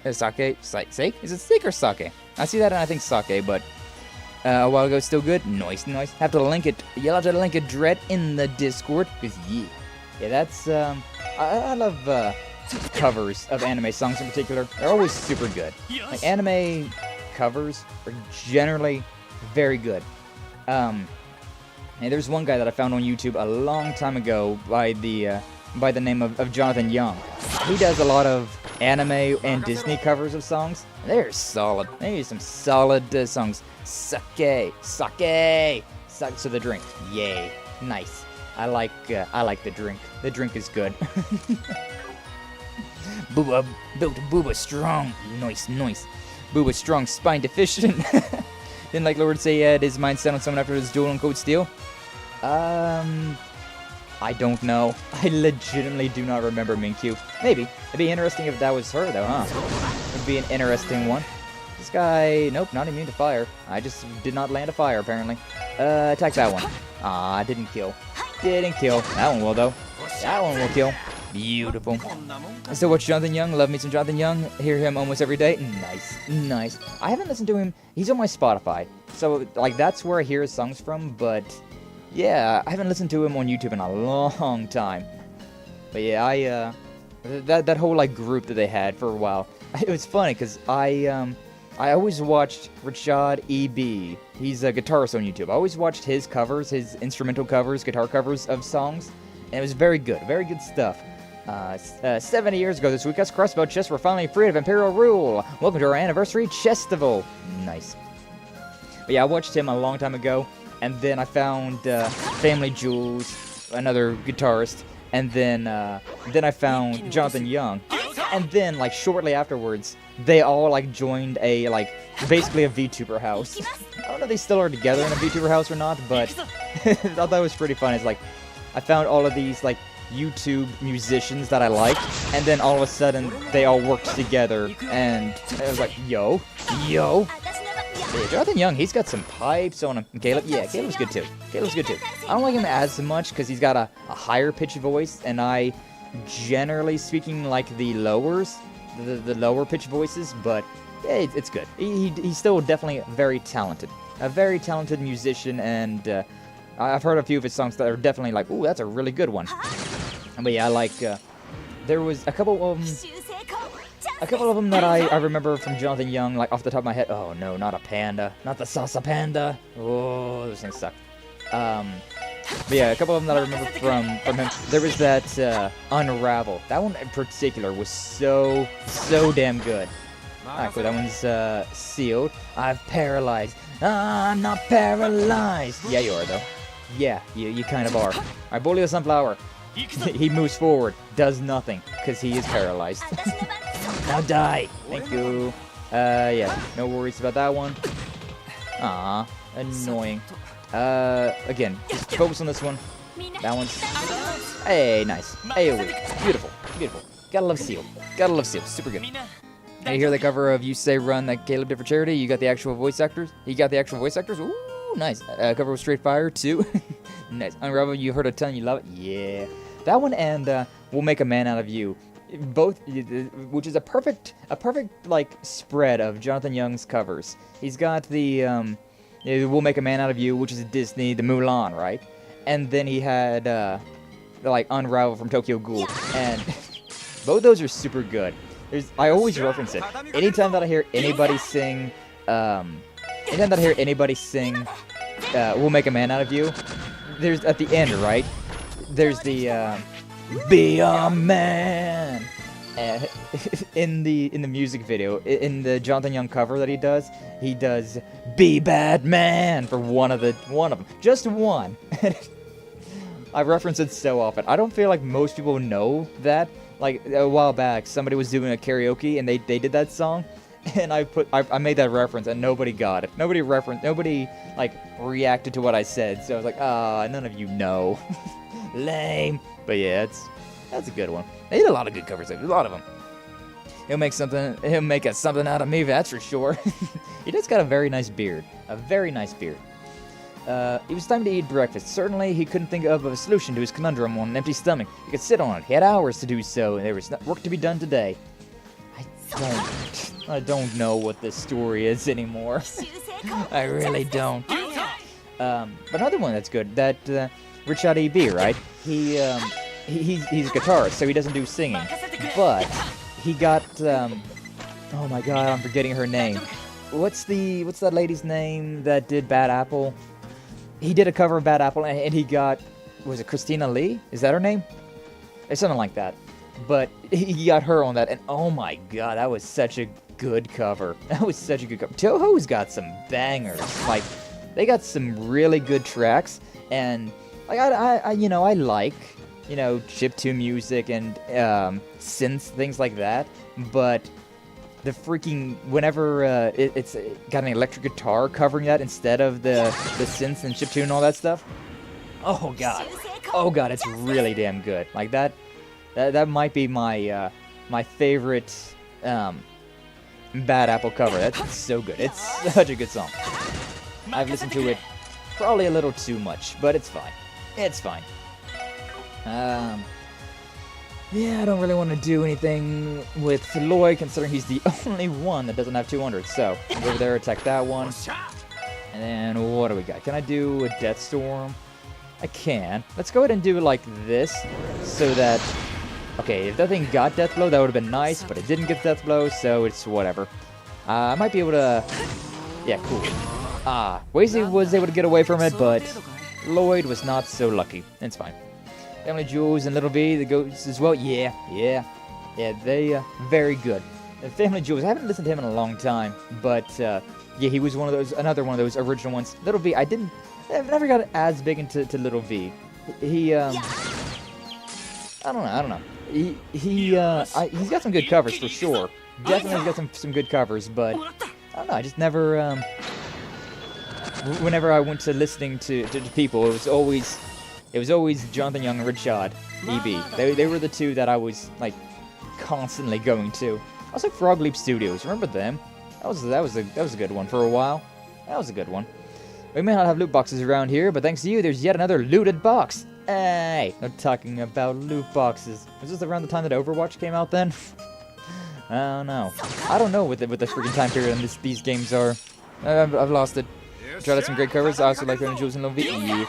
Is it Sake or Sake? I see that and I think Sake, but a while ago. Still good. Nice. Have to link it. You'll have to link it, Dread, in the Discord. Because, yeah, that's, I love, covers of anime songs in particular. They're always super good. Like, anime covers are generally very good. And there's one guy that I found on YouTube a long time ago by the name of Jonathan Young. He does a lot of anime and Disney covers of songs. They're solid. They use some solid songs. Sake, so the drink. Yay, nice. I like the drink. The drink is good. Booba built Booba strong. Nice. Booba strong, spine deficient. Didn't like Lord say he had his mind set on someone after his duel on Code Steel. I don't know. I legitimately do not remember Minkyu. Maybe. It'd be interesting if that was her, though, huh? It'd be an interesting one. This guy... Nope, not immune to fire. I just did not land a fire, apparently. Attack that one. Ah, didn't kill. Didn't kill. That one will, though. That one will kill. Beautiful. I still watch Jonathan Young. Love me some Jonathan Young. Hear him almost every day. Nice. I haven't listened to him. He's on my Spotify. So, like, that's where I hear his songs from, but... Yeah, I haven't listened to him on YouTube in a long time. But yeah, that whole, like, group that they had for a while. It was funny, because I always watched Rashad E.B. He's a guitarist on YouTube. I always watched his covers, his instrumental covers, guitar covers of songs. And it was very good stuff. 70 years ago this week, us Crossbell chests were finally freed of Imperial rule. Welcome to our anniversary chestival. Nice. But yeah, I watched him a long time ago. And then I found Family Jewels, another guitarist, and then I found Jonathan Young, and then like shortly afterwards, they all like joined a basically a VTuber house. I don't know if they still are together in a VTuber house or not, but I thought that was pretty fun. It's like I found all of these like YouTube musicians that I liked, and then all of a sudden they all worked together, and I was like, yo. Yeah, Jonathan Young, he's got some pipes on him. Caleb, yeah, Caleb's good too. I don't like him as much because he's got a higher pitched voice, and I, generally speaking, like the lowers, the lower pitched voices, but yeah, it's good. He's still definitely very talented. A very talented musician, and I've heard a few of his songs that are definitely like, ooh, that's a really good one. But yeah, I like, there was a couple of them that I remember from Jonathan Young, like off the top of my head. Oh no, not a panda. Not the salsa panda. Oh, those things suck. But yeah, a couple of them that I remember from him. There was that Unravel. That one in particular was so damn good. Alright, cool. That one's sealed. I've paralyzed. I'm not paralyzed. Yeah, you are though. Yeah, you kind of are. Alright, Bolio Sunflower. He moves forward, does nothing, because he is paralyzed. Now die! Thank you. Yeah, no worries about that one. Ah, annoying. Again, just focus on this one. That one's... Hey, nice. AoE. Beautiful. Gotta love Seal. Super good. And you hear the cover of You Say Run that Caleb did for charity? You got the actual voice actors? Ooh, nice. Cover with Straight Fire, too. Nice. Unravel, you heard a ton, you love it? Yeah. That one and We'll Make a Man Out of You. Both, which is a perfect like spread of Jonathan Young's covers. He's got the We'll Make a Man Out of You, which is Disney, the Mulan, right? And then he had like Unravel from Tokyo Ghoul, and both those are super good. I always reference it anytime that I hear anybody sing. We'll Make a Man Out of You. There's at the end, right? There's the Be a Man. In the music video, in the Jonathan Young cover that he does Be Bad Man for one of them, just one. I reference it so often. I don't feel like most people know that. Like a while back, somebody was doing a karaoke and they did that song, and I made that reference and nobody got it. Nobody like reacted to what I said. So I was like, none of you know. Lame. But yeah, that's a good one. They did a lot of good covers. A lot of them. He'll make something out of me, that's for sure. He just got a very nice beard. It was time to eat breakfast. Certainly, he couldn't think of a solution to his conundrum on an empty stomach. He could sit on it. He had hours to do so, and there was work to be done today. I don't know what this story is anymore. I really don't. But another one that's good, that Richard EB, right? He's a guitarist, so he doesn't do singing. But he got oh my god, I'm forgetting her name. What's that lady's name that did Bad Apple? He did a cover of Bad Apple, and he got, was it Christina Lee? Is that her name? It's something like that. But he got her on that, and oh my god, that was such a good cover. That was such a good cover. Toho's got some bangers. Like, they got some really good tracks, and like I like, you know, chiptune music and synths, things like that. But the freaking, whenever it's got an electric guitar covering that instead of the synths and chiptune and all that stuff, oh god, it's really damn good. Like that might be my my favorite Bad Apple cover. That's so good. It's such a good song. I've listened to it probably a little too much, but it's fine. It's fine. Yeah, I don't really want to do anything with Lloyd, considering he's the only one that doesn't have 200. So, go over there, attack that one. And then, what do we got? Can I do a Death Storm? I can. Let's go ahead and do it like this, so that... Okay, if that thing got Death Blow, that would have been nice, but it didn't get Death Blow, so it's whatever. I might be able to... Yeah, cool. Wazy was able to get away from it, but Lloyd was not so lucky. It's fine. Family Jewels and Little V, the goats as well. Yeah, they very good. And Family Jewels, I haven't listened to him in a long time, but yeah, he was another one of those original ones. Little V, I've never got as big into Little V. He I don't know. He's got some good covers for sure. Definitely got some good covers, but I don't know. I just never whenever I went to listening to people, it was always Jonathan Young and Richard EB. They were the two that I was like constantly going to. Also, Frog Leap Studios. Remember them? That was a good one for a while. That was a good one. We may not have loot boxes around here, but thanks to you, there's yet another looted box. Hey, I'm talking about loot boxes. Was this around the time that Overwatch came out then? I don't know. I don't know what the freaking time period in these games are. I've lost it. Tried out some great covers. I also like Family Jewels and Little V.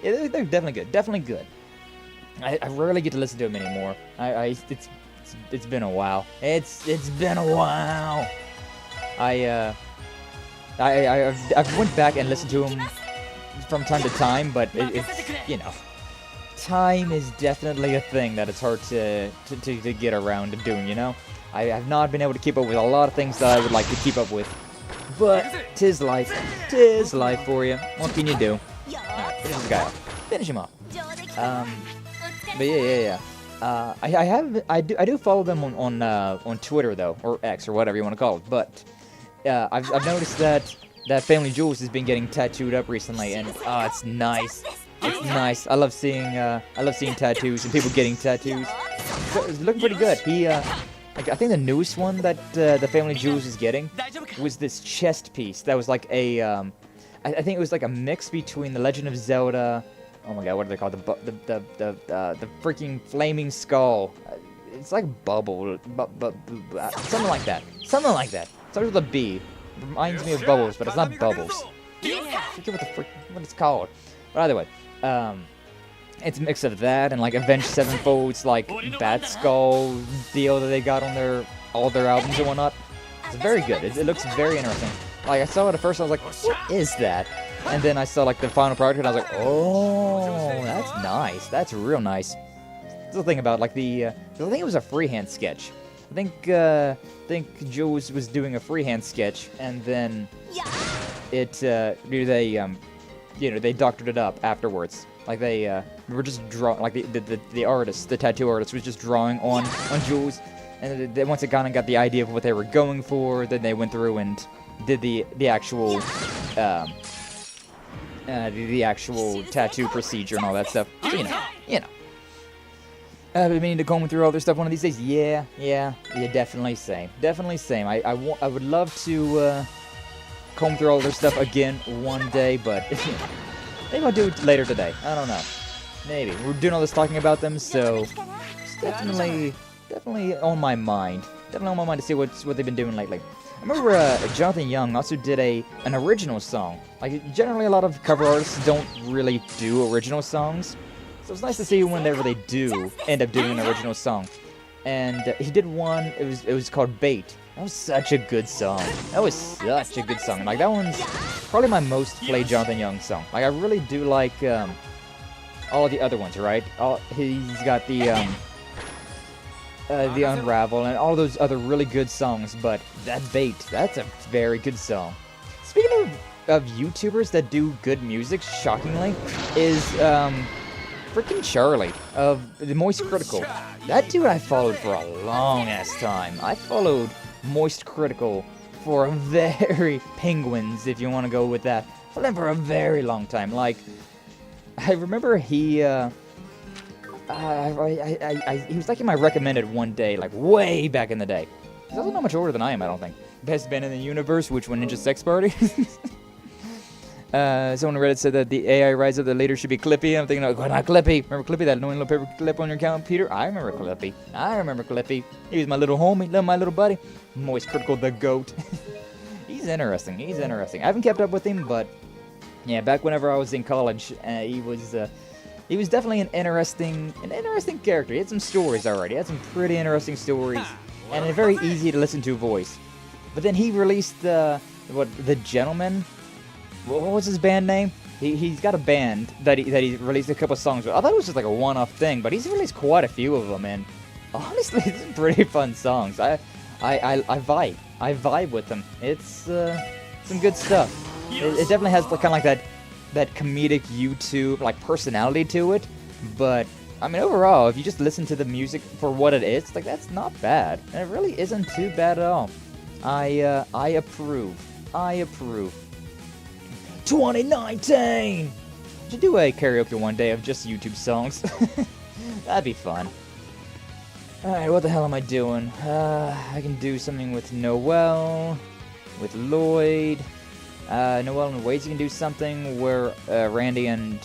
Yeah, they're definitely good. Definitely good. I rarely get to listen to them anymore. It's been a while. It's been a while. I've went back and listened to them from time to time, but it's, you know, time is definitely a thing that it's hard to get around to doing, you know? I have not been able to keep up with a lot of things that I would like to keep up with. But, tis life. Tis life for you. What can you do? Alright, finish this guy off. Finish him off. But yeah. I do follow them on Twitter, though, or X, or whatever you want to call it. But I've noticed that Family Jewels has been getting tattooed up recently, and it's nice. It's nice. I love seeing tattoos and people getting tattoos. It's looking pretty good. I think the newest one that the Family Jewels is getting was this chest piece that was like a I think it was like a mix between the Legend of Zelda. Oh my god, what are they called? The freaking flaming skull. It's like bubble, something like that. Something like that. Starts with a B. Reminds me of bubbles, but it's not bubbles. I forget what it's called. But either way, it's a mix of that and like Avenged Sevenfold's like Bat Skull deal that they got on all their albums and whatnot. It's very good. It looks very interesting. Like, I saw it at first, I was like, what is that? And then I saw like the final product and I was like, oh, that's nice. That's real nice. That's the thing about like I think it was a freehand sketch. I think Jules was doing a freehand sketch, and then they doctored it up afterwards. Like they were just drawing, like the artist, the tattoo artist was just drawing on Jules, and then once it kind of got the idea of what they were going for, then they went through and did the actual the actual tattoo procedure and all that stuff. So, you know. I've been meaning to comb through all their stuff one of these days. Yeah, definitely same. Definitely same. I would love to comb through all their stuff again one day, but maybe I'll do it later today. I don't know. Maybe. We're doing all this talking about them, so it's definitely on my mind. definitely on my mind to see what they've been doing lately. I remember Jonathan Young also did an original song. Like, generally a lot of cover artists don't really do original songs. So it's nice to see whenever they do end up doing an original song. And he did one, it was called Bait. That was such a good song. That was such a good song. Like, that one's probably my most played Jonathan Young song. Like, I really do like all of the other ones, right? He's got the Unravel and all those other really good songs, but that Bait, that's a very good song. Speaking of YouTubers that do good music, shockingly, is freaking Charlie of the Moist Critical. That dude I followed for a long ass time. I followed Moist Critical for a very Penguins, if you want to go with that. Followed him for a very long time. Like, I remember he was like in my recommended one day, like way back in the day. He's also not much older than I am, I don't think. Best band in the universe, which one? Ninja Sex Party? Someone on Reddit said that the AI rise of the leader should be Clippy. I'm thinking, oh, not Clippy. Remember Clippy, that annoying little paper clip on your computer? I remember Clippy. He was my little homie, my little buddy. Moist Critical, the GOAT. He's interesting. I haven't kept up with him, but yeah, back whenever I was in college, he was definitely an interesting character. He had some stories already. He had some pretty interesting stories, and a very easy to listen to voice. But then he released The Gentleman. What was his band name? He's got a band that he released a couple songs with. I thought it was just like a one-off thing, but he's released quite a few of them, and honestly, these are pretty fun songs. I vibe with them. It's some good stuff. It definitely has kind of like that comedic YouTube like personality to it, but I mean overall, if you just listen to the music for what it is, like that's not bad, and it really isn't too bad at all. I approve. 2019! Should do a karaoke one day of just YouTube songs. That'd be fun. Alright, what the hell am I doing? I can do something with Noel, with Lloyd. Noel and Wade's can do something where Randy and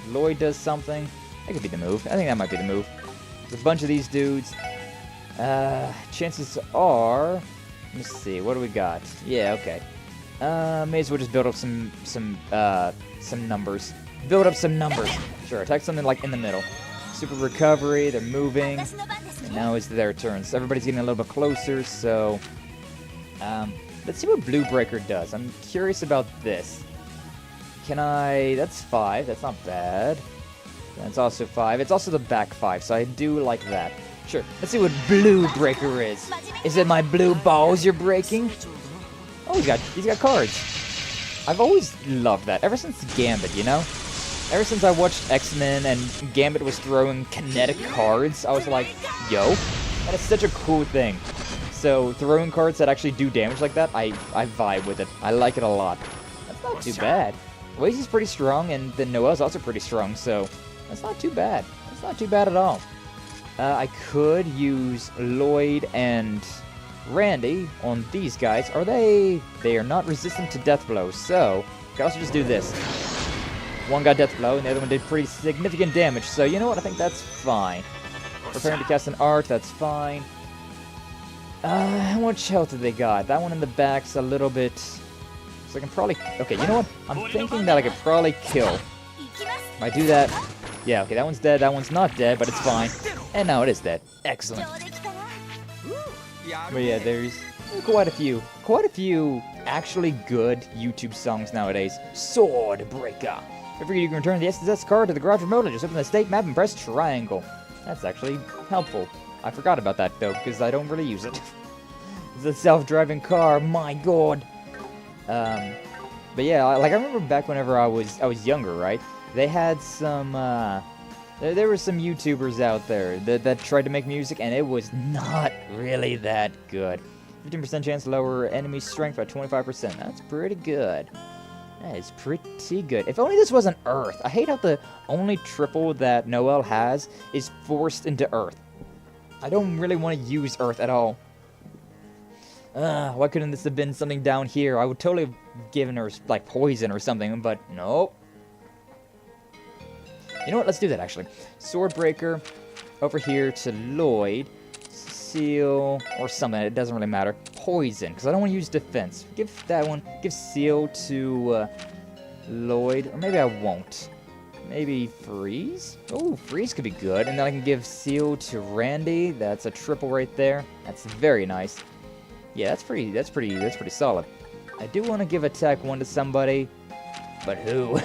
Lloyd does something. That could be the move. I think that might be the move. There's a bunch of these dudes. Chances are... Let me see, what do we got? Yeah, okay. May as well just build up some numbers. Build up some numbers. Sure, attack something like in the middle. Super recovery, they're moving. And now it's their turn. So everybody's getting a little bit closer, so... let's see what Blue Breaker does. I'm curious about this. Can I... That's 5, that's not bad. That's also 5. It's also the back 5, so I do like that. Sure, let's see what Blue Breaker is. Is it my blue balls you're breaking? Oh, he's got cards. I've always loved that. Ever since Gambit, you know? Ever since I watched X-Men and Gambit was throwing kinetic cards, I was like, yo, that is such a cool thing. So, throwing cards that actually do damage like that, I vibe with it. I like it a lot. That's not too bad. Wazy's pretty strong, and then Noel's also pretty strong, so that's not too bad. That's not too bad at all. I could use Lloyd and Randy on these guys. They are not resistant to death blows, so I could also just do this. One got death blow, and the other one did pretty significant damage, so you know what, I think that's fine. Preparing to cast an art, that's fine. How much health do they got? That one in the back's a little bit... So I can probably... Okay, you know what? I'm thinking that I could probably kill. If I do that... Yeah, okay, that one's dead, that one's not dead, but it's fine. And now it is dead. Excellent. But yeah, there's quite a few actually good YouTube songs nowadays. Sword Breaker. Don't forget you can return the SSS card to the garage remotely. Just open the state map and press triangle. That's actually helpful. I forgot about that though, because I don't really use it. It's a self-driving car, my god. But yeah, like I remember back whenever I was younger, right? They had some there were some YouTubers out there that tried to make music, and it was not really that good. 15% chance to lower enemy strength by 25%. That's pretty good. That is pretty good. If only this wasn't Earth. I hate how the only triple that Noel has is forced into Earth. I don't really want to use Earth at all. Why couldn't this have been something down here? I would totally have given her, like, poison or something, but nope. You know what? Let's do that, actually. Swordbreaker over here to Lloyd. Seal, or something. It doesn't really matter. Poison, because I don't want to use defense. Give that one. Give Seal to Lloyd, or maybe I won't. Maybe Freeze? Oh, Freeze could be good. And then I can give Seal to Randy. That's a triple right there. That's very nice. Yeah, that's pretty solid. I do want to give Attack 1 to somebody, but who?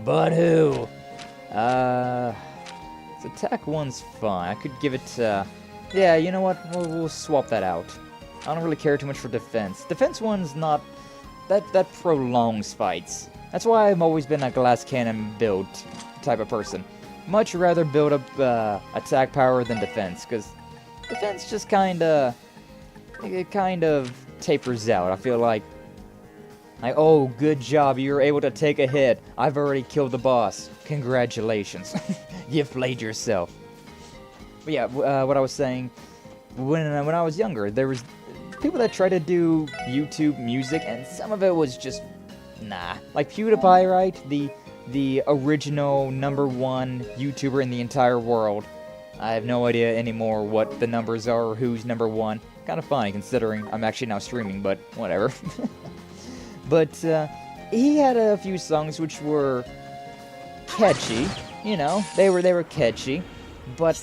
But who? Attack 1's fine. I could give it to... yeah, you know what? We'll swap that out. I don't really care too much for defense. Defense 1's not... That prolongs fights. That's why I've always been a glass cannon build type of person. Much rather build up attack power than defense, because defense just kinda... it kind of tapers out. I feel like, oh, good job, you were able to take a hit. I've already killed the boss. Congratulations. You played yourself. But yeah, what I was saying, when I was younger, there was people that tried to do YouTube music, and some of it was just, nah. Like PewDiePie, right? The original #1 YouTuber in the entire world. I have no idea anymore what the numbers are or who's #1. Kind of funny considering I'm actually now streaming, but whatever. But he had a few songs which were catchy, you know, they were catchy, but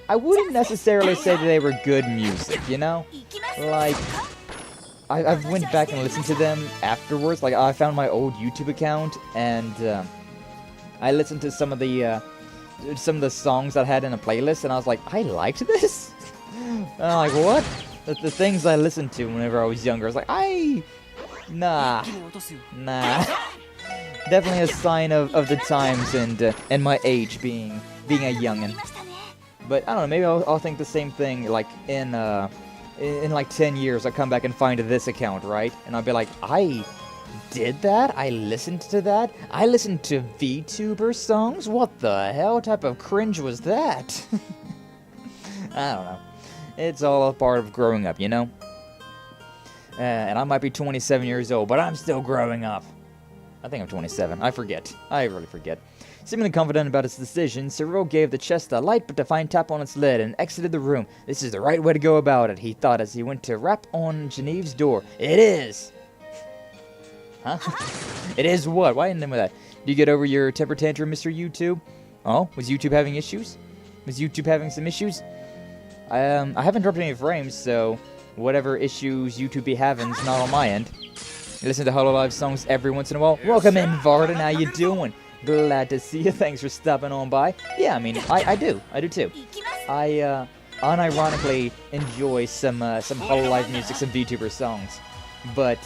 I wouldn't necessarily say that they were good music, you know? Like, I've went back and listened to them afterwards. Like, I found my old YouTube account, and I listened to some of the songs I had in a playlist, and I was like, I liked this? And I'm like, what? The things I listened to whenever I was younger, I was like, nah. Definitely a sign of the times and my age being a youngin'. But I don't know, maybe I'll think the same thing, like in like 10 years, I'll come back and find this account, right? And I'll be like, I did that? I listened to that? I listened to VTuber songs? What the hell type of cringe was that? I don't know. It's all a part of growing up, you know? And I might be 27 years old, but I'm still growing up. I think I'm 27. I forget. I really forget. Seemingly confident about his decision, Cyril gave the chest a light but defiant tap on its lid and exited the room. This is the right way to go about it, he thought as he went to rap on Geneviève's door. It is! Huh? It is what? Why didn't I know that? Did you get over your temper tantrum, Mr. YouTube? Oh? Was YouTube having issues? Was YouTube having some issues? I haven't dropped any frames, so whatever issues YouTube be having's not on my end. I listen to Hololive songs every once in a while. Welcome in, Varden. How you doing? Glad to see you. Thanks for stopping on by. Yeah, I mean, I do. I do too. I unironically enjoy some Hololive music, some VTuber songs. But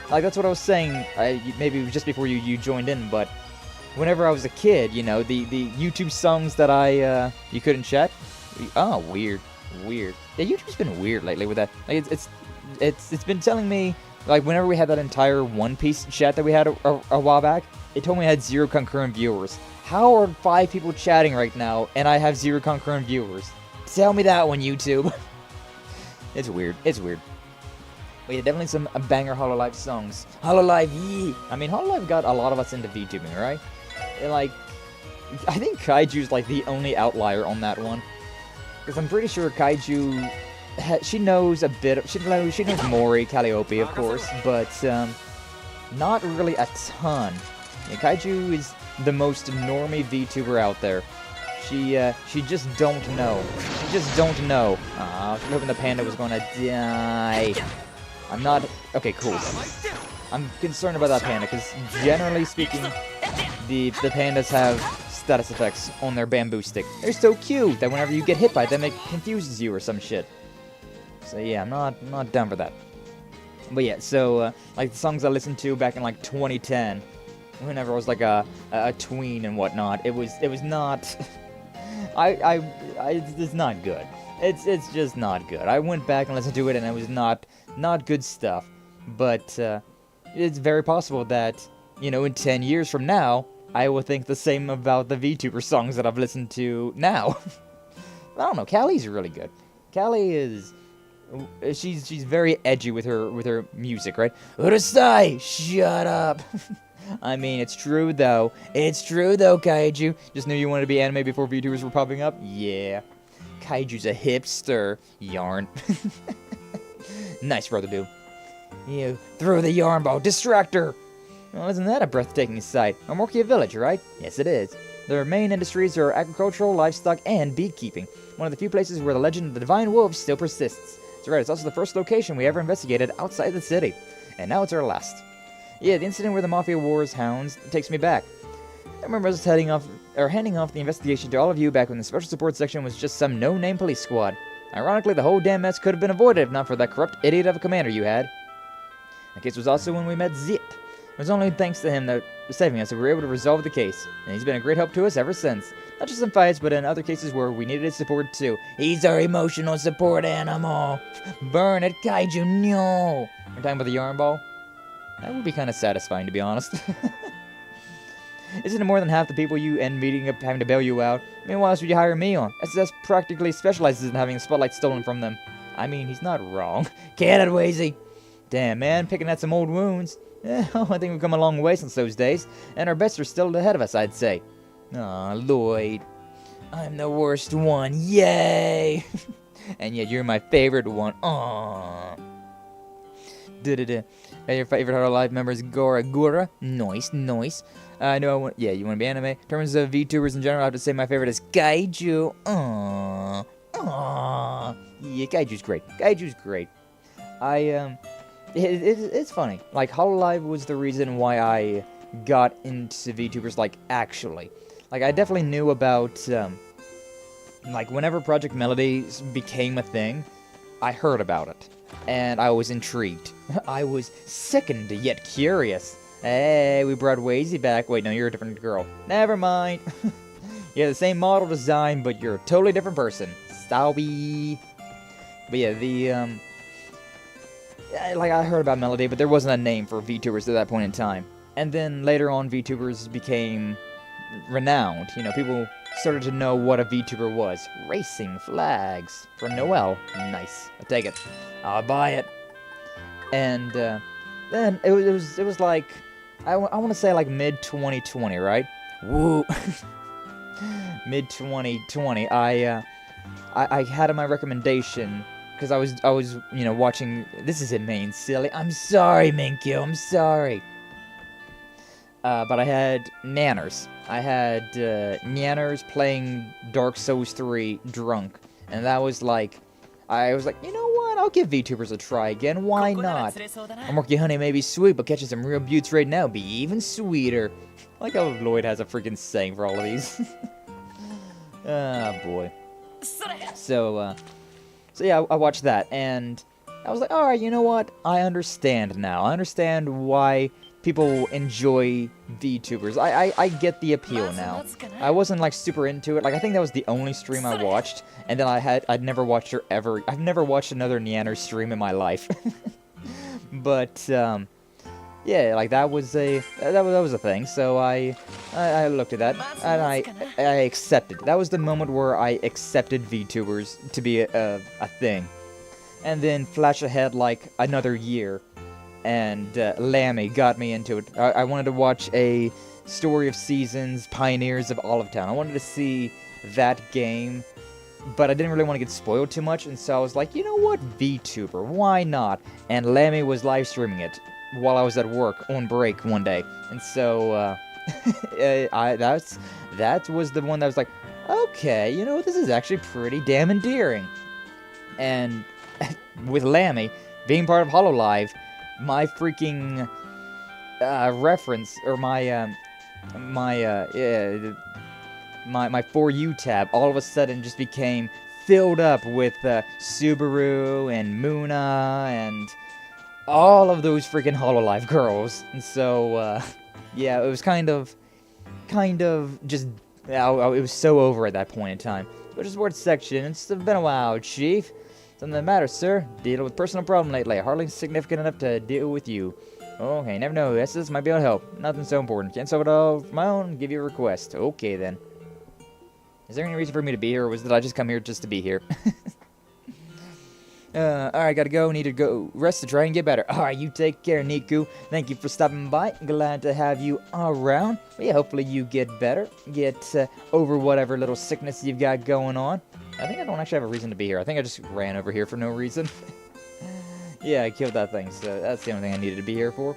like that's what I was saying. Maybe just before you joined in, but whenever I was a kid, you know, the YouTube songs that you couldn't chat. Oh, weird. Yeah, YouTube's been weird lately with that. Like it's been telling me, like, whenever we had that entire One Piece chat that we had a while back, it told me I had 0 concurrent viewers. How are 5 people chatting right now and I have 0 concurrent viewers? Tell me that one, YouTube. It's weird. It's weird. But yeah, definitely some banger Hololive songs. Hololive, yee! I mean, Hololive got a lot of us into VTubing, right? And, like, I think Kaiju's like the only outlier on that one. Because I'm pretty sure Kaiju, she knows a bit, she knows Mori, Calliope, of course, but not really a ton. Yeah, Kaiju is the most normie VTuber out there. She just don't know. She just don't know. I was hoping the panda was gonna die. I'm not, okay, cool. I'm concerned about that panda, because generally speaking, the pandas have status effects on their bamboo stick. They're so cute that whenever you get hit by them, it confuses you or some shit. So yeah, I'm not down for that. But yeah, so like the songs I listened to back in like 2010, whenever I was like a tween and whatnot, it was not. It's not good. It's just not good. I went back and listened to it, and it was not good stuff. But it's very possible that, you know, in 10 years from now, I will think the same about the VTuber songs that I've listened to now. I don't know. Callie's really good. Callie is, she's very edgy with her music, right? Urusai, shut up. I mean, it's true though. It's true though, Kaiju. Just knew you wanted to be anime before VTubers were popping up. Yeah. kaiju's a hipster. Yarn. Nice, brother dude. You throw the yarn ball. Distractor. Well, isn't that a breathtaking sight? Orchis Village, right? Yes, it is. Their main industries are agricultural, livestock, and beekeeping. One of the few places where the legend of the Divine Wolf still persists. That's right, it's also the first location we ever investigated outside the city. And now it's our last. Yeah, the incident where the Mafia wars hounds takes me back. I remember us handing off the investigation to all of you back when the Special Support Section was just some no-name police squad. Ironically, the whole damn mess could have been avoided if not for that corrupt idiot of a commander you had. The case was also when we met Zip. It was only thanks to him that saving us that we were able to resolve the case, and he's been a great help to us ever since. Not just in fights, but in other cases where we needed his support too. He's our emotional support animal. Burn it, kaiju, no. We're talking about the yarn ball? That would be kind of satisfying, to be honest. Isn't it more than half the people you end meeting up having to bail you out? I mean, why else would you hire me on? SSS practically specializes in having the spotlight stolen from them. I mean, he's not wrong. Get it, Wazy. Damn, man, picking at some old wounds. Oh, I think we've come a long way since those days, and our best are still ahead of us, I'd say. Aw, Lloyd. I'm the worst one, yay! And yet you're my favorite one, aww. Your favorite Heart Alive member is Gora. Nice. I know you want to be anime. In terms of VTubers in general, I have to say my favorite is Kaiju. Aww. Yeah, Kaiju's great. It's funny. Like, Hololive was the reason why I got into VTubers, like, actually. Like, I definitely knew about, like, whenever Project Melody became a thing, I heard about it. And I was intrigued. I was sickened yet curious. Hey, we brought Wazy back. Wait, no, you're a different girl. Never mind. You have the same model design, but you're a totally different person. Stubby. But yeah, like, I heard about Melody, but there wasn't a name for VTubers at that point in time. And then later on, VTubers became renowned. You know, people started to know what a VTuber was. Racing flags for Noel. Nice. I'll take it. I'll buy it. And then it was like, I want to say like mid-2020, right? Woo. Mid-2020. I had in my recommendation, because I was watching. This isn't main silly. I'm sorry, Minkyo. I'm sorry. But I had Nanners. I had Nanners playing Dark Souls 3 drunk, and that was like, I was like, you know what? I'll give VTubers a try again. Why not? Amorky Honey may be sweet, but catching some real buttes right now be even sweeter. Like how Lloyd has a freaking saying for all of these. Ah, boy. So yeah, I watched that, and I was like, alright, you know what? I understand now. I understand why people enjoy VTubers. I get the appeal now. I wasn't like super into it. Like, I think that was the only stream I watched, and then I'd never watched her ever. I've never watched another Neander stream in my life. But yeah, like that was a thing. So I looked at that and I accepted. That was the moment where I accepted VTubers to be a thing. And then flash ahead like another year, and Lammy got me into it. I wanted to watch a Story of Seasons, Pioneers of Olive Town. I wanted to see that game, but I didn't really want to get spoiled too much, and so I was like, you know what, VTuber, why not? And Lammy was live streaming it while I was at work on break one day, and so that was the one that was like, okay, you know, this is actually pretty damn endearing. And with Lammy being part of Hololive, my freaking reference, or my For You tab all of a sudden just became filled up with Subaru and Muna and all of those freaking Hololive girls. And so yeah, it was kind of just, it was so over at that point in time. But sports section, it's been a while, Chief. Something that matters, sir. Dealing with personal problem lately. Hardly significant enough to deal with you. Okay, never know. SS might be able to help. Nothing so important. Can't solve it all for my own. Give you a request. Okay, then. Is there any reason for me to be here, or did I just come here just to be here? Alright, gotta go. Need to go rest to try and get better. Alright, you take care, Niku. Thank you for stopping by. Glad to have you around. Well, yeah, hopefully you get better. Get over whatever little sickness you've got going on. I think I don't actually have a reason to be here. I think I just ran over here for no reason. Yeah, I killed that thing, so that's the only thing I needed to be here for.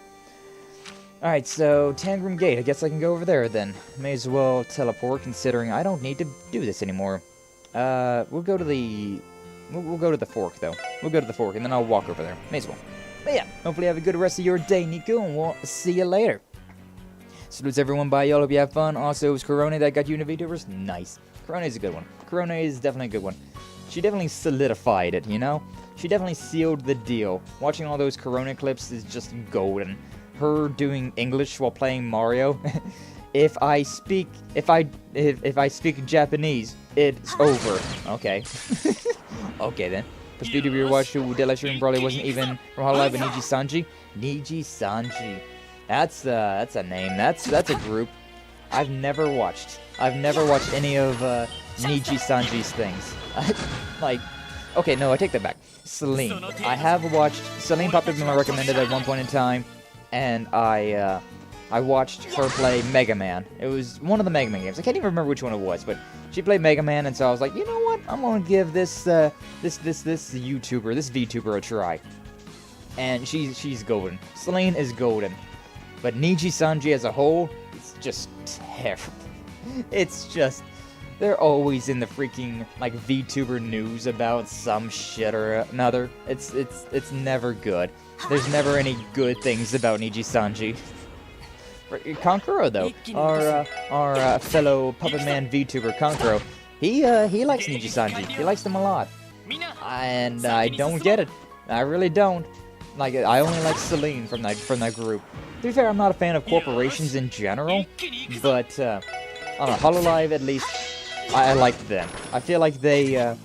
Alright, so Tangram Gate. I guess I can go over there then. May as well teleport, considering I don't need to do this anymore. We'll go to the... We'll go to the fork, though. We'll go to the fork, and then I'll walk over there. May as well. But yeah, hopefully have a good rest of your day, Nico, and we'll see you later. Salutes everyone, bye y'all, hope you have fun. Also, it was Corona that got you into VTubers. Nice. Corona is a good one. Corona is definitely a good one. She definitely solidified it, you know? She definitely sealed the deal. Watching all those Corona clips is just golden. Her doing English while playing Mario. If I speak Japanese, it's over. Okay. Okay then. The VTuber you watched who did live stream probably wasn't even from Hololive, but Niji Sanji. Niji Sanji. That's a name. That's a group. I've never watched any of Niji Sanji's things. Like, okay, no, I take that back. Celine. I have watched. Celine popped up in my recommended at one point in time, and I watched her play Mega Man. It was one of the Mega Man games. I can't even remember which one it was, but she played Mega Man, and so I was like, you know what? I'm gonna give this YouTuber, this VTuber, a try. And she's golden. Celine is golden. But Niji Sanji as a whole, it's just terrible. It's just, they're always in the freaking, like, VTuber news about some shit or another. It's never good. There's never any good things about Niji Sanji. Kankuro, though, our fellow Puppet Man VTuber, Kankuro, he likes Niji Sanji. He likes them a lot. And I don't get it. I really don't. Like, I only like Celine from that group. To be fair, I'm not a fan of corporations in general, but on a Hololive, at least, I like them. I feel like they,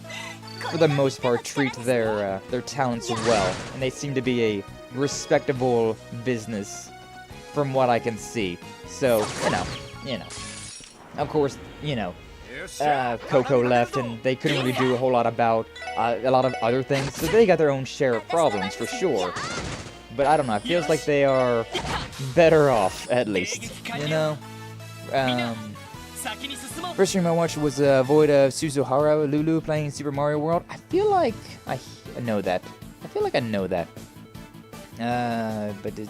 for the most part, treat their talents well, and they seem to be a respectable business, from what I can see. So, you know. Of course, Coco left, and they couldn't really do a whole lot about a lot of other things, so they got their own share of problems, for sure. But I don't know, it feels like they are better off, at least, you know? First stream I watched was Void of Suzuhara Lulu playing Super Mario World. I feel like I know that. I feel like I know that. But is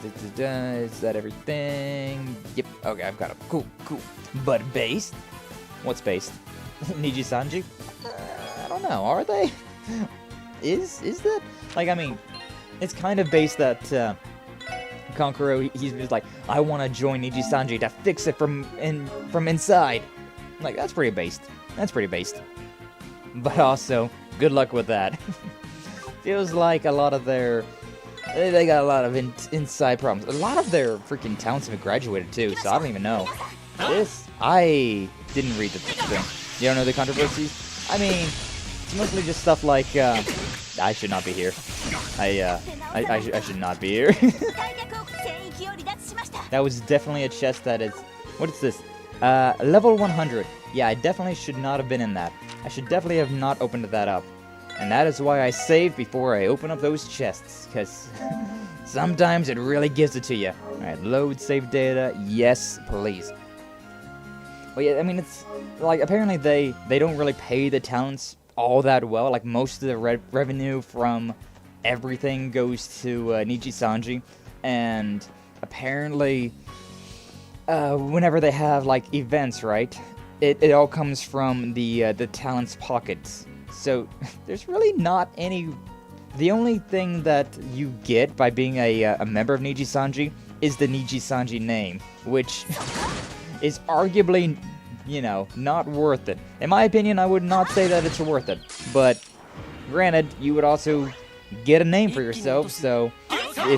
that everything? Yep, okay, I've got it. Cool. But based? What's based? Niji Sanji? I don't know, are they? Is that? Like, I mean, it's kind of based that Kankuro, he's just like, I want to join Niji Sanji to fix it from inside. Like, that's pretty based. That's pretty based. But also, good luck with that. Feels like a lot of their... They got a lot of inside problems. A lot of their freaking talents have graduated, too, so I don't even know. I didn't read the thing. You don't know the controversies? I mean, it's mostly just stuff like, I should not be here. I should not be here. That was definitely a chest that is... What is this? Level 100. Yeah, I definitely should not have been in that. I should definitely have not opened that up. And that is why I save before I open up those chests, because sometimes it really gives it to you. Alright, load save data. Yes, please. Well, yeah, I mean, it's... Like, apparently they don't really pay the talents all that well. Like, most of the revenue from everything goes to Niji Sanji. And apparently, whenever they have, like, events, right? It all comes from the talent's pockets. So, there's really not any... The only thing that you get by being a member of Niji Sanji is the Niji Sanji name, which is arguably, not worth it. In my opinion, I would not say that it's worth it. But, granted, you would also get a name for yourself, so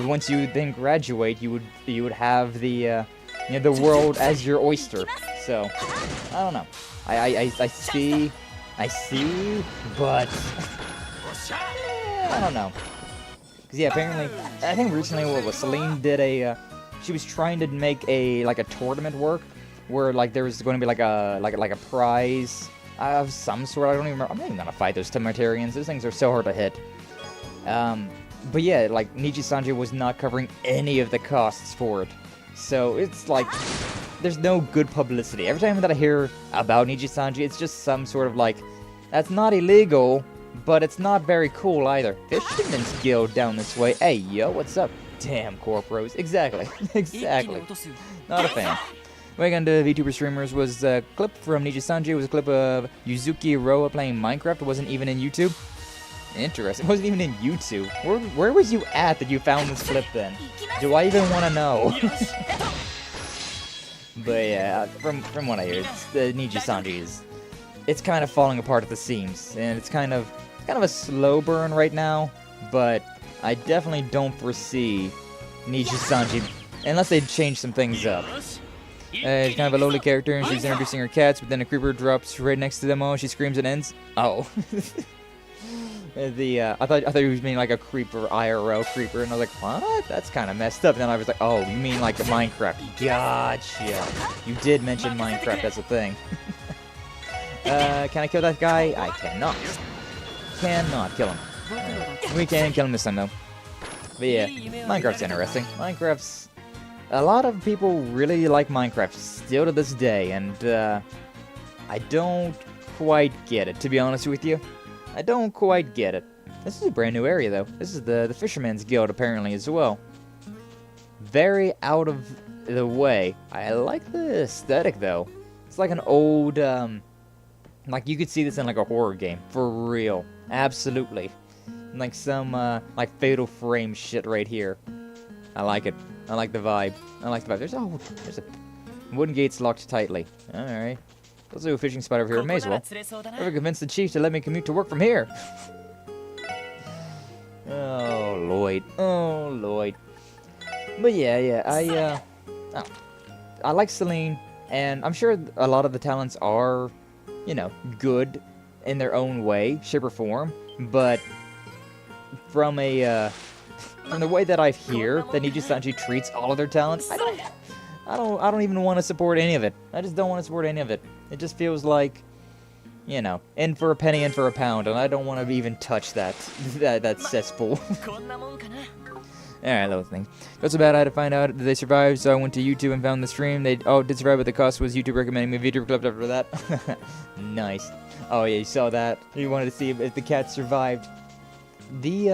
once you then graduate, you would have the world as your oyster. So, I don't know. I see, but I don't know. Cause yeah, apparently, I think recently what was Celine did she was trying to make a tournament work where like there was going to be like a prize of some sort. I don't even remember. I'm not even gonna fight those Temertarians. Those things are so hard to hit. But yeah, like Niji Sanji was not covering any of the costs for it. So it's like there's no good publicity. Every time that I hear about Niji Sanji, it's just some sort of like That's not illegal, but it's not very cool either. Fisherman's Guild down this way. Hey, yo, what's up? Damn, corporos. Exactly. Exactly. Not a fan. Way on to VTuber streamers was a clip from Niji Sanji. It was a clip of Yuzuki Roa playing Minecraft. It wasn't even in YouTube. Interesting. It wasn't even in YouTube. Where was you at that you found this clip then? Do I even want to know? But yeah, from what I hear, the Niji Sanji it's kind of falling apart at the seams, and it's kind of a slow burn right now. But I definitely don't foresee Niji Sanji unless they change some things up. She's kind of a lowly character, and she's introducing her cats, but then a creeper drops right next to them. Oh, she screams and ends. Oh. I thought you was meaning like a creeper, IRL creeper, and I was like, what? That's kind of messed up. And then I was like, oh, you mean like a Minecraft? Gotcha. You did mention Minecraft as a thing. Can I kill that guy? I cannot. Cannot kill him. We can kill him this time though. But yeah, Minecraft's interesting. A lot of people really like Minecraft still to this day, and I don't quite get it, to be honest with you. I don't quite get it. This is a brand new area, though. This is the Fisherman's Guild, apparently, as well. Very out of the way. I like the aesthetic, though. It's like an old, like, you could see this in, like, a horror game. For real. Absolutely. Like some, like, Fatal Frame shit right here. I like it. I like the vibe. I like the vibe. There's a wooden gate's locked tightly. Alright. Let's do a fishing spot over here. May as well. Ever convince the chief to let me commute to work from here? Oh, Lloyd. Oh, Lloyd. But yeah, I like Celine, and I'm sure a lot of the talents are, you know, good in their own way, shape or form, but from the way that I hear that Niji Sanji treats all of their talents, I don't even want to support any of it. I just don't want to support any of it. It just feels like, you know, in for a penny, in for a pound, and I don't want to even touch that cesspool. Alright, those things. That's about I had to find out that they survived, so I went to YouTube and found the stream. They did survive, but the cost was YouTube recommending me a VTuber clip after that. Nice. Oh yeah, you saw that. You wanted to see if the cat survived. The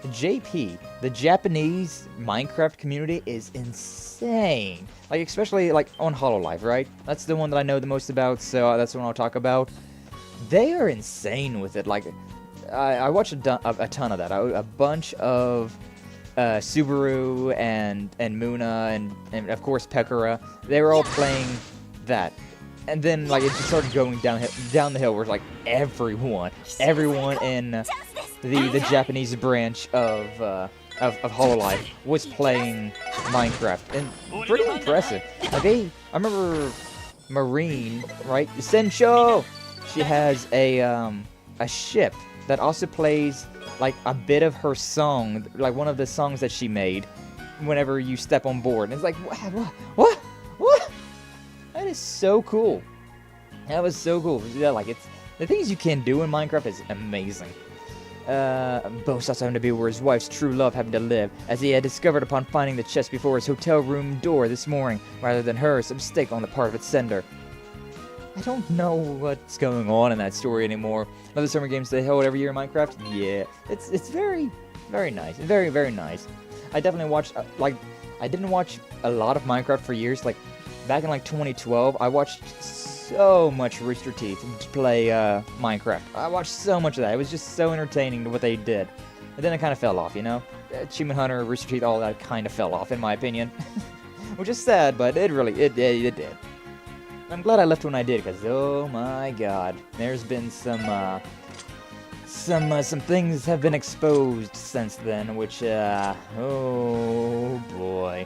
JP, the Japanese Minecraft community, is insane. Like, especially, like, on Hololive, right? That's the one that I know the most about, so that's the one I'll talk about. They are insane with it. Like, I watched a ton of that. A bunch of Subaru and Muna and of course Pekora. They were all playing that. And then, like, it just started going down the hill where, like, everyone in the Japanese branch of Hololive was playing Minecraft, and pretty impressive. Like, I remember Marine, right? Sensho! She has a ship that also plays, like, a bit of her song, like one of the songs that she made whenever you step on board. And it's like, what? That is so cool. That was so cool. Yeah, like, it's the things you can do in Minecraft is amazing. Boasts also happened to be where his wife's true love happened to live, as he had discovered upon finding the chest before his hotel room door this morning, rather than her, some mistake on the part of its sender. I don't know what's going on in that story anymore. Another summer games they hold every year in Minecraft? Yeah, it's very, very nice. Very, very nice. I definitely watched, like, I didn't watch a lot of Minecraft for years. Like, back in, like, 2012, I watched so much Rooster Teeth to play Minecraft. I watched so much of that. It was just so entertaining to what they did. And then it kind of fell off, you know? Achievement Hunter, Rooster Teeth, all that kind of fell off, in my opinion. Which is sad, but it did. I'm glad I left when I did, because, oh my god. There's been some things have been exposed since then, which, oh boy.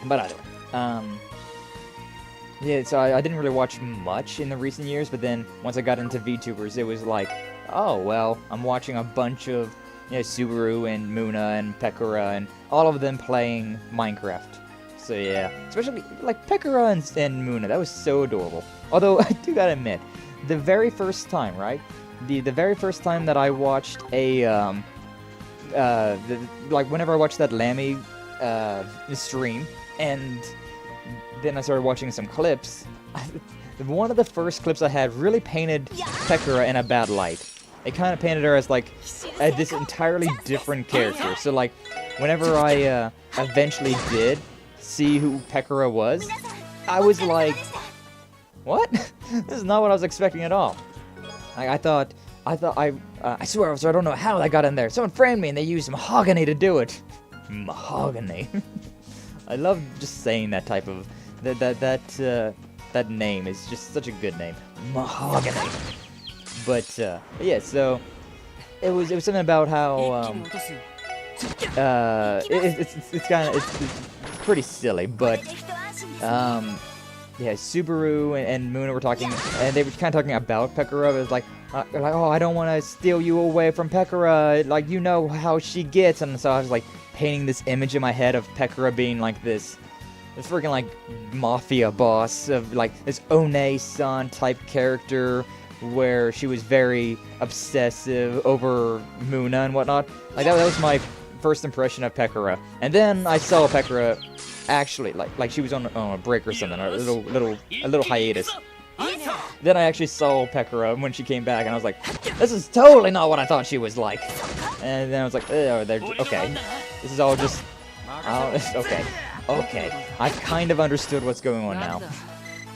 But anyway, yeah, so I didn't really watch much in the recent years, but then once I got into VTubers, it was like, oh, well, I'm watching a bunch of, you know, Subaru and Muna and Pekora and all of them playing Minecraft. So yeah, especially, like, Pekora and Muna, that was so adorable. Although, I do gotta admit, the very first time, right? The very first time that I watched a, like, whenever I watched that Lammy, stream, and then I started watching some clips, one of the first clips I had really painted Pekora in a bad light. It kind of painted her as like this entirely different character. So like, whenever I eventually did see who Pekora was, I was like, what? This is not what I was expecting at all. I swear, so I don't know how that got in there. Someone framed me and they used mahogany to do it. Mahogany. I love just saying that type of that name is just such a good name. Mahogany. But yeah, so it was something about how it's pretty silly, but yeah, Subaru and Muna were talking, and they were kind of talking about Pekora. It was like, oh, I don't want to steal you away from Pekora. Like, you know how she gets. And so I was like painting this image in my head of Pekora being like this freaking like mafia boss of like this One-san type character, where she was very obsessive over Muna and whatnot. Like that was my first impression of Pekora. And then I saw Pekora actually, like she was on a break or something, or a little hiatus. Then I actually saw Pekora when she came back, and I was like, this is totally not what I thought she was like. And then I was like, oh, okay, this is all just, okay, I've kind of understood what's going on now.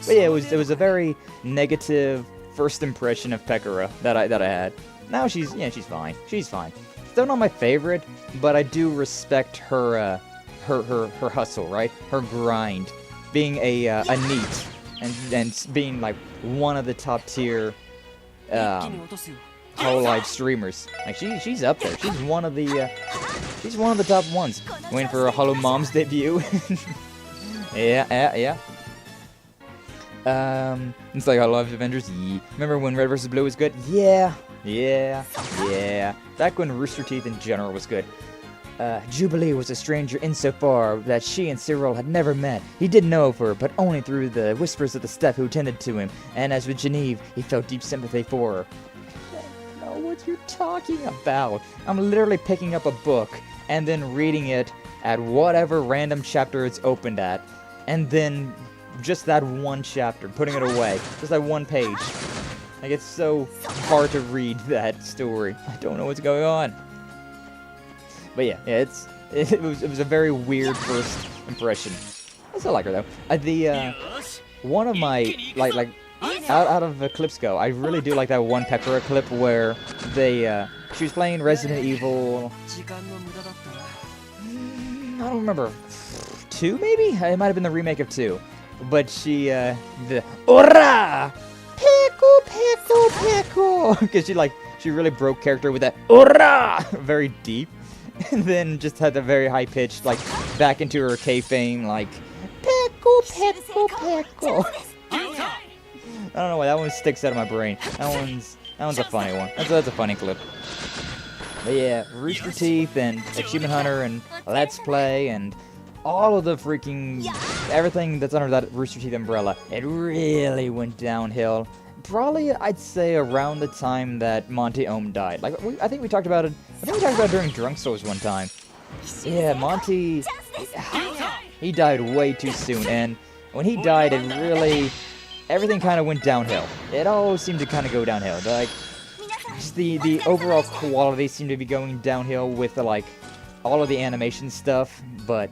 But yeah, it was a very negative first impression of Pekora that I had. Now she's fine. She's fine. Still not my favorite, but I do respect her her hustle, right? Her grind, being a NEET and being like one of the top tier Hololive streamers. Like she's up there. She's one of the top ones. Waiting for a Hollow Mom's debut. yeah. It's like Hololive Avengers. Yeah. Remember when Red vs. Blue was good? Yeah. Back when Rooster Teeth in general was good. Jubilee was a stranger insofar that she and Cyril had never met. He did know of her, but only through the whispers of the staff who tended to him, and as with Genevieve, he felt deep sympathy for her. I don't know what you're talking about. I'm literally picking up a book, and then reading it at whatever random chapter it's opened at, and then just that one chapter, putting it away. Just that one page. Like, it's so hard to read that story. I don't know what's going on. But yeah, it was a very weird first impression. I still like her though. One of my like out of the clips go, I really do like that one Pekora clip where she was playing Resident Evil. I don't remember, 2 maybe? It might have been the remake of 2. But she the Ora! Peku! Because she really broke character with that Ora! Very deep. And then just had the very high pitched, like, back into her K-fame, like, Peku. I don't know why that one sticks out of my brain. That one's a funny one. That's a funny clip. But yeah, Rooster Teeth and Achievement Hunter and Let's Play and all of the freaking everything that's under that Rooster Teeth umbrella. It really went downhill. Probably, I'd say, around the time that Monty Ohm died. Like, I think we talked about it. I think we talked about it during Drunk Souls one time. Yeah, Monty, he died way too soon, and when he died, it really, everything kind of went downhill. It all seemed to kind of go downhill. Like, just the overall quality seemed to be going downhill with like all of the animation stuff. But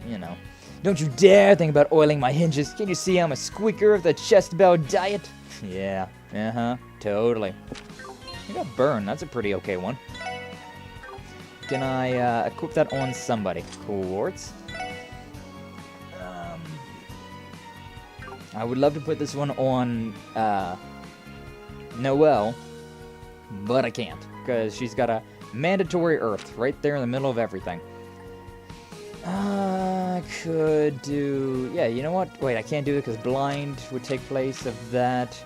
you know, don't you dare think about oiling my hinges. Can you see I'm a squeaker of the chest bell diet? Yeah, totally. I got Burn, that's a pretty okay one. Can I equip that on somebody? Quartz. I would love to put this one on Noelle, but I can't, because she's got a mandatory Earth right there in the middle of everything. I could do... Yeah, you know what? Wait, I can't do it because Blind would take place of that.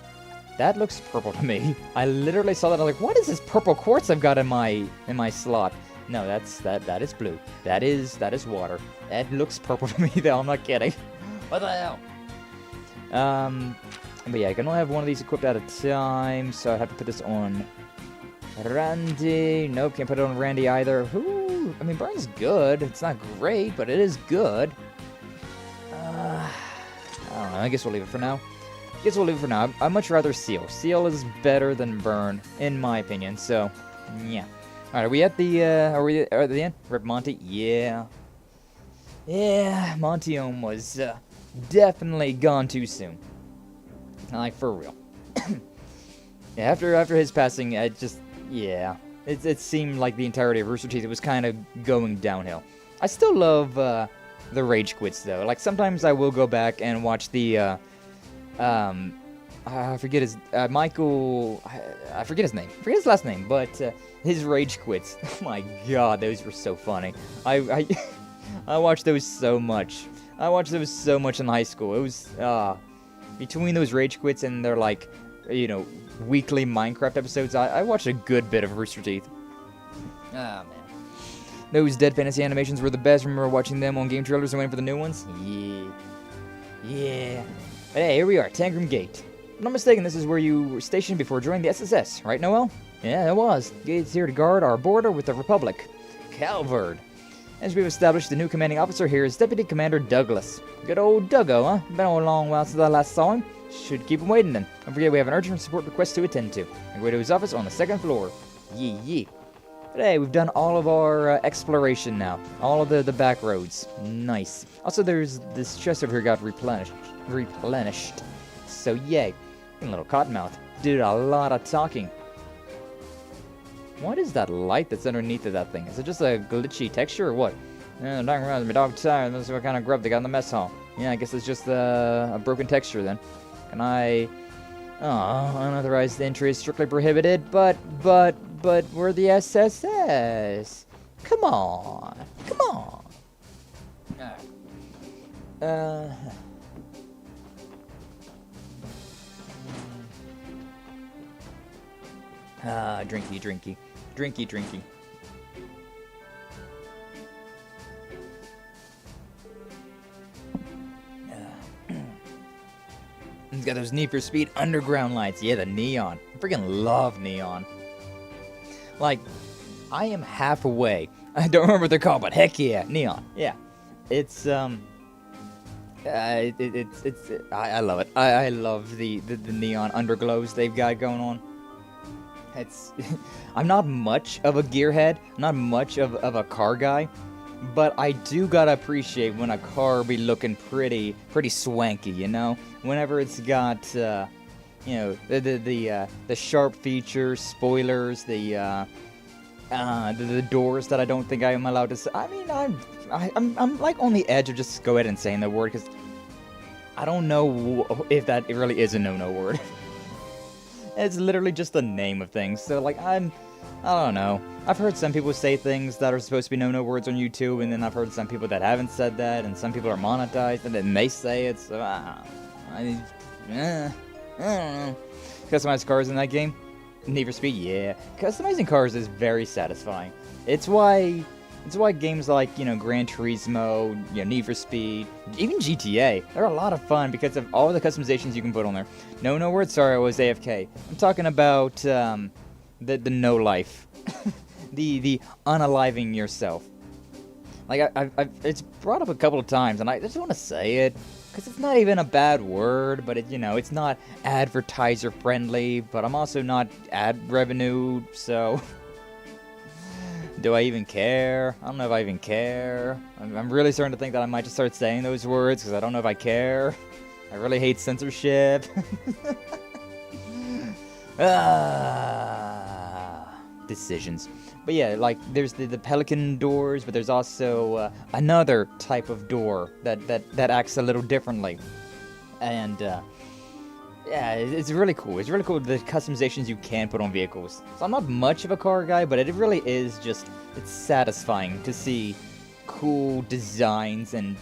That looks purple to me. I literally saw that. I was like, what is this purple quartz I've got in my slot? No, that is blue. That is water. That looks purple to me, though. I'm not kidding. What the hell? But yeah, I can only have one of these equipped at a time, so I'd have to put this on Randy. Nope, can't put it on Randy either. Who? I mean, Burn's good. It's not great, but it is good. I don't know. I guess we'll leave it for now. guess we'll leave it for now. I'd much rather Seal. Seal is better than Burn, in my opinion, so, yeah. Alright, are we at the, at the end? Rip Monty? Yeah. Yeah, Montiome was, definitely gone too soon. Like, for real. Yeah, after his passing, it seemed like the entirety of Rooster Teeth was kind of going downhill. I still love, the Rage Quits, though. Like, sometimes I will go back and watch the, I forget his, Michael, I forget his name. I forget his last name, but, his Rage Quits. Oh my god, those were so funny. I watched those so much. I watched those so much in high school. It was, between those Rage Quits and their, like, you know, weekly Minecraft episodes, I watched a good bit of Rooster Teeth. Ah, man. Those Dead Fantasy animations were the best. Remember watching them on game trailers and waiting for the new ones? Yeah. Yeah. But hey, here we are, Tangram Gate. If I'm not mistaken, this is where you were stationed before joining the SSS, right, Noel? Yeah, it was. Gate's here to guard our border with the Republic. Calvard. As we've established, the new commanding officer here is Deputy Commander Douglas. Good old Duggo, huh? Been a long while since I last saw him. Should keep him waiting then. Don't forget we have an urgent support request to attend to. And go to his office on the 2nd floor. Yee. But hey, we've done all of our exploration now. All of the back roads. Nice. Also, there's this chest over here got replenished. So yay. A little cottonmouth. Did a lot of talking. What is that light that's underneath of that thing? Is it just a glitchy texture or what? Yeah, darn around, my dog's tired. This is what kind of grub they got in the mess hall. Yeah, I guess it's just a broken texture then. Can I... Oh, unauthorized entry is strictly prohibited, but we're the SSS. Come on. Drinky. He's got those Need for Speed underground lights. Yeah, the neon. I freaking love neon. Like, I am halfway. I don't remember what they're called, but heck yeah, neon. Yeah, it's I love it. I love the neon underglows they've got going on. It's I'm not much of a gearhead, not much of a car guy, but I do gotta appreciate when a car be looking pretty swanky, you know. Whenever it's got you know, the sharp features, spoilers, the doors that I don't think I am allowed to say. I mean, I'm like on the edge of just go ahead and saying the word because I don't know if that really is a no word. It's literally just the name of things. So like I don't know. I've heard some people say things that are supposed to be no words on YouTube, and then I've heard some people that haven't said that, and some people are monetized, and then they say it. So I don't know. Customized cars in that game? Need for Speed? Yeah. Customizing cars is very satisfying. It's why games like, you know, Gran Turismo, you know, Need for Speed, even GTA, they're a lot of fun because of all the customizations you can put on there. No words, sorry, I was AFK. I'm talking about the no life. the unaliving yourself. Like, it's brought up a couple of times, and I just want to say it, because it's not even a bad word, but, you know, it's not advertiser-friendly, but I'm also not ad revenue, so... Do I even care? I don't know if I even care. I'm really starting to think that I might just start saying those words, because I don't know if I care. I really hate censorship. Decisions. But yeah, like, there's the pelican doors, but there's also another type of door that acts a little differently. And, yeah, it's really cool. It's really cool the customizations you can put on vehicles. So I'm not much of a car guy, but it really is just, it's satisfying to see cool designs and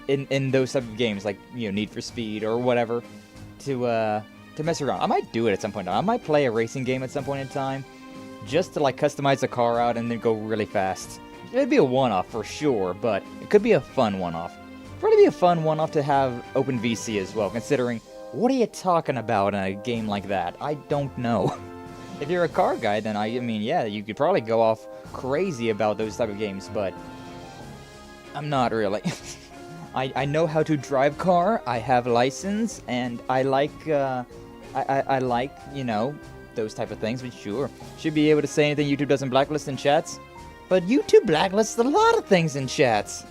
in those type of games, like, you know, Need for Speed or whatever, to mess around. I might do it at some point. I might play a racing game at some point in time, just to, like, customize the car out and then go really fast. It'd be a one-off for sure, but it could be a fun one-off. It'd probably be a fun one-off to have open VC as well, considering, what are you talking about in a game like that? I don't know. If you're a car guy, then I mean, yeah, you could probably go off crazy about those type of games, but I'm not really. I know how to drive car, I have license, and I like, I like, you know, those type of things, but sure. Should be able to say anything YouTube doesn't blacklist in chats. But YouTube blacklists a lot of things in chats.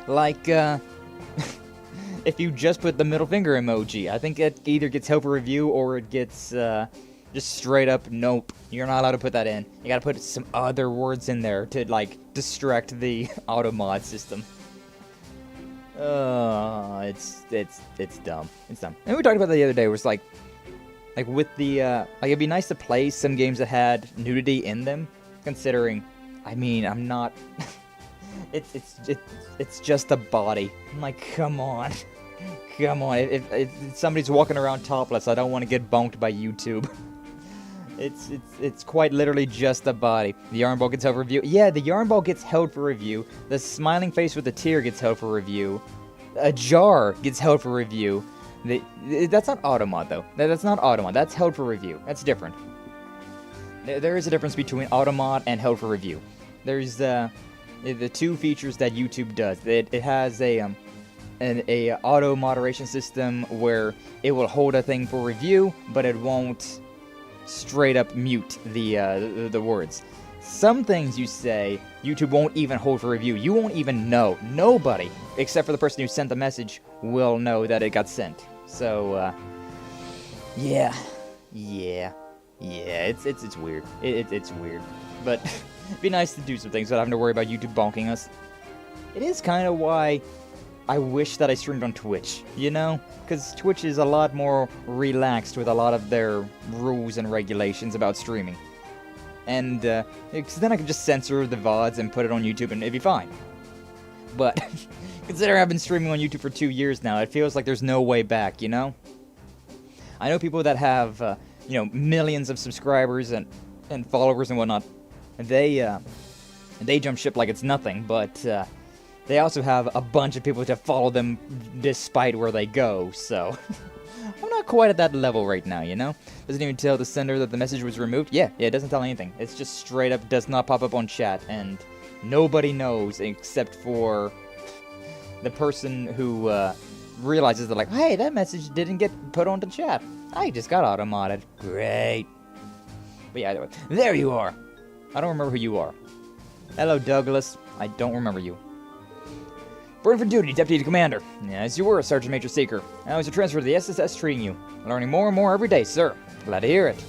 Like, if you just put the middle finger emoji, I think it either gets help a review or it gets, just straight up, nope. You're not allowed to put that in. You gotta put some other words in there to, like, distract the auto mod system. It's dumb. It's dumb. And we talked about that the other day, where it's like with the, like, it'd be nice to play some games that had nudity in them, considering, I mean, I'm not, it's just a body. I'm like, come on. Come on. If somebody's walking around topless, I don't want to get bonked by YouTube. It's quite literally just a body. The yarn ball gets held for review. Yeah, the yarn ball gets held for review. The smiling face with the tear gets held for review. A jar gets held for review. That's not automod though. That's not automod. That's held for review. That's different. There is a difference between automod and held for review. There's the two features that YouTube does. It has an auto moderation system where it will hold a thing for review, but it won't straight up mute the words. Some things you say, YouTube won't even hold for review. You won't even know. Nobody, except for the person who sent the message, will know that it got sent. So, yeah, it's weird. It's weird. But it'd be nice to do some things without having to worry about YouTube bonking us. It is kind of why I wish that I streamed on Twitch, you know? Because Twitch is a lot more relaxed with a lot of their rules and regulations about streaming. And, cause then I could just censor the VODs and put it on YouTube and it'd be fine. But, considering I've been streaming on YouTube for 2 years now, it feels like there's no way back, you know? I know people that have, you know, millions of subscribers and followers and whatnot. They jump ship like it's nothing, but, they also have a bunch of people to follow them despite where they go, so I'm not quite at that level right now, you know? Doesn't even tell the sender that the message was removed. Yeah, it doesn't tell anything. It's just straight up does not pop up on chat, and nobody knows except for the person who realizes that, like, hey, that message didn't get put onto chat. I just got auto-modded. Great. But yeah, anyway, there you are. I don't remember who you are. Hello, Douglas. I don't remember you. Born for duty, Deputy Commander. As you were, Sergeant Major Seeker. How is your transfer to the SSS treating you? Learning more and more every day, sir. Glad to hear it.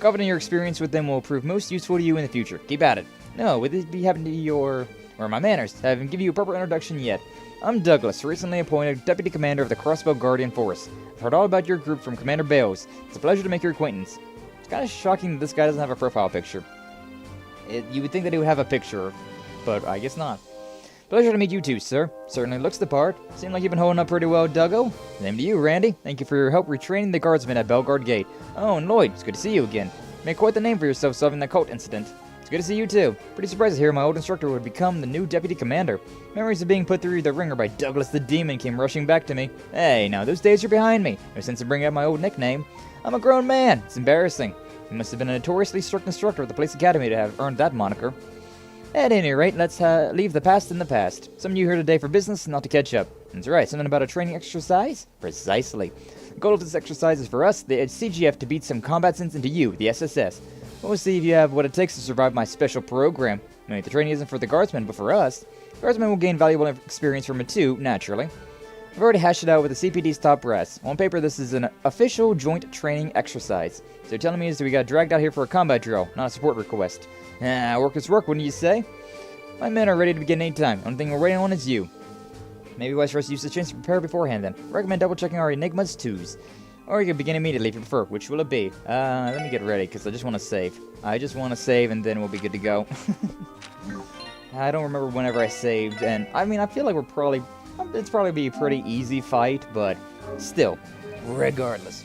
Confident your experience with them will prove most useful to you in the future. Keep at it. No, would it be happening to your... or my manners? I haven't given you a proper introduction yet. I'm Douglas, recently appointed Deputy Commander of the Crossbell Guardian Force. I've heard all about your group from Commander Bales. It's a pleasure to make your acquaintance. It's kind of shocking that this guy doesn't have a profile picture. You would think that he would have a picture, but I guess not. Pleasure to meet you too, sir. Certainly looks the part. Seem like you've been holding up pretty well, Duggo. Same to you, Randy. Thank you for your help retraining the guardsmen at Belguard Gate. Oh, and Lloyd, it's good to see you again. You made quite the name for yourself solving that cult incident. It's good to see you too. Pretty surprised to hear my old instructor would become the new deputy commander. Memories of being put through the ringer by Douglas the Demon came rushing back to me. Hey, now those days are behind me. No sense in bringing up my old nickname. I'm a grown man. It's embarrassing. You must have been a notoriously strict instructor at the Police Academy to have earned that moniker. At any rate, let's leave the past in the past. Some of you here today for business, not to catch up. That's right, something about a training exercise? Precisely. The goal of this exercise is for us, the CGF, to beat some combat sense into you, the SSS. We'll see if you have what it takes to survive my special program. I mean, the training isn't for the guardsmen, but for us. Guardsmen will gain valuable experience from it too, naturally. I've already hashed it out with the CPD's top brass. On paper, this is an official joint training exercise. So you're telling me is that we got dragged out here for a combat drill, not a support request. Work is work, wouldn't you say? My men are ready to begin any time. Only thing we're waiting on is you. Maybe wise for us to use the chance to prepare beforehand then. Recommend double checking our Enigmas 2s. Or you can begin immediately if you prefer. Which will it be? Let me get ready, because I just want to save. I just want to save and then we'll be good to go. I don't remember whenever I saved, and I mean, I feel like it's probably be a pretty easy fight, but still, regardless.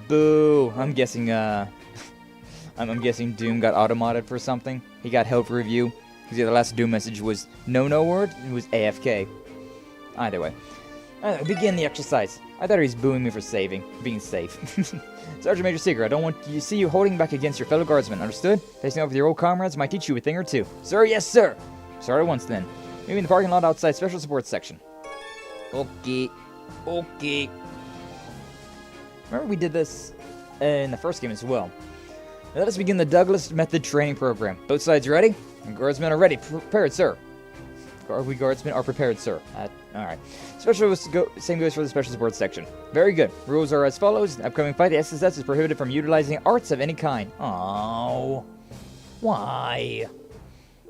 Boo! I'm guessing, I'm guessing Doom got auto-modded for something. He got held for review. Because the last Doom message was no word, it was AFK. Either way. Begin the exercise. I thought he was booing me for being safe. Sergeant Major Seeker, I don't want to see you holding back against your fellow guardsmen, understood? Facing off with your old comrades might teach you a thing or two. Sir, yes sir! Start at once then. Maybe in the parking lot outside special support section. Okay. Okay. Remember we did this in the first game as well. Now let us begin the Douglas Method training program. Both sides ready? And guardsmen are ready. Prepared, sir. We guardsmen are prepared, sir. Alright. Same goes for the special support section. Very good. Rules are as follows. In the upcoming fight, the SSS is prohibited from utilizing arts of any kind. Oh. Why?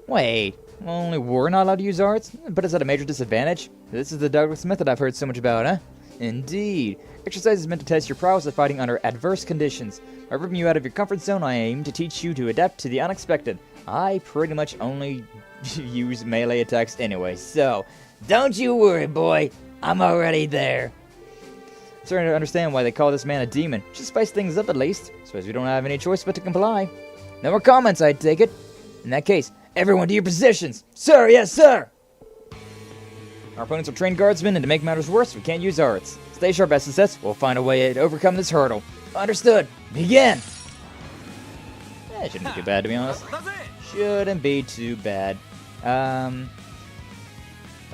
Wait. Only we're not allowed to use arts? Put us at a major disadvantage? This is the Douglas Method I've heard so much about, huh? Indeed. Exercise is meant to test your prowess at fighting under adverse conditions. By ripping you out of your comfort zone, I aim to teach you to adapt to the unexpected. I pretty much only use melee attacks anyway, so don't you worry, boy. I'm already there. I'm starting to understand why they call this man a demon. Just spice things up at least. Suppose we don't have any choice but to comply. No more comments, I take it. In that case, everyone to your positions. Sir, yes, sir! Our opponents are trained guardsmen, and to make matters worse, we can't use arts. Stay sharp, SSS. We'll find a way to overcome this hurdle. Understood. Begin! It shouldn't be too bad, to be honest. Shouldn't be too bad.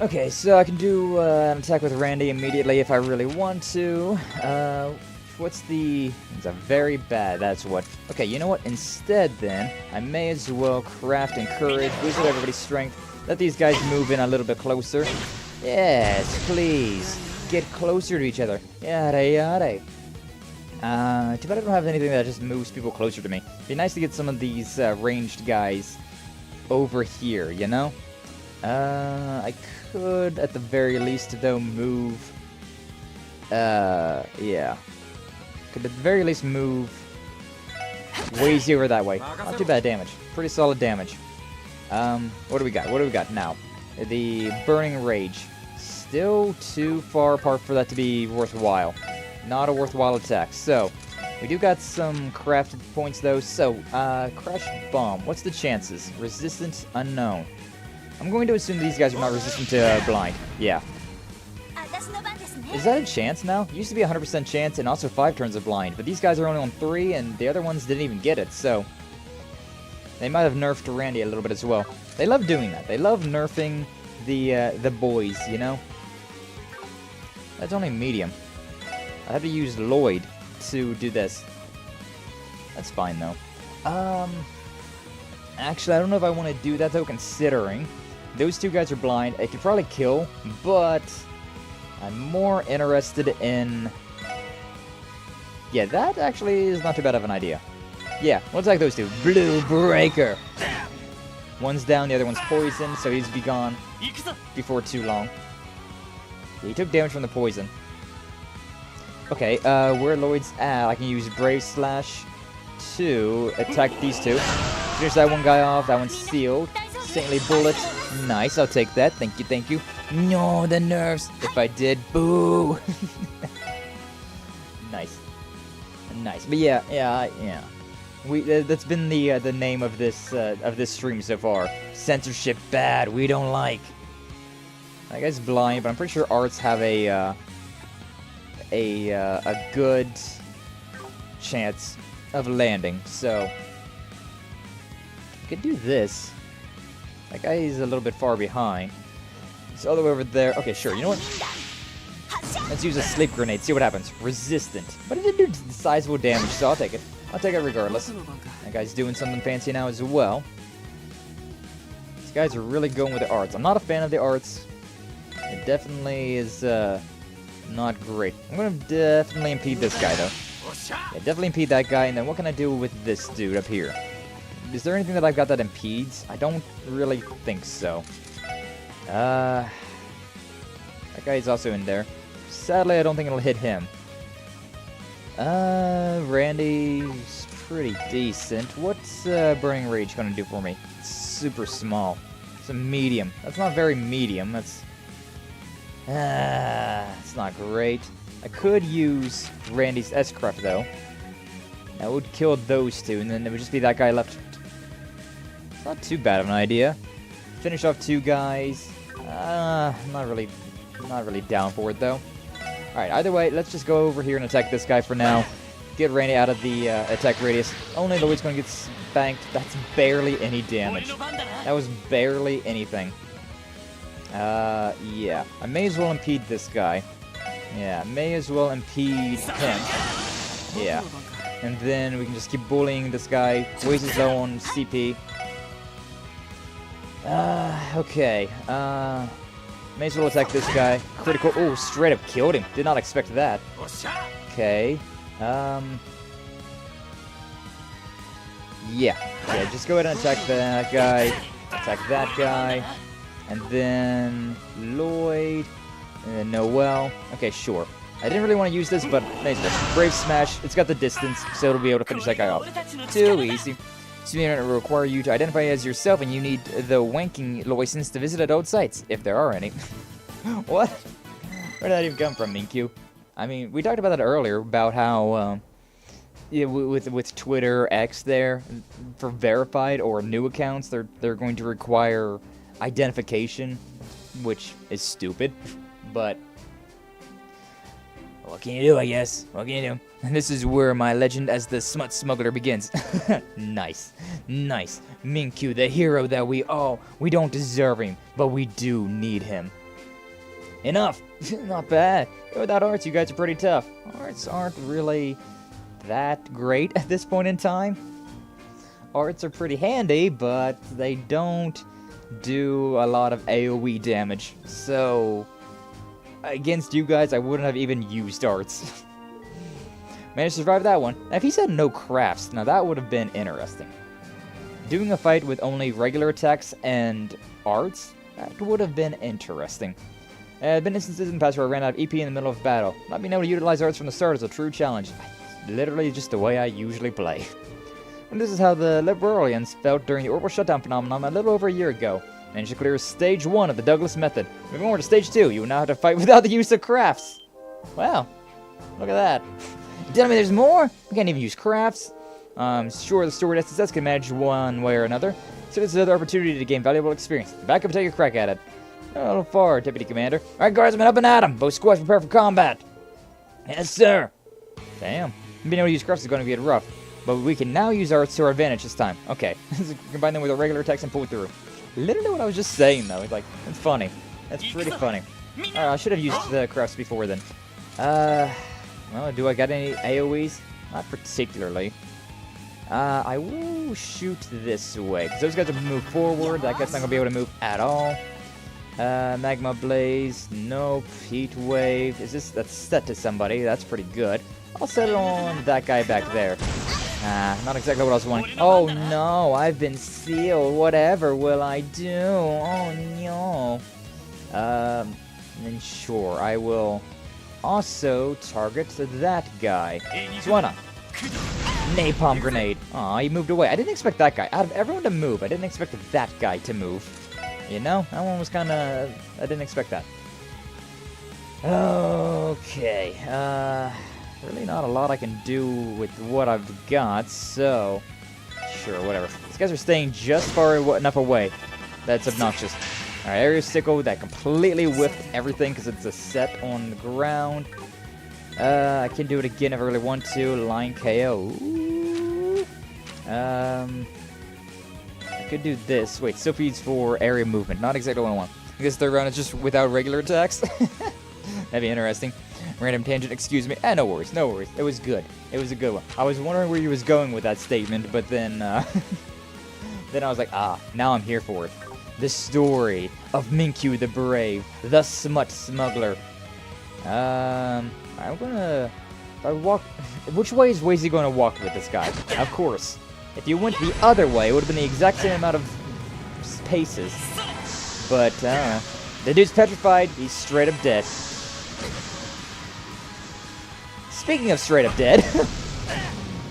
Okay, so I can do an attack with Randy immediately if I really want to. What's the... It's a very bad, that's what... Okay, you know what? Instead, then, I may as well craft Encourage, boost up everybody's strength, let these guys move in a little bit closer. Yes, please. Get closer to each other. Yada yada. Too bad I don't have anything that just moves people closer to me. It'd be nice to get some of these ranged guys over here, you know? I could, at the very least, though, move... yeah. Could at the very least move ways over that way. Not too bad damage. Pretty solid damage. What do we got? What do we got now? The Burning Rage. Still too far apart for that to be worthwhile. Not a worthwhile attack. So, we do got some crafted points though. So, Crash Bomb. What's the chances? Resistant unknown. I'm going to assume these guys are not resistant to blind. Yeah. Is that a chance now? It used to be 100% chance and also 5 turns of blind, but these guys are only on 3 and the other ones didn't even get it, so... They might have nerfed Randy a little bit as well. They love doing that. They love nerfing the boys, you know? That's only medium. I have to use Lloyd to do this. That's fine, though. Actually, I don't know if I want to do that, though, considering those 2 guys are blind. I could probably kill, but I'm more interested in... Yeah, that actually is not too bad of an idea. Yeah, we'll attack those 2. Blue Breaker! One's down, the other one's poisoned, so he's be gone before too long. Yeah, he took damage from the poison. Okay, where Lloyd's at, I can use Brave Slash to attack these 2. Finish that one guy off, that one's sealed. Saintly Bullet, nice, I'll take that, thank you, thank you. No, the nerves, if I did, boo! Nice. Nice, but yeah. That's been the name of this stream so far. Censorship bad, we don't like. That guy's blind, but I'm pretty sure arts have a good chance of landing. So I could do this. That guy is a little bit far behind. He's all the way over there. Okay, sure. You know what? Let's use a sleep grenade. See what happens. Resistant, but it did do sizable damage, so I'll take it. I'll take it regardless. That guy's doing something fancy now as well. These guys are really going with the arts. I'm not a fan of the arts. It definitely is not great. I'm going to definitely impede this guy, though. Yeah, definitely impede that guy, and then what can I do with this dude up here? Is there anything that I've got that impedes? I don't really think so. That guy's also in there. Sadly, I don't think it'll hit him. Randy's pretty decent. What's Burning Rage gonna do for me? It's super small. It's a medium. That's not very medium. That's... it's not great. I could use Randy's S-Craft, though. That would kill those 2, and then there would just be that guy left. It's not too bad of an idea. Finish off 2 guys. Not really down for it, though. Alright, either way, let's just go over here and attack this guy for now. Get Randy out of the attack radius. Only Lloyd's going to get spanked. That's barely any damage. That was barely anything. Yeah. I may as well impede this guy. Yeah, may as well impede him. Yeah. And then we can just keep bullying this guy. Waste his own CP. Okay. May as well attack this guy. Critical. Oh, straight up killed him. Did not expect that. Okay. Yeah. Yeah, just go ahead and attack that guy. Attack that guy. And then Lloyd. And Noel. Okay, sure. I didn't really want to use this, but nice. Brave Smash. It's got the distance, so it'll be able to finish that guy off. Too easy. So it will require you to identify as yourself, and you need the wanking license to visit adult sites, if there are any. What? Where did that even come from, Minkyu? I mean, we talked about that earlier, about how, yeah, with Twitter, X there, for verified or new accounts, they're going to require identification, which is stupid, but what can you do, I guess? What can you do? And this is where my legend as the smut smuggler begins. Nice. Nice. Minkyu, the hero that we don't deserve him, but we do need him. Enough. Not bad. Without arts, you guys are pretty tough. Arts aren't really that great at this point in time. Arts are pretty handy, but they don't do a lot of AoE damage. So against you guys, I wouldn't have even used arts. Managed to survive that one. Now, if he said no crafts, now that would have been interesting. Doing a fight with only regular attacks and arts, that would have been interesting. There have been instances in the past where I ran out of EP in the middle of battle. Not being able to utilize arts from the start is a true challenge. Literally just the way I usually play. And this is how the Liberalians felt during the Ouroboros shutdown phenomenon a little over a year ago. Managed to clear stage 1 of the Douglas method. Moving on to stage 2, you will now have to fight without the use of crafts. Wow, look at that. You telling me there's more? We can't even use crafts. Sure, the stored SSS can manage one way or another. So this is another opportunity to gain valuable experience. Back up and take a crack at it. A little far, Deputy Commander. Alright, guardsmen, up and at 'em. Both squads prepare for combat. Yes, sir. Damn. Being able to use crafts is going to get rough. But we can now use arts to our advantage this time. Okay. Combine them with our regular attacks and pull through. Literally what I was just saying, though. It's like, it's funny. That's pretty funny. Alright, I should have used the crafts before then. Well, do I got any AoEs? Not particularly. I will shoot this way, because those guys will move forward. That guy's not going to be able to move at all. Magma Blaze. Nope. Heat Wave. That's set to somebody. That's pretty good. I'll set it on that guy back there. Not exactly what I was wanting. Oh no, I've been sealed. Whatever will I do? Oh no. Then sure, I will also target that guy. Swana. Napalm Grenade. Aw, he moved away. I didn't expect that guy. Out of everyone to move, I didn't expect that guy to move. You know? That one was kinda... I didn't expect that. Okay. Really not a lot I can do with what I've got, so... Sure, whatever. These guys are staying just far enough away. That's obnoxious. Alright, Area Sickle, that completely whiffed everything because it's a set on the ground. I can do it again if I really want to. Line KO. Ooh. I could do this. Wait, still feeds for area movement. Not exactly what I want. I guess third round is just without regular attacks. That'd be interesting. Random tangent, excuse me. No worries, no worries. It was good. It was a good one. I was wondering where he was going with that statement, but then, then I was like, now I'm here for it. The story of Minkyu the Brave, the Smut Smuggler. I'm gonna... If I walk... Which way is Wazy going to walk with this guy? Of course. If you went the other way, it would have been the exact same amount of paces. But, I don't know. The dude's petrified. He's straight up dead. Speaking of straight up dead...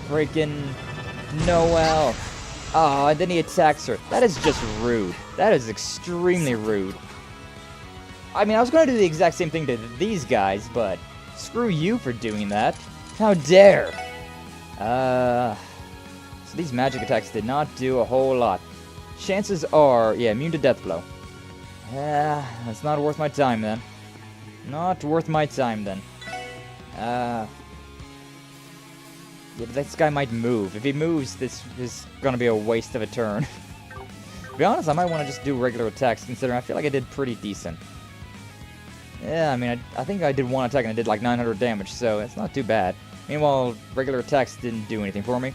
Freaking... Noel. Oh, and then he attacks her. That is just rude. That is extremely rude. I mean, I was going to do the exact same thing to these guys, but... Screw you for doing that. How dare! So these magic attacks did not do a whole lot. Chances are, yeah, immune to death blow. That's not worth my time then. Not worth my time then. Yeah, but this guy might move. If he moves, this is gonna be a waste of a turn. To be honest, I might want to just do regular attacks, considering I feel like I did pretty decent. Yeah, I mean, I think I did one attack and I did like 900 damage, so it's not too bad. Meanwhile, regular attacks didn't do anything for me.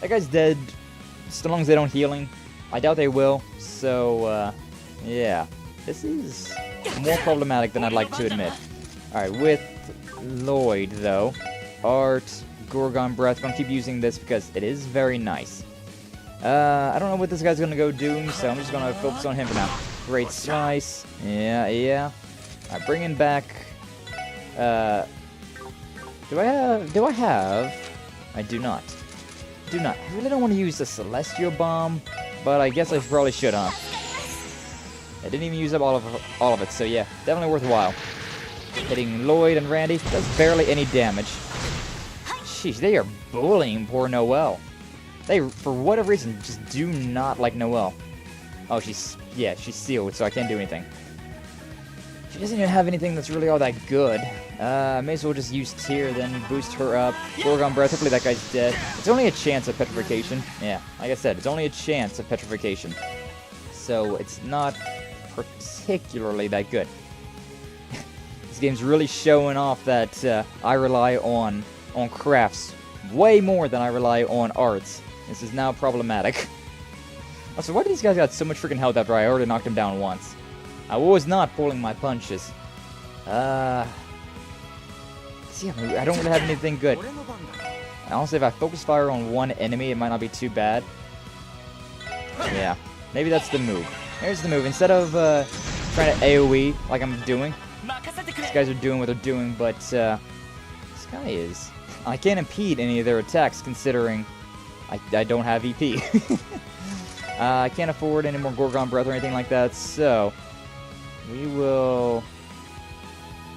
That guy's dead, so long as they don't healing. I doubt they will, so, yeah. This is more problematic than I'd like to admit. Alright, with Lloyd, though, Art, Gorgon Breath, I'm going to keep using this because it is very nice. I don't know what this guy's going to go doing, so I'm just going to focus on him for now. Great Slice. Yeah. Alright, bringing back... Do I have... I do not. I really don't want to use the Celestial Bomb, but I guess I probably should, huh? I didn't even use up all of it, so yeah, definitely worthwhile. Hitting Lloyd and Randy does barely any damage. Sheesh, they are bullying poor Noelle. They, for whatever reason, just do not like Noelle. Oh, she's sealed, so I can't do anything. She doesn't even have anything that's really all that good. May as well just use Tear, then boost her up. Gorgon Breath, hopefully that guy's dead. It's only a chance of petrification. Yeah, like I said, it's only a chance of petrification. So it's not particularly that good. This game's really showing off that I rely on crafts way more than I rely on arts. This is now problematic. Also, why do these guys got so much freaking health after I already knocked him down once? I was not pulling my punches. See, I don't really have anything good. Honestly, if I focus fire on one enemy, it might not be too bad. Yeah, maybe that's the move. Here's the move. Instead of trying to AoE like I'm doing, these guys are doing what they're doing, but this guy is... I can't impede any of their attacks, considering I don't have EP. I can't afford any more Gorgon Breath or anything like that, so... we will...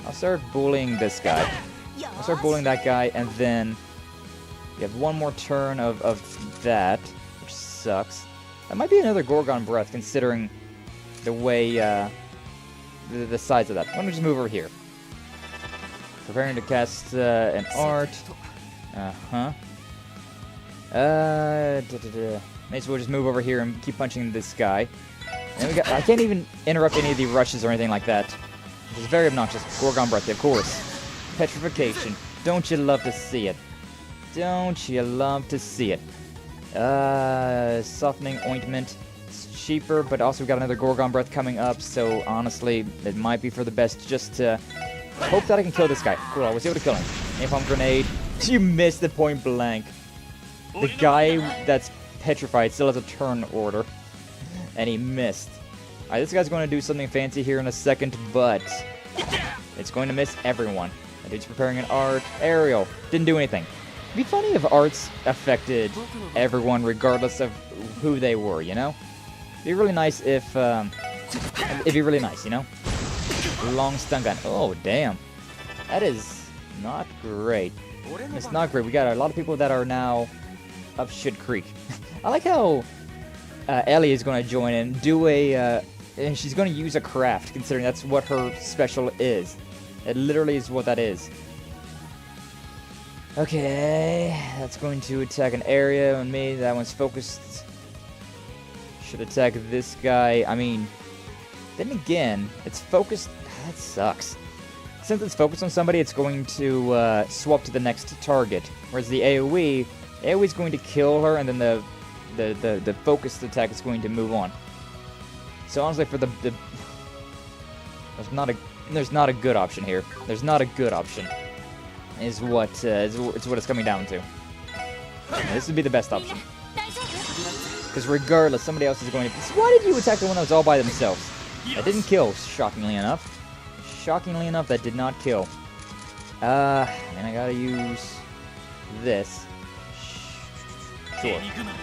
I'll start bullying this guy. I'll start bullying that guy, and then... you have one more turn of that, which sucks. That might be another Gorgon Breath, considering the way, the size of that. Let me just move over here. Preparing to cast an art. May as well just move over here and keep punching this guy. And I can't even interrupt any of the rushes or anything like that. Which is very obnoxious. Gorgon Breath, of course. Petrification. Don't you love to see it? Don't you love to see it? Softening Ointment. It's cheaper, but also we've got another Gorgon Breath coming up, so honestly, it might be for the best just to hope that I can kill this guy. Cool, I was able to kill him. Napalm Grenade. You missed it point blank. The guy that's petrified still has a turn order, and he missed. Alright, this guy's going to do something fancy here in a second, but it's going to miss everyone. That dude's preparing an art. Aerial. Didn't do anything. It'd be funny if arts affected everyone regardless of who they were, you know? It'd be really nice if, it'd be really nice, you know? Long stun gun. Oh, damn. That is not great. It's not great. We got a lot of people that are now up shit creek. I like how Ellie is going to join in, do a, and she's going to use a craft, considering that's what her special is. It literally is what that is. Okay, that's going to attack an area on me. That one's focused. Should attack this guy. I mean, then again, it's focused. That sucks. Since it's focused on somebody, it's going to swap to the next target. Whereas the AoE is going to kill her, and then the focused attack is going to move on. So honestly, for there's not a good option here. There's not a good option. Is what it's coming down to. And this would be the best option. Because regardless, somebody else is going to... Why did you attack the one that was all by themselves? That didn't kill, shockingly enough. Shockingly enough, that did not kill. And I gotta use this. Sure.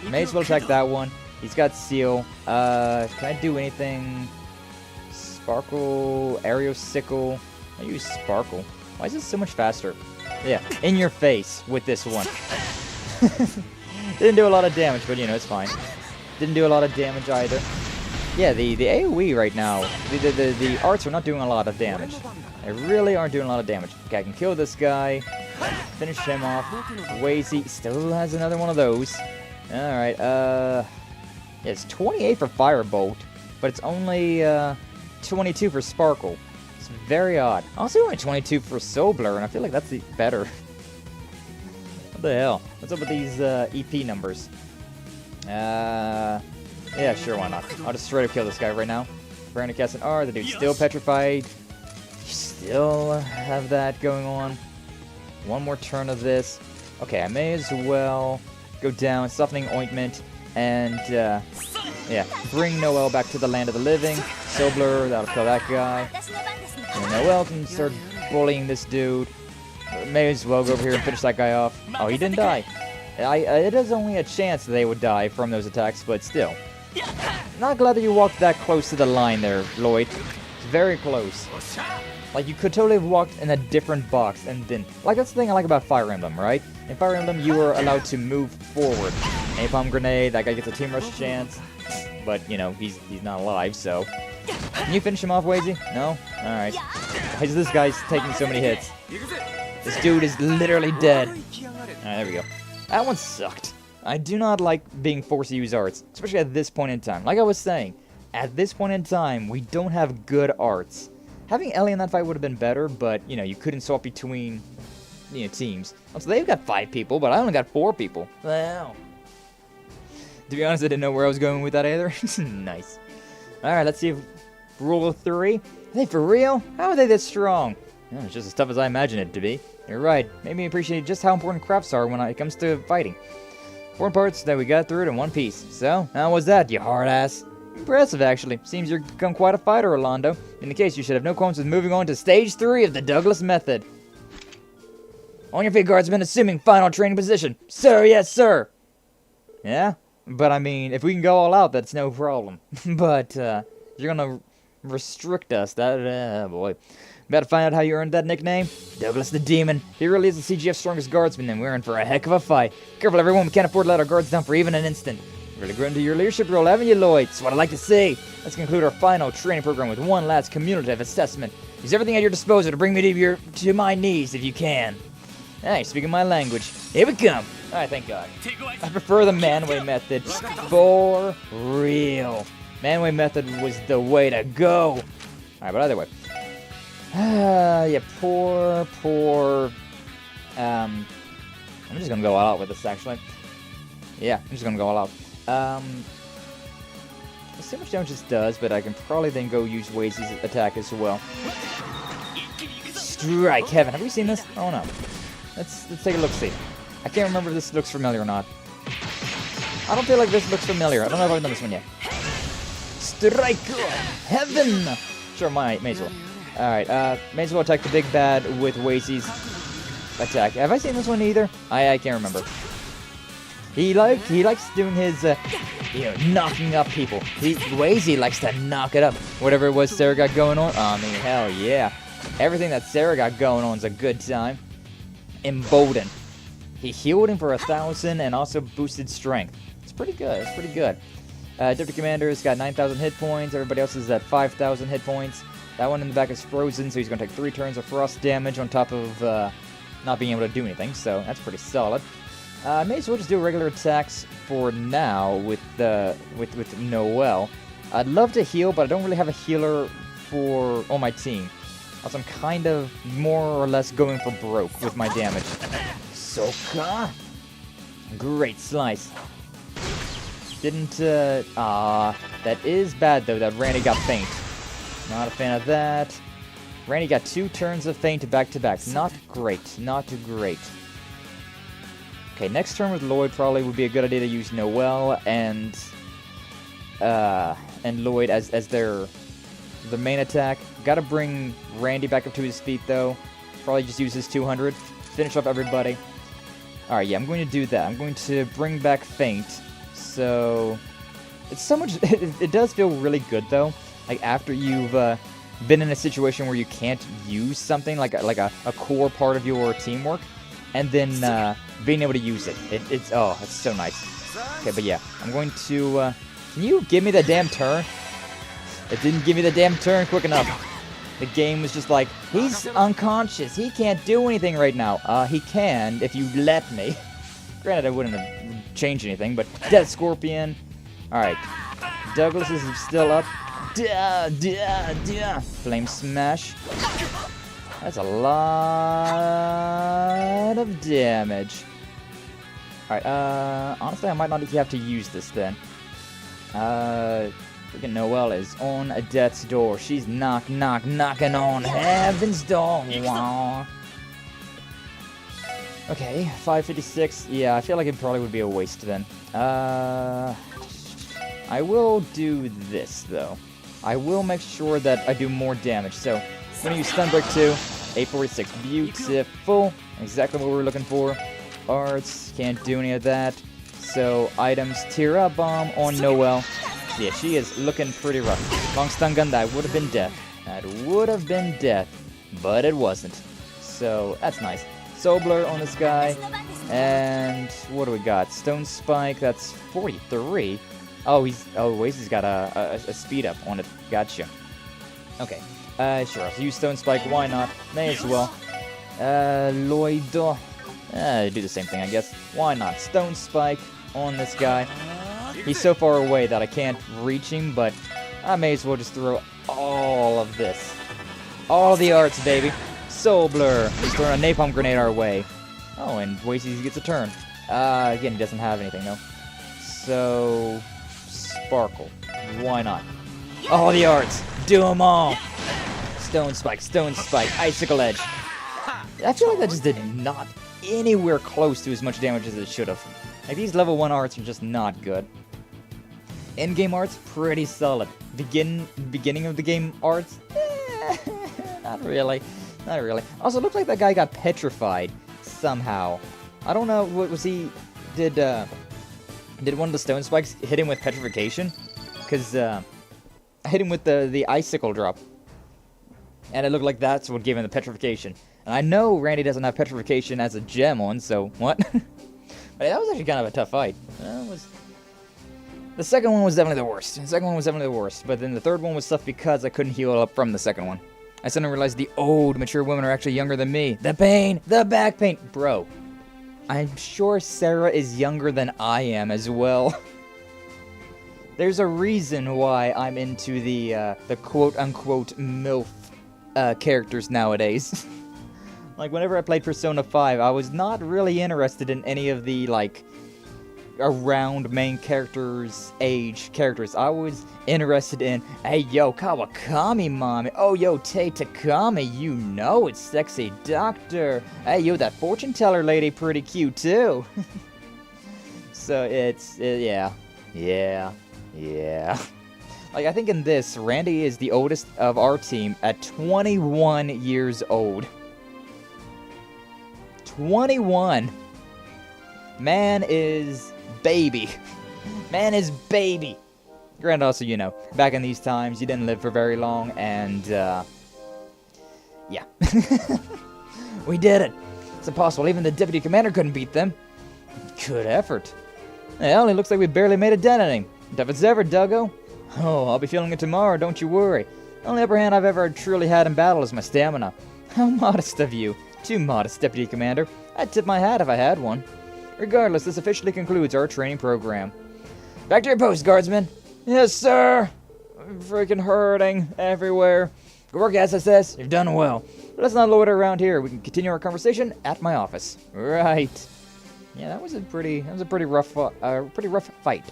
May as well attack that one. He's got Seal. Can I do anything? Sparkle, Aerial Sickle. I use Sparkle. Why is this so much faster? Yeah, in your face with this one. Didn't do a lot of damage, but you know, it's fine. Didn't do a lot of damage either. Yeah, the AoE right now, the arts are not doing a lot of damage. They really aren't doing a lot of damage. Okay, I can kill this guy. Finish him off. Wazy still has another one of those. Alright, Yeah, it's 28 for Firebolt, but it's only 22 for Sparkle. It's very odd. Also only 22 for Soul Blur, and I feel like that's the better. What the hell? What's up with these EP numbers? Yeah, sure, why not? I'll just straight up kill this guy right now. Brandon cast an R, the dude's still petrified. Still have that going on. One more turn of this. Okay, I may as well go down, Softening Ointment, and yeah, bring Noel back to the land of the living. Soul Blur, that'll kill that guy. And Noel can start bullying this dude. May as well go over here and finish that guy off. Oh, he didn't die. It is only a chance that they would die from those attacks, but still. Not glad that you walked that close to the line there, Lloyd. It's very close. Like, you could totally have walked in a different box and then... Like, that's the thing I like about Fire Emblem, right? In Fire Emblem, you are allowed to move forward. Napalm Grenade, that guy gets a Team Rush chance. But, you know, he's not alive, so... Can you finish him off, Wazy? No? Alright. Why is this guy's taking so many hits? This dude is literally dead. Alright, there we go. That one sucked. I do not like being forced to use arts, especially at this point in time. Like I was saying, at this point in time, we don't have good arts. Having Ellie in that fight would have been better, but, you know, you couldn't swap between, you know, teams. So they've got 5 people, but I only got 4 people. Wow. To be honest, I didn't know where I was going with that either. Nice. Alright, let's see if Rule of 3. Are they for real? How are they this strong? Oh, it's just as tough as I imagined it to be. You're right. Made me appreciate just how important crafts are when it comes to fighting. 4 parts that we got through it in one piece. So, how was that, you hard ass? Impressive, actually. Seems you've become quite a fighter, Orlando. In the case, you should have no qualms with moving on to Stage 3 of the Douglas Method. On your feet, guardsmen, assuming final training position. Sir, yes, sir. Yeah? But, I mean, if we can go all out, that's no problem. But, you're gonna restrict us. That, boy. About to find out how you earned that nickname? Douglas the Demon. He really is the CGF's strongest guardsman, and we're in for a heck of a fight. Careful, everyone. We can't afford to let our guards down for even an instant. Really grown to your leadership role, haven't you, Lloyd? That's what I like to see. Let's conclude our final training program with one last cumulative assessment. Use everything at your disposal to bring me to my knees if you can. Hey, speaking my language. Here we come. Alright, thank God. I prefer the Manway method. For real. Manway method was the way to go. Alright, but either way. Yeah, poor... I'm just gonna go all out with this, actually. Yeah, I'm just gonna go all out. Let's see how much damage this does, but I can probably then go use Wazy's attack as well. Strike Heaven. Have we seen this? Oh no. Let's take a look-see. I can't remember if this looks familiar or not. I don't feel like this looks familiar. I don't know if I've done this one yet. Strike Heaven! Sure, may as well. Alright, may as well attack the big bad with Wazy's attack. Have I seen this one either? I can't remember. He likes doing his, you know, knocking up people. Wazy likes to knock it up. Whatever it was Sarah got going on, I mean, hell yeah. Everything that Sarah got going on is a good time. Emboldened. He healed him for 1,000 and also boosted strength. It's pretty good, it's pretty good. Deputy Commander's got 9,000 hit points. Everybody else is at 5,000 hit points. That one in the back is frozen, so he's going to take 3 turns of frost damage on top of not being able to do anything, so that's pretty solid. May as well just do regular attacks for now with Noel. I'd love to heal, but I don't really have a healer on my team. Also, I'm kind of more or less going for broke with my damage. Soka! Great slice. Didn't, that is bad though, that Randy got faint. Not a fan of that. Randy got 2 turns of feint back-to-back. Not great, not great. Okay, next turn with Lloyd probably would be a good idea to use Noel and Lloyd as the main attack. Gotta bring Randy back up to his feet though. Probably just use his 200. Finish off everybody. Alright, yeah, I'm going to do that. I'm going to bring back feint. So it's so much. It does feel really good though. Like after you've been in a situation where you can't use something like a core part of your teamwork, and then being able to use it. It's so nice. Okay, but yeah, I'm going to. Can you give me the damn turn? It didn't give me the damn turn quick enough. The game was just like, he's unconscious. He can't do anything right now. He can if you let me. Granted, I wouldn't have changed anything, but Death Scorpion. Alright. Douglas is still up. Flame smash. That's a lot of damage. Alright, honestly, I might not have to use this then. Freaking Noelle is on a death's door. She's knocking on heaven's door. Okay, 556. Yeah, I feel like it probably would be a waste then. I will do this, though. I will make sure that I do more damage. So, I'm going to use Stun Break 2. 846. Beautiful. Exactly what we were looking for. Arts, can't do any of that. So, items, Tira Bomb on Noelle. Yeah, she is looking pretty rough. Long stun gun, that would have been death. That would have been death, but it wasn't. So, that's nice. Soul Blur on this guy. And what do we got? Stone Spike, that's 43. Oh, Oasis got a speed up on it. Gotcha. Okay. Sure, I'll use Stone Spike, why not? May as well. Lloydo. Do the same thing, I guess. Why not? Stone Spike on this guy. He's so far away that I can't reach him, but I may as well just throw all of this. All the arts, baby. Soul Blur. He's throwing a napalm grenade our way. Oh, and Oasis gets a turn. Again, he doesn't have anything, though. So, Sparkle. Why not? All the arts. Do them all. Stone Spike, Icicle Edge. I feel like that just did not anywhere close to as much damage as it should have. Like, these level 1 arts are just not good. Endgame arts, pretty solid. Beginning of the game arts, not really. Not really. Also, it looks like that guy got petrified somehow. I don't know, what was he... Did one of the Stone Spikes hit him with petrification? Because, I hit him with the icicle drop. And it looked like that's what gave him the petrification. And I know Randy doesn't have petrification as a gem on, so what? But that was actually kind of a tough fight. The second one was definitely the worst. But then the third one was tough because I couldn't heal up from the second one. I suddenly realized the old, mature women are actually younger than me. The pain! The back pain! Bro, I'm sure Sarah is younger than I am as well. There's a reason why I'm into the quote-unquote MILF characters nowadays. Like, whenever I played Persona 5, I was not really interested in any of the, like, around main characters' age characters. I was interested in, hey, yo, Kawakami mommy. Oh, yo, Tei Takami, you know it's sexy doctor. Hey, yo, that fortune teller lady pretty cute, too. So, yeah. Like, I think in this, Randy is the oldest of our team at 21 years old. 21. Man is baby. Man is baby. Granted, also, you know, back in these times, you didn't live for very long, and, yeah. We did it. It's impossible. Even the deputy commander couldn't beat them. Good effort. Well, it looks like we barely made a dent in him. Tough as ever, Duggo. Oh, I'll be feeling it tomorrow, don't you worry. The only upper hand I've ever truly had in battle is my stamina. How modest of you. Too modest, Deputy Commander. I'd tip my hat if I had one. Regardless, this officially concludes our training program. Back to your post, Guardsman. Yes, sir. I'm freaking hurting everywhere. Good work, SSS. You've done well. But let's not loiter around here. We can continue our conversation at my office. Right. Yeah, that was a pretty rough fight.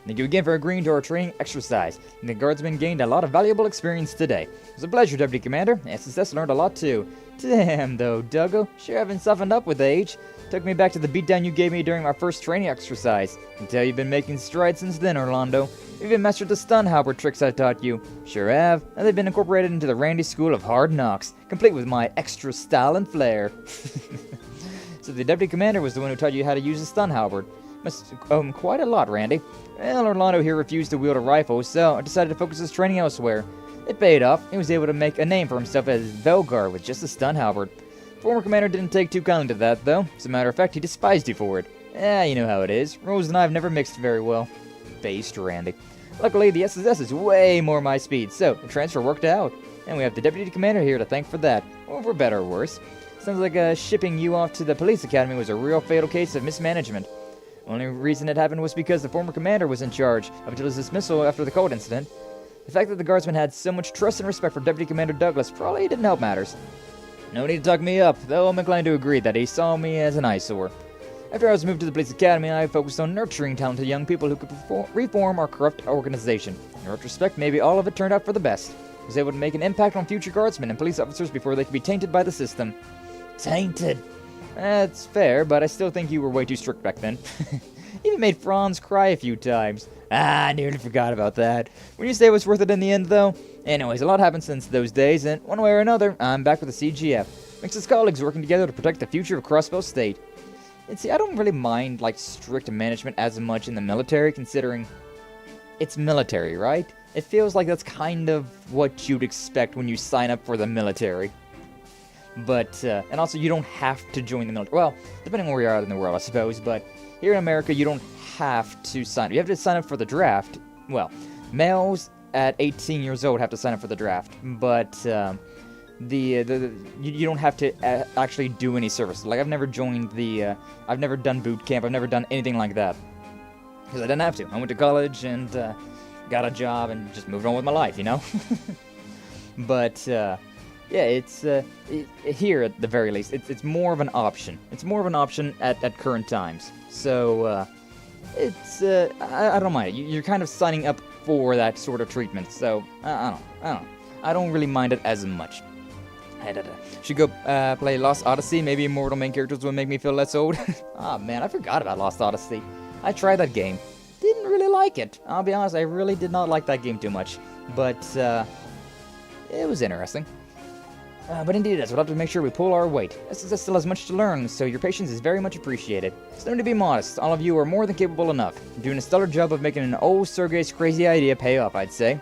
Thank you again for agreeing to our training exercise. The Guardsman gained a lot of valuable experience today. It was a pleasure, Deputy Commander. SSS learned a lot too. Damn, though, Duggo. Sure haven't softened up with age. Took me back to the beatdown you gave me during our first training exercise. Can tell you've been making strides since then, Orlando. You've even mastered the stun halberd tricks I taught you. Sure have. And they've been incorporated into the Randy School of Hard Knocks, complete with my extra style and flair. So the Deputy Commander was the one who taught you how to use the stun halberd. Must quite a lot, Randy. Well, Orlando here refused to wield a rifle, so I decided to focus his training elsewhere. It paid off. He was able to make a name for himself as Velgar with just a stun halberd. Former commander didn't take too kindly to that, though. As a matter of fact, he despised you for it. You know how it is. Rose and I have never mixed very well. Based Randy. Luckily, the SSS is way more my speed, so the transfer worked out. And we have the Deputy Commander here to thank for that. Or for better or worse. Sounds like shipping you off to the police academy was a real fatal case of mismanagement. Only reason it happened was because the former commander was in charge, up until his dismissal after the cold incident. The fact that the guardsmen had so much trust and respect for Deputy Commander Douglas probably didn't help matters. No need to talk me up, though I'm inclined to agree that he saw me as an eyesore. After I was moved to the Police Academy, I focused on nurturing talented young people who could reform our corrupt organization. In retrospect, maybe all of it turned out for the best. I was able to make an impact on future guardsmen and police officers before they could be tainted by the system. Tainted? That's fair, but I still think you were way too strict back then. Even made Franz cry a few times. I nearly forgot about that. When you say it was worth it in the end, though? Anyways, a lot happened since those days, and one way or another, I'm back with the CGF. Makes us colleagues working together to protect the future of Crossbell State. And see, I don't really mind, like, strict management as much in the military, considering it's military, right? It feels like that's kind of what you'd expect when you sign up for the military. But, and also you don't have to join the military. Well, depending on where you are in the world, I suppose, but here in America, you don't have to sign up. You have to sign up for the draft. Well, males at 18 years old have to sign up for the draft, but, you don't have to actually do any service. Like, I've never joined the, I've never done boot camp, I've never done anything like that. Because I didn't have to. I went to college and, got a job and just moved on with my life, you know? But, yeah, it's, here at the very least, it's more of an option. It's more of an option at current times. So, it's, I don't mind it. You're kind of signing up for that sort of treatment, so, I don't really mind it as much. Should go play Lost Odyssey. Maybe immortal main characters would make me feel less old. Oh man, I forgot about Lost Odyssey. I tried that game. Didn't really like it. I'll be honest, I really did not like that game too much. But it was interesting. But indeed, we'll have to make sure we pull our weight. SSS still has much to learn, so your patience is very much appreciated. It's time to be modest. All of you are more than capable enough. You're doing a stellar job of making an old Sergei's crazy idea pay off, I'd say.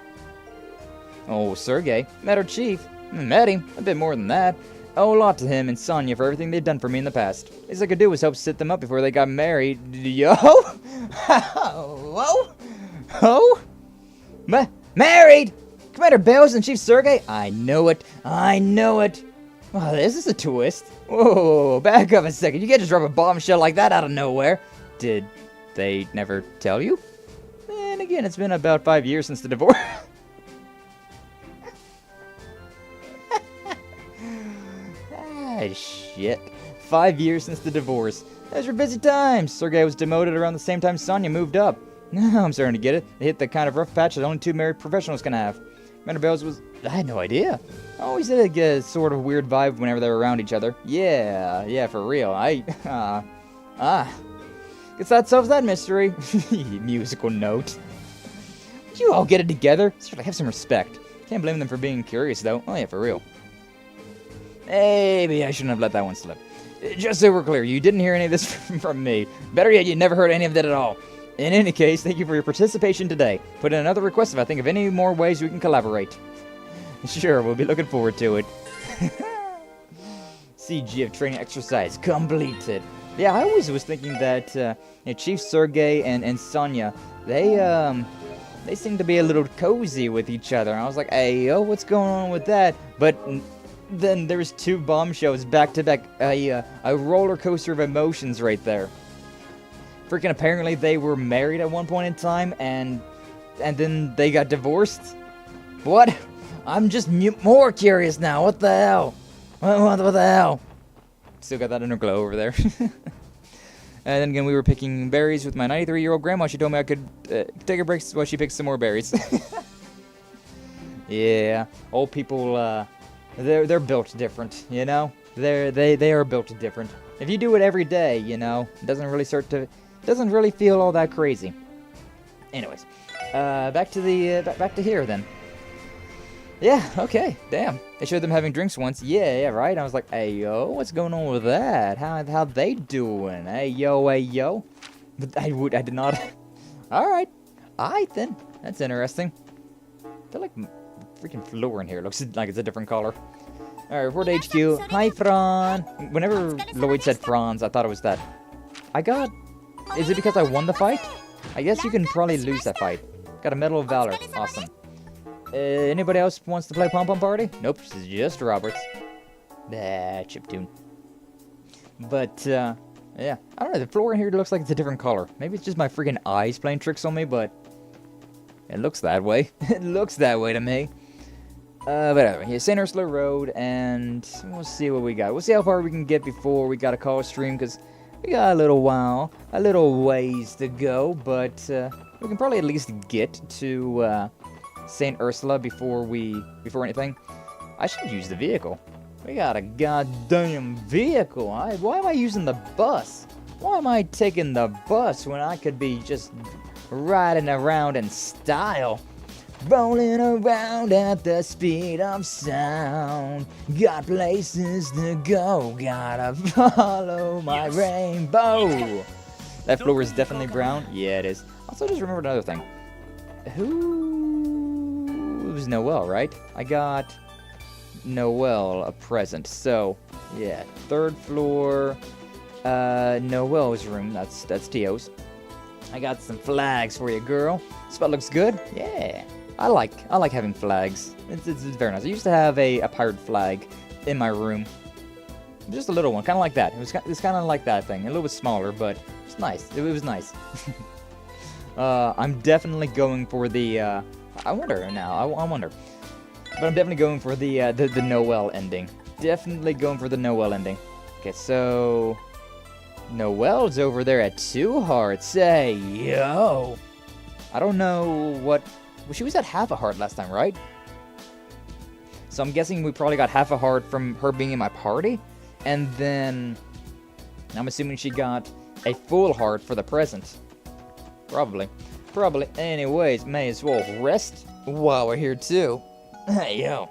Oh, Sergei. Met our chief. Met him. A bit more than that. Owe a lot to him and Sonya for everything they've done for me in the past. Least I could do was help sit them up before they got married. Yo! Whoa! Oh? Married! Commander Bells and Chief Sergei? I know it. I know it. Oh, this is a twist. Whoa, back up a second. You can't just drop a bombshell like that out of nowhere. Did they never tell you? And again, it's been about 5 years since the divorce. Shit. 5 years since the divorce. Those were busy times. Sergei was demoted around the same time Sonya moved up. Now I'm starting to get it. They hit the kind of rough patch that only 2 married professionals can have. Commander Bells was... I had no idea. Always had a sort of weird vibe whenever they were around each other. Yeah, for real. Guess that solves that mystery. Musical note. Did you all get it together? Seriously, have some respect. Can't blame them for being curious, though. Oh yeah, for real. Maybe I shouldn't have let that one slip. Just so we're clear, you didn't hear any of this from me. Better yet, you never heard any of that at all. In any case, thank you for your participation today. Put in another request if I think of any more ways we can collaborate. Sure, we'll be looking forward to it. CGF training exercise completed. Yeah, I always was thinking that Chief Sergei and Sonya, they seem to be a little cozy with each other. And I was like, hey, yo, what's going on with that? But then there's 2 bombshells back to back, a roller coaster of emotions right there. Freaking apparently they were married at one point in time, and then they got divorced. What? I'm just more curious now. What the hell? What the hell? Still got that inner glow over there. And then again, we were picking berries with my 93-year-old grandma. She told me I could take a break while she picks some more berries. Yeah, old people, they're built different, you know? They are built different. If you do it every day, you know, it doesn't really feel all that crazy. Anyways, back to here then. Yeah, okay, damn. They showed them having drinks once. Yeah, right. I was like, hey yo, what's going on with that? How they doing? Hey yo. But I did not. All right, then. That's interesting. I feel like freaking floor in here looks like it's a different color. Alright, report to HQ. Hi, Fran. Whenever Lloyd said Franz, I thought it was that. Is it because I won the fight? I guess you can probably lose that fight. Got a Medal of Valor. Awesome. Anybody else wants to play Pom Pom Party? Nope, just Roberts. Chiptune. But, Yeah, I don't know, the floor in here looks like it's a different color. Maybe it's just my freaking eyes playing tricks on me, but it looks that way. It looks that way to me. But anyway, here's St. Ursula Road, and we'll see what we got. We'll see how far we can get before we gotta call a stream, because we got a little ways to go, but we can probably at least get to St. Ursula before anything. I should use the vehicle. We got a goddamn vehicle. Why am I using the bus? Why am I taking the bus when I could be just riding around in style? Rolling around at the speed of sound. Got places to go. Gotta follow my rainbow. That floor is definitely brown. Yeah, it is. Also, just remembered another thing. It was Noelle, right? I got Noelle a present. So, yeah, 3rd floor, Noelle's room. That's Tio's. I got some flags for you, girl. Spot looks good. Yeah, I like having flags. It's very nice. I used to have a pirate flag in my room. Just a little one, kind of like that. It was kind of like that thing, a little bit smaller, but it's nice. It was nice. I'm definitely going for the. I wonder now. I wonder. But I'm definitely going for the Noelle ending. Definitely going for the Noelle ending. Okay, so Noelle's over there at 2 hearts. Hey, yo. I don't know what. Well, she was at half a heart last time, right? So I'm guessing we probably got half a heart from her being in my party. And then I'm assuming she got a full heart for the present. Probably. Anyways, may as well rest while we're here too. Hey, yo.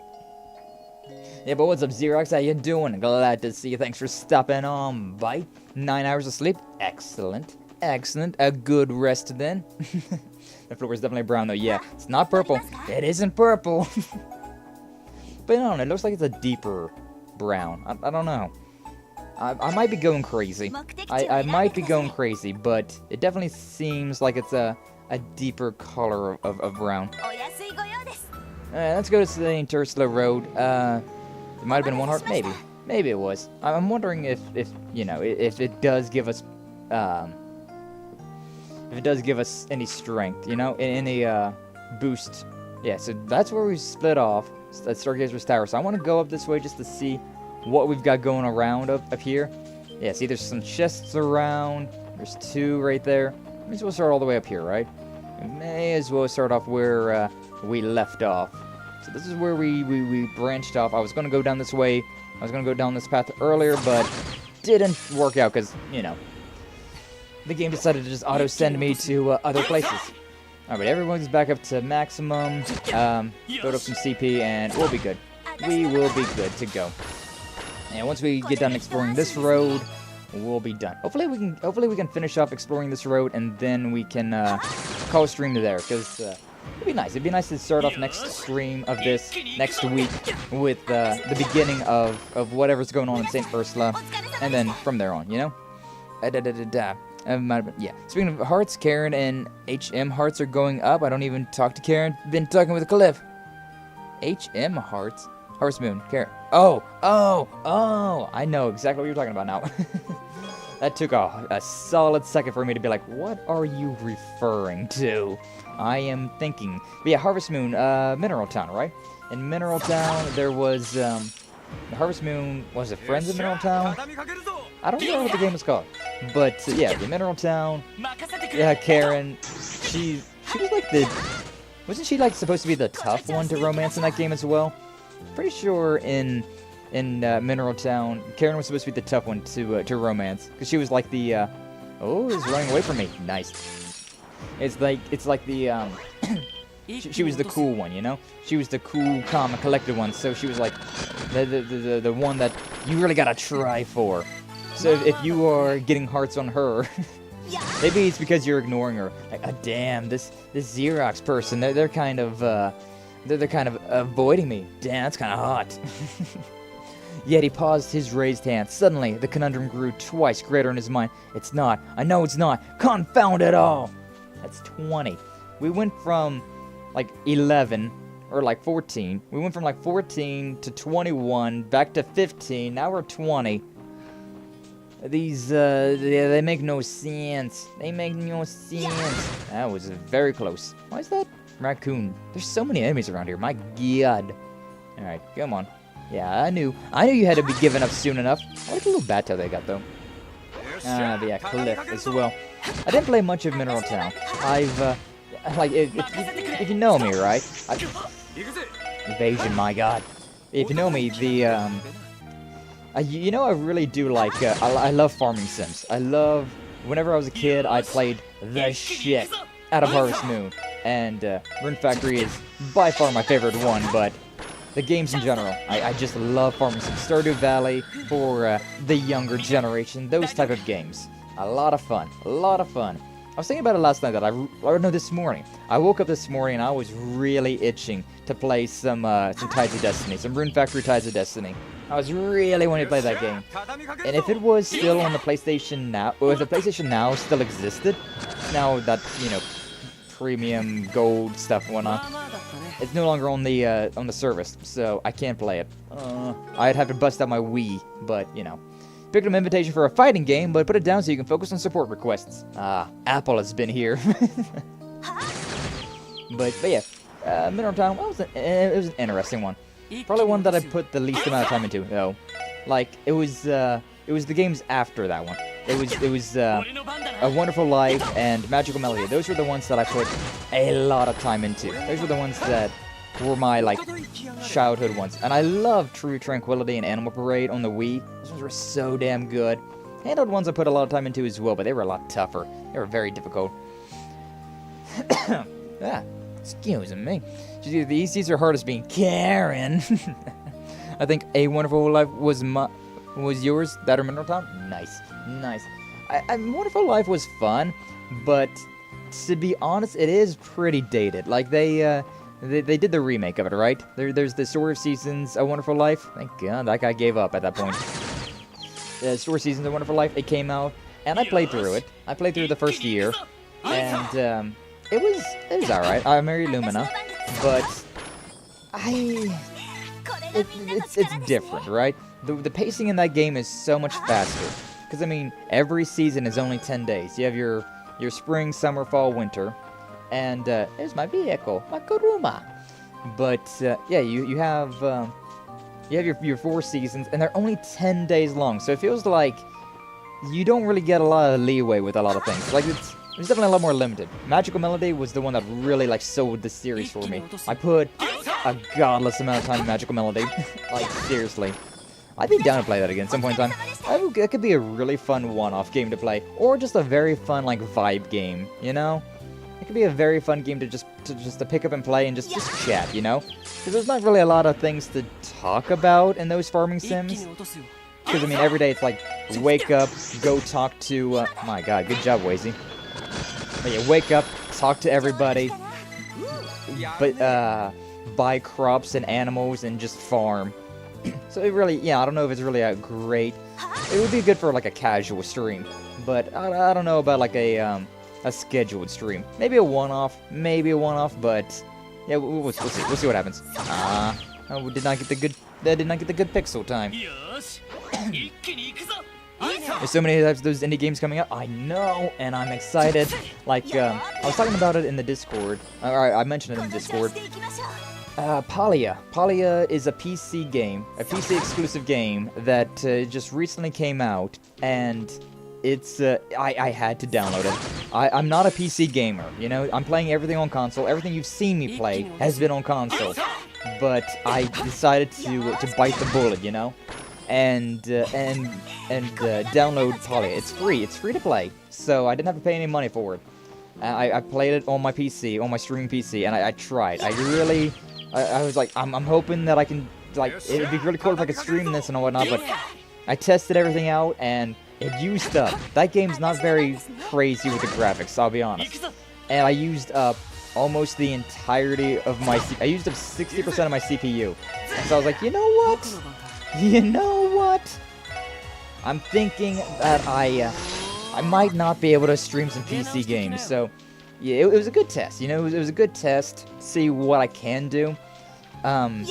Yeah, but what's up, Xerox? How you doing? Glad to see you. Thanks for stopping on by. 9 hours of sleep. Excellent. A good rest then. The floor is definitely brown though. Yeah, it's not purple. It isn't purple. But I don't know. It looks like it's a deeper brown. I don't know. I might be going crazy. I might be going crazy, but it definitely seems like it's a deeper color of brown. Let's go to St. Ursula Road. It might have been 1 heart, maybe. Maybe it was. I'm wondering if you know, if it does give us any strength, you know, any boost. Yeah, so that's where we split off. That's Jaegers Tower. So I want to go up this way just to see what we've got going around up here. Yeah, see, there's some chests around. There's 2 right there. May as well start all the way up here, right? We may as well start off where we left off. So this is where we branched off. I was going to go down this way. I was going to go down this path earlier, but didn't work out because, you know, the game decided to just auto-send me to other places. Alright, everyone's back up to maximum. Build up some CP, and we'll be good. We will be good to go. And once we get done exploring this road, we'll be done. Hopefully we can finish off exploring this road, and then we can call a stream to there, because it'd be nice. It'd be nice to start off next stream of this next week with the beginning of whatever's going on in St. Ursula, and then from there on, you know? Yeah. Speaking of hearts, Karen and HM hearts are going up. I don't even talk to Karen. Been talking with Cliff. HM hearts? Hearts Moon. Karen. Oh. I know exactly what you're talking about now. That took a solid second for me to be like, what are you referring to? I am thinking. But yeah, Harvest Moon, Mineral Town, right? In Mineral Town, there was, Harvest Moon, was it Friends of Mineral Town? I don't know what the game is called. But, yeah, the Mineral Town, yeah, Karen, she was like wasn't she like supposed to be the tough one to romance in that game as well? Pretty sure in Mineral Town, Karen was supposed to be the tough one to romance. Because she was like the, oh, he's running away from me. Nice. It's like the, she was the cool one, you know? She was the cool, calm, and collected one, so she was like the one that you really gotta try for. So if you are getting hearts on her, maybe it's because you're ignoring her. Like, oh, damn, this Xerox person, they're kind of avoiding me. Damn, that's kind of hot. Yet he paused his raised hand. Suddenly, the conundrum grew twice greater in his mind. It's not. I know it's not. Confound it all. That's 20. We went from like 11 or like 14. We went from like 14 to 21, back to 15. Now we're 20. These, they make no sense. They make no sense. That was very close. Why is that raccoon? There's so many enemies around here. My god. Alright, come on. Yeah, I knew you had to be given up soon enough. I like the little bat tail they got, though. Yeah, Cliff as well. I didn't play much of Mineral Town. I've, like, if you know me, right? Evasion, my god. If you know me, the, you know I really do like, I love farming sims. Whenever I was a kid, I played the shit out of Harvest Moon. And, Rune Factory is by far my favorite one, but the games in general, I just love farming sims. Stardew Valley for, the younger generation, those type of games. A lot of fun, a lot of fun. I was thinking about it last night this morning. I woke up this morning and I was really itching to play some Tides of Destiny, some Rune Factory Tides of Destiny. I was really wanting to play that game. And if it was still on the PlayStation Now, or if the PlayStation Now still existed, now that, you know, premium gold stuff and whatnot, it's no longer on the service, so I can't play it. I'd have to bust out my Wii, but, you know. Picked up an invitation for a fighting game, but put it down so you can focus on support requests. Apple has been here. but yeah, Mineral Town, it was an interesting one. Probably one that I put the least amount of time into, though. Like, it was the games after that one. It was A Wonderful Life and Magical Melody. Those were the ones that I put a lot of time into. Those were the ones that were my, like, childhood ones. And I love True Tranquility and Animal Parade on the Wii. Those ones were so damn good. Handheld ones I put a lot of time into as well, but they were a lot tougher. They were very difficult. Excuse me. The easiest or hardest being Karen. I think A Wonderful Life was yours, that or Mineral Town? Nice. Wonderful Life was fun, but to be honest, it is pretty dated. Like, they did the remake of it, right? There's the Story of Seasons, A Wonderful Life. Thank God, that guy gave up at that point. The Story of Seasons, A Wonderful Life, it came out, and I played through it. I played through the first year, and it was alright. I married Lumina, but it's different, right? The pacing in that game is so much faster. Because, I mean, every season is only 10 days. You have your spring, summer, fall, winter. And, there's my vehicle, my Kuruma. But, yeah, you have your 4 seasons, and they're only 10 days long. So it feels like you don't really get a lot of leeway with a lot of things. Like, it's definitely a lot more limited. Magical Melody was the one that really, like, sold the series for me. I put a godless amount of time in Magical Melody. Like, seriously. I'd be down to play that again some point in time. It could be a really fun one-off game to play, or just a very fun, like, vibe game, you know? It could be a very fun game to just pick up and play and just chat, you know? Because there's not really a lot of things to talk about in those farming sims. Because, I mean, every day it's like, wake up, go talk to, my god, good job, Wazy. But yeah, wake up, talk to everybody, but, buy crops and animals and just farm. So it really, yeah, I don't know if it's really a great, it would be good for like a casual stream, but I don't know about like a scheduled stream. Maybe a one-off, but yeah, we'll see what happens. We did not get the good pixel time. There's so many types of those indie games coming out. I know, and I'm excited. Like, I was talking about it in the Discord. I mentioned it in the Discord. Palia. Palia is a PC game, a PC exclusive game that just recently came out, and it's, I had to download it. I'm not a PC gamer, you know, I'm playing everything on console. Everything you've seen me play has been on console, but I decided to bite the bullet, you know, and download Palia. It's free to play, so I didn't have to pay any money for it. I played it on my PC, on my streaming PC, and I tried. I was like, I'm hoping that I can, like, it'd be really cool if I could stream this and whatnot, but I tested everything out, and it used up. That game's not very crazy with the graphics, I'll be honest. And I used up almost the entirety of my, I used up 60% of my CPU. And so I was like, you know what? I'm thinking that I might not be able to stream some PC games, so yeah, it was a good test, you know, it was a good test, see what I can do. I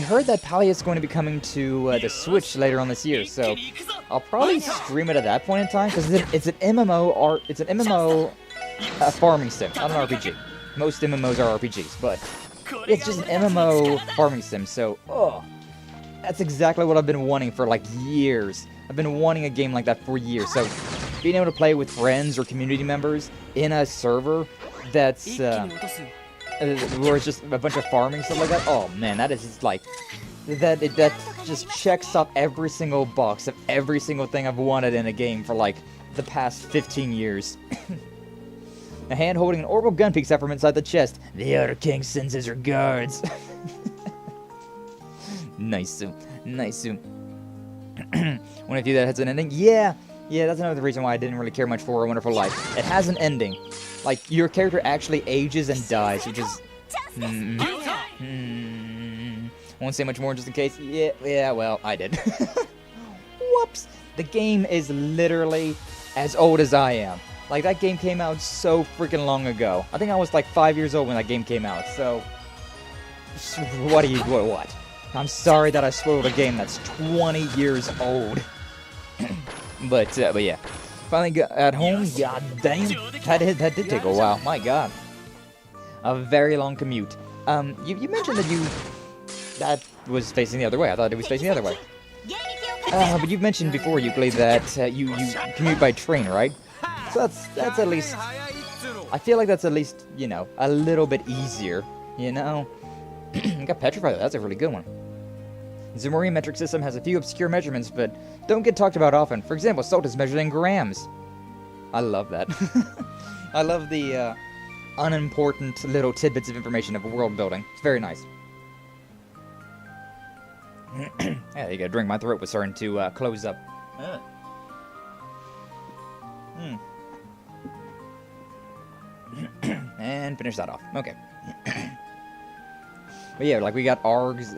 heard that Palia is going to be coming to the Switch later on this year, so I'll probably stream it at that point in time, because it's an MMO or it's an MMO farming sim, not an RPG. Most MMOs are RPGs, but it's just an MMO farming sim. So, that's exactly what I've been wanting for like years. I've been wanting a game like that for years. So, being able to play with friends or community members in a server that's where it's just a bunch of farming stuff like that. Oh man, that is just like that just checks off every single box of every single thing I've wanted in a game for like the past 15 years. A hand holding an orbital gun peeks out from inside the chest. The Outer King sends his regards. Nice. When I do that, it has an ending? Yeah, that's another reason why I didn't really care much for A Wonderful Life. It has an ending. Like, your character actually ages and dies, which is... Won't say much more just in case. Yeah, well, I did. Whoops! The game is literally as old as I am. Like, that game came out so freaking long ago. I think I was like 5 years old when that game came out, so... What? I'm sorry that I spoiled a game that's 20 years old. But yeah. Finally got at home, god damn. That did take a while, my god. A very long commute. You mentioned that was facing the other way. I thought it was facing the other way. But you've mentioned before, Euclid, that you commute by train, right? So that's at least... I feel like that's at least, you know, a little bit easier, you know? I got petrified. That's a really good one. The marine metric system has a few obscure measurements, but don't get talked about often. For example, salt is measured in grams. I love that. I love the unimportant little tidbits of information of world building. It's very nice. Yeah, you gotta drink. My throat was starting to close up. And finish that off. Okay. But yeah, like we got args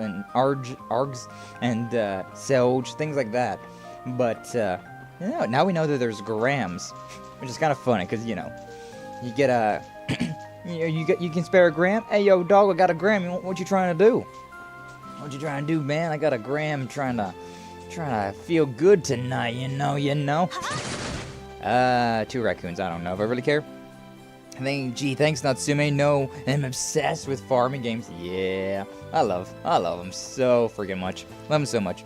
and selge, things like that. But now we know that there's grams, which is kind of funny because you get a you can spare a gram. Hey yo, dog, I got a gram. What you trying to do? What you trying to do, man? I got a gram. Trying to feel good tonight. You know. 2 raccoons. I don't know if I really care. I think, gee, thanks Natsume. No, I'm obsessed with farming games. Yeah, I love them so freaking much. Love them so much.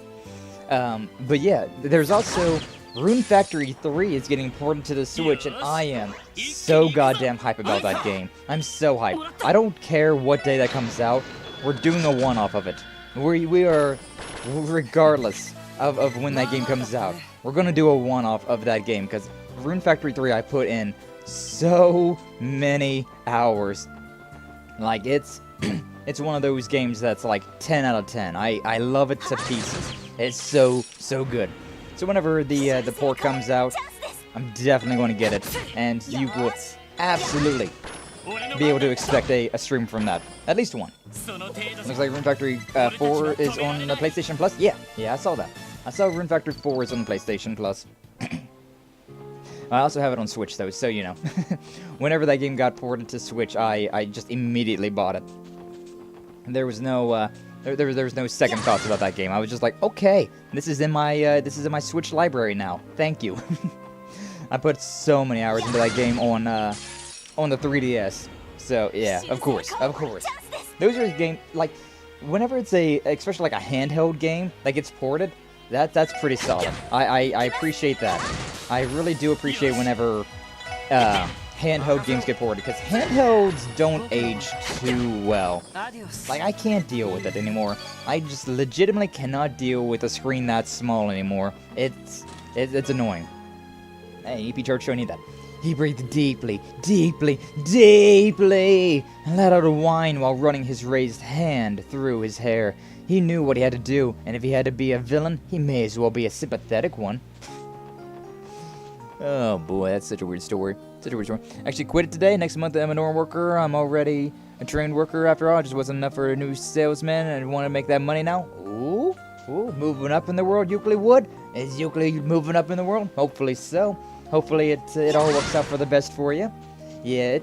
But yeah, there's also Rune Factory 3 is getting ported to the Switch, and I am so goddamn hype about that game. I'm so hyped. I don't care what day that comes out. We're doing a one-off of it. We are, regardless of when that game comes out, we're gonna do a one-off of that game because Rune Factory 3 I put in so many hours. Like, it's one of those games that's like 10 out of 10. I love it to pieces. It's so good. So whenever the port comes out, I'm definitely going to get it, and you will absolutely be able to expect a stream from that. At least one. Looks like Rune Factory 4 is on the PlayStation Plus. Yeah, I saw that. I saw Rune Factory 4 is on the PlayStation Plus. I also have it on Switch, though, so you know. Whenever that game got ported to Switch, I just immediately bought it. There was no there was no second thoughts about that game. I was just like, okay, this is in my Switch library now. Thank you. I put so many hours into that game on the 3DS. So yeah, of course. Those are games like whenever it's especially like a handheld game that gets ported. That's pretty solid. I appreciate that. I really do appreciate whenever handheld games get ported, because handhelds don't age too well. Like, I can't deal with it anymore. I just legitimately cannot deal with a screen that small anymore. It's annoying. Hey, EP Church showing you that. He breathed deeply, and let out a whine while running his raised hand through his hair. He knew what he had to do, and if he had to be a villain, he may as well be a sympathetic one. Oh boy, that's such a weird story. Actually quit it today. Next month I'm a normal worker. I'm already a trained worker after all. It just wasn't enough for a new salesman, and I want to make that money now. Ooh, moving up in the world, Euclid Wood. Is Euclid moving up in the world? Hopefully so. Hopefully it all works out for the best for you. Yeah,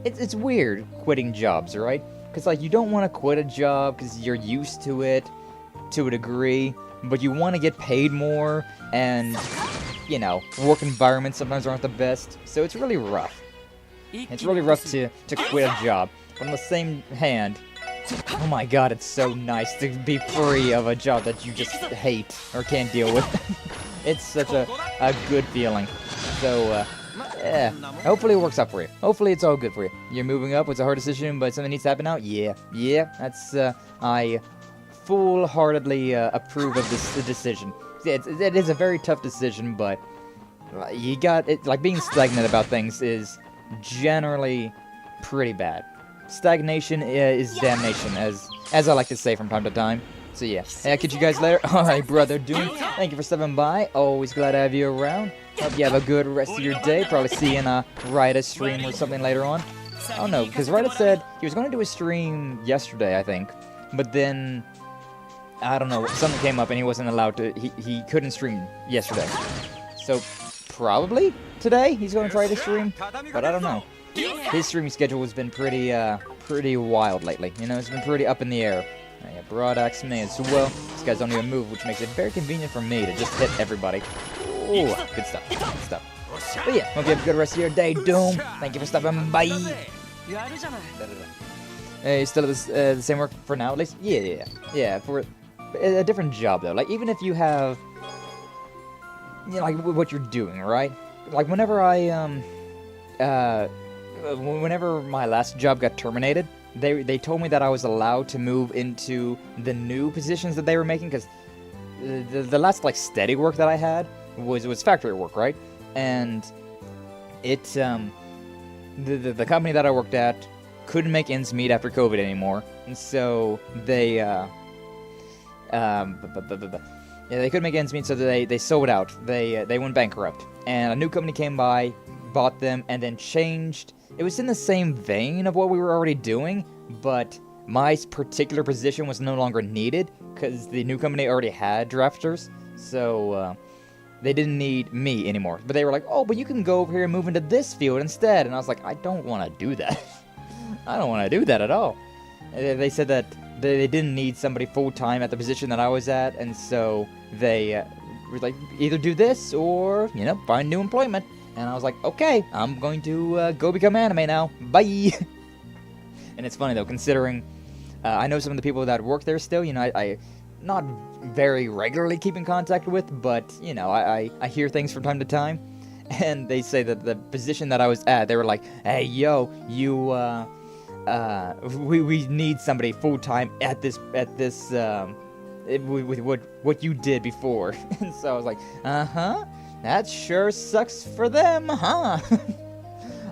it's weird quitting jobs, right? Because, like, you don't want to quit a job because you're used to it to a degree. but you want to get paid more, and, you know, work environments sometimes aren't the best, so it's really rough. It's really rough to quit a job. But on the same hand, oh my god, it's so nice to be free of a job that you just hate or can't deal with. It's such a good feeling. So, yeah, hopefully it works out for you. Hopefully it's all good for you. You're moving up, it's a hard decision, but something needs to happen now? Yeah, that's, I full-heartedly approve of this decision. It is a very tough decision, but you got it. Like, being stagnant about things is generally pretty bad. Stagnation is damnation, as I like to say from time to time. So yeah, hey, I'll catch you guys later. Alright, brother Doom, thank you for stopping by. Always glad to have you around. Hope you have a good rest of your day. Probably see you in a Ryda stream or something later on. Oh no, because Ryda said he was going to do a stream yesterday, I think. But then, I don't know, something came up and he wasn't allowed to, he couldn't stream yesterday. So, probably today he's going to try to stream, but I don't know. His streaming schedule has been pretty wild lately. You know, it's been pretty up in the air. Yeah, broad axe me as well. These guys don't even move, which makes it very convenient for me to just hit everybody. Ooh, good stuff, good stuff. But yeah, hope you have a good rest of your day, Doom. Thank you for stopping by. Hey, still at the same work for now, at least? Yeah, for a different job, though. Like, even if you have, you know, like, what you're doing, right? Like, whenever whenever my last job got terminated, they told me that I was allowed to move into the new positions that they were making, because the last, like, steady work that I had was factory work, right? And it, the company that I worked at couldn't make ends meet after COVID anymore, and so they, yeah, they couldn't make ends meet, so they sold out. They went bankrupt, and a new company came by, bought them, and then changed. It was in the same vein of what we were already doing, but my particular position was no longer needed, because the new company already had drafters, so, they didn't need me anymore. But they were like, oh, but you can go over here and move into this field instead, and I was like, I don't want to do that. I don't want to do that at all. They said that they didn't need somebody full-time at the position that I was at, and so they were like, either do this or, you know, find new employment. And I was like, okay, I'm going to go become anime now. Bye! And it's funny, though, considering I know some of the people that work there still. You know, I not very regularly keep in contact with, but, you know, I hear things from time to time. And they say that the position that I was at, they were like, hey, yo, you, we need somebody full-time at this, with what you did before. And so I was like, uh-huh. That sure sucks for them, huh?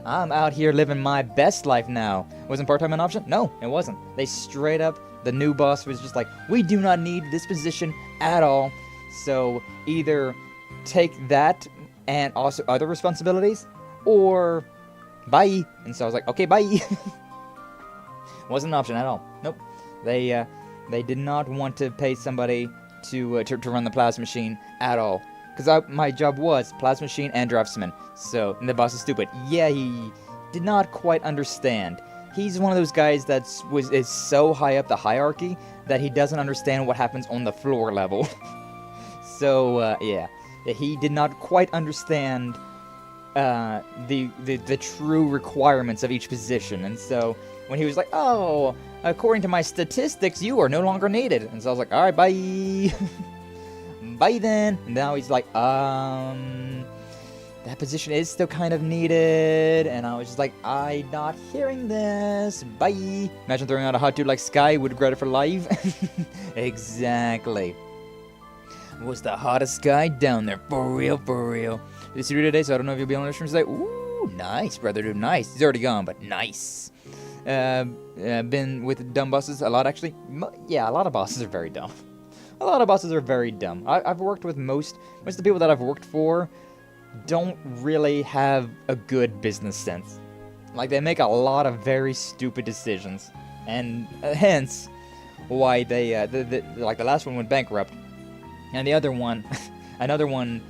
I'm out here living my best life now. Wasn't part-time an option? No, it wasn't. They straight up, the new boss was just like, we do not need this position at all. So either take that and also other responsibilities, or bye. And so I was like, okay, bye. Wasn't an option at all. Nope. They did not want to pay somebody to run the plasma machine at all. Because my job was plasma machine and draftsman. So, and the boss is stupid. Yeah, he did not quite understand. He's one of those guys that is so high up the hierarchy that he doesn't understand what happens on the floor level. So, yeah. He did not quite understand the true requirements of each position. And so, when he was like, oh, according to my statistics, you are no longer needed. And so I was like, alright, bye. Bye then. And now he's like, that position is still kind of needed. And I was just like, I'm not hearing this. Bye. Imagine throwing out a hot dude like Sky would regret it for life. Exactly. Was the hottest guy down there. For real, for real. This is today, so I don't know if you'll be on the stream today. Ooh, nice, brother dude. Nice. He's already gone, but nice. Been with dumb bosses a lot, actually. Yeah, a lot of bosses are very dumb. A lot of bosses are very dumb. I've worked with most of the people that I've worked for don't really have a good business sense. Like, they make a lot of very stupid decisions. And hence why they, like the last one went bankrupt. And the other one, another one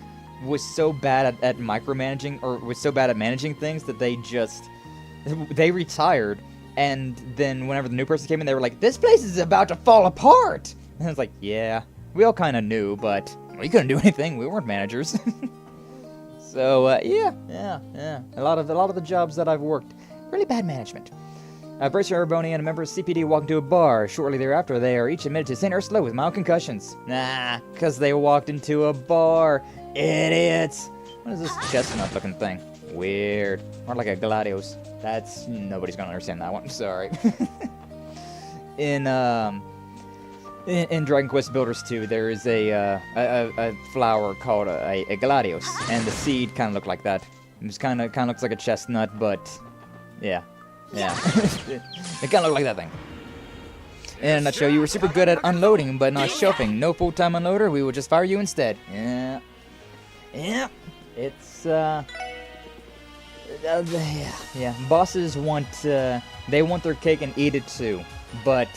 was so bad at micromanaging, or was so bad at managing things that they retired. And then whenever the new person came in, they were like, this place is about to fall apart! And I was like, yeah, we all kind of knew, but we couldn't do anything. We weren't managers. So, yeah. A lot of the jobs that I've worked, really bad management. Bracer Arboni and a member of CPD walk into a bar. Shortly thereafter, they are each admitted to St. Ursula with mild concussions. Nah, because they walked into a bar. Idiots. What is this chestnut-looking thing? Weird. More like a Gladios. Nobody's gonna understand that one. Sorry. In Dragon Quest Builders 2, there is a flower called a Gladios, and the seed kind of looked like that. It kind of looks like a chestnut, but yeah. It kind of looked like that thing. In a nutshell, you were super good at unloading, but not shelving. No full-time unloader, we will just fire you instead. Yeah. It's yeah. Bosses want they want their cake and eat it too, but.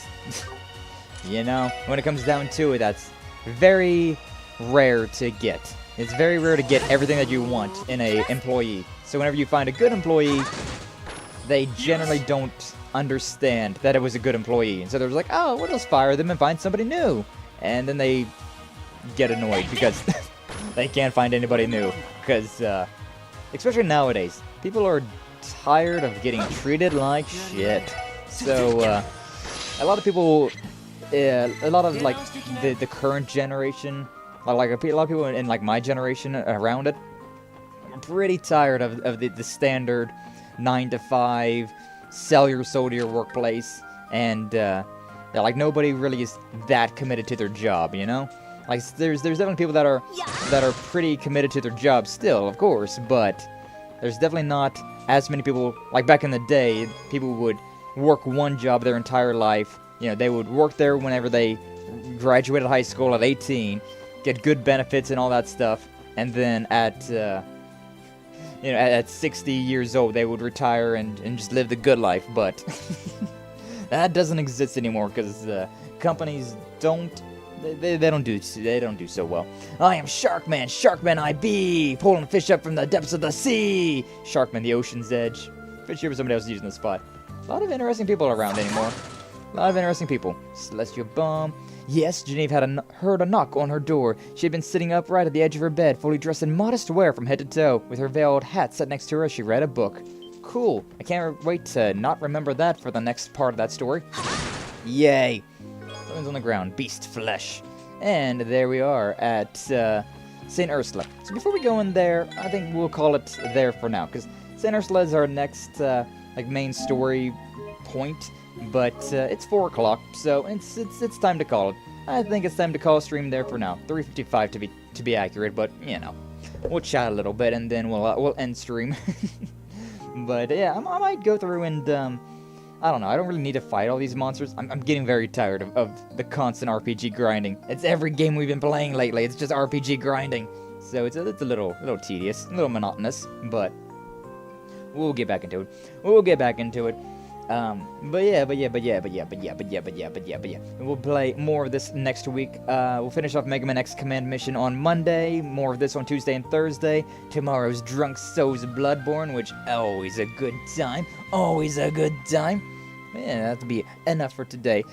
You know, when it comes down to it, that's very rare to get. It's very rare to get everything that you want in an employee. So whenever you find a good employee, they generally don't understand that it was a good employee. And so they're like, oh, we'll just fire them and find somebody new. And then they get annoyed because they can't find anybody new. Because, especially nowadays, people are tired of getting treated like shit. So, a lot of people... a lot of, like, the current generation, like, a lot of people in, like, my generation around it, are pretty tired of the standard 9-to-5, sell your soul to your workplace, and, like, nobody really is that committed to their job, you know? Like, there's definitely people that are pretty committed to their job still, of course, but there's definitely not as many people, like, back in the day, people would work one job their entire life. You know, they would work there whenever they graduated high school at 18, get good benefits and all that stuff, and then at 60 years old, they would retire and just live the good life. But that doesn't exist anymore because companies don't they don't do so well. I am Sharkman IB, pulling fish up from the depths of the sea. Sharkman, the ocean's edge. Pretty sure somebody else is using the spot. A lot of interesting people around anymore. A lot of interesting people. Celestial Bomb. Yes, Genevieve had heard a knock on her door. She had been sitting upright at the edge of her bed, fully dressed in modest wear from head to toe. With her veiled hat set next to her as she read a book. Cool. I can't wait to not remember that for the next part of that story. Yay. Something's on the ground. Beast flesh. And there we are at St. Ursula. So before we go in there, I think we'll call it there for now. Because St. Ursula is our next main story point. But it's 4 o'clock, so it's time to call it. I think it's time to call a stream there for now. 3:55 to be accurate, but you know, we'll chat a little bit and then we'll end stream. But yeah, I might go through and I don't know. I don't really need to fight all these monsters. I'm getting very tired of the constant RPG grinding. It's every game we've been playing lately. It's just RPG grinding, so it's a little tedious, a little monotonous. But we'll get back into it. But yeah. We'll play more of this next week. We'll finish off Mega Man X Command mission on Monday. More of this on Tuesday and Thursday. Tomorrow's Drunk Souls Bloodborne, which always a good time. Yeah, that'll be enough for today.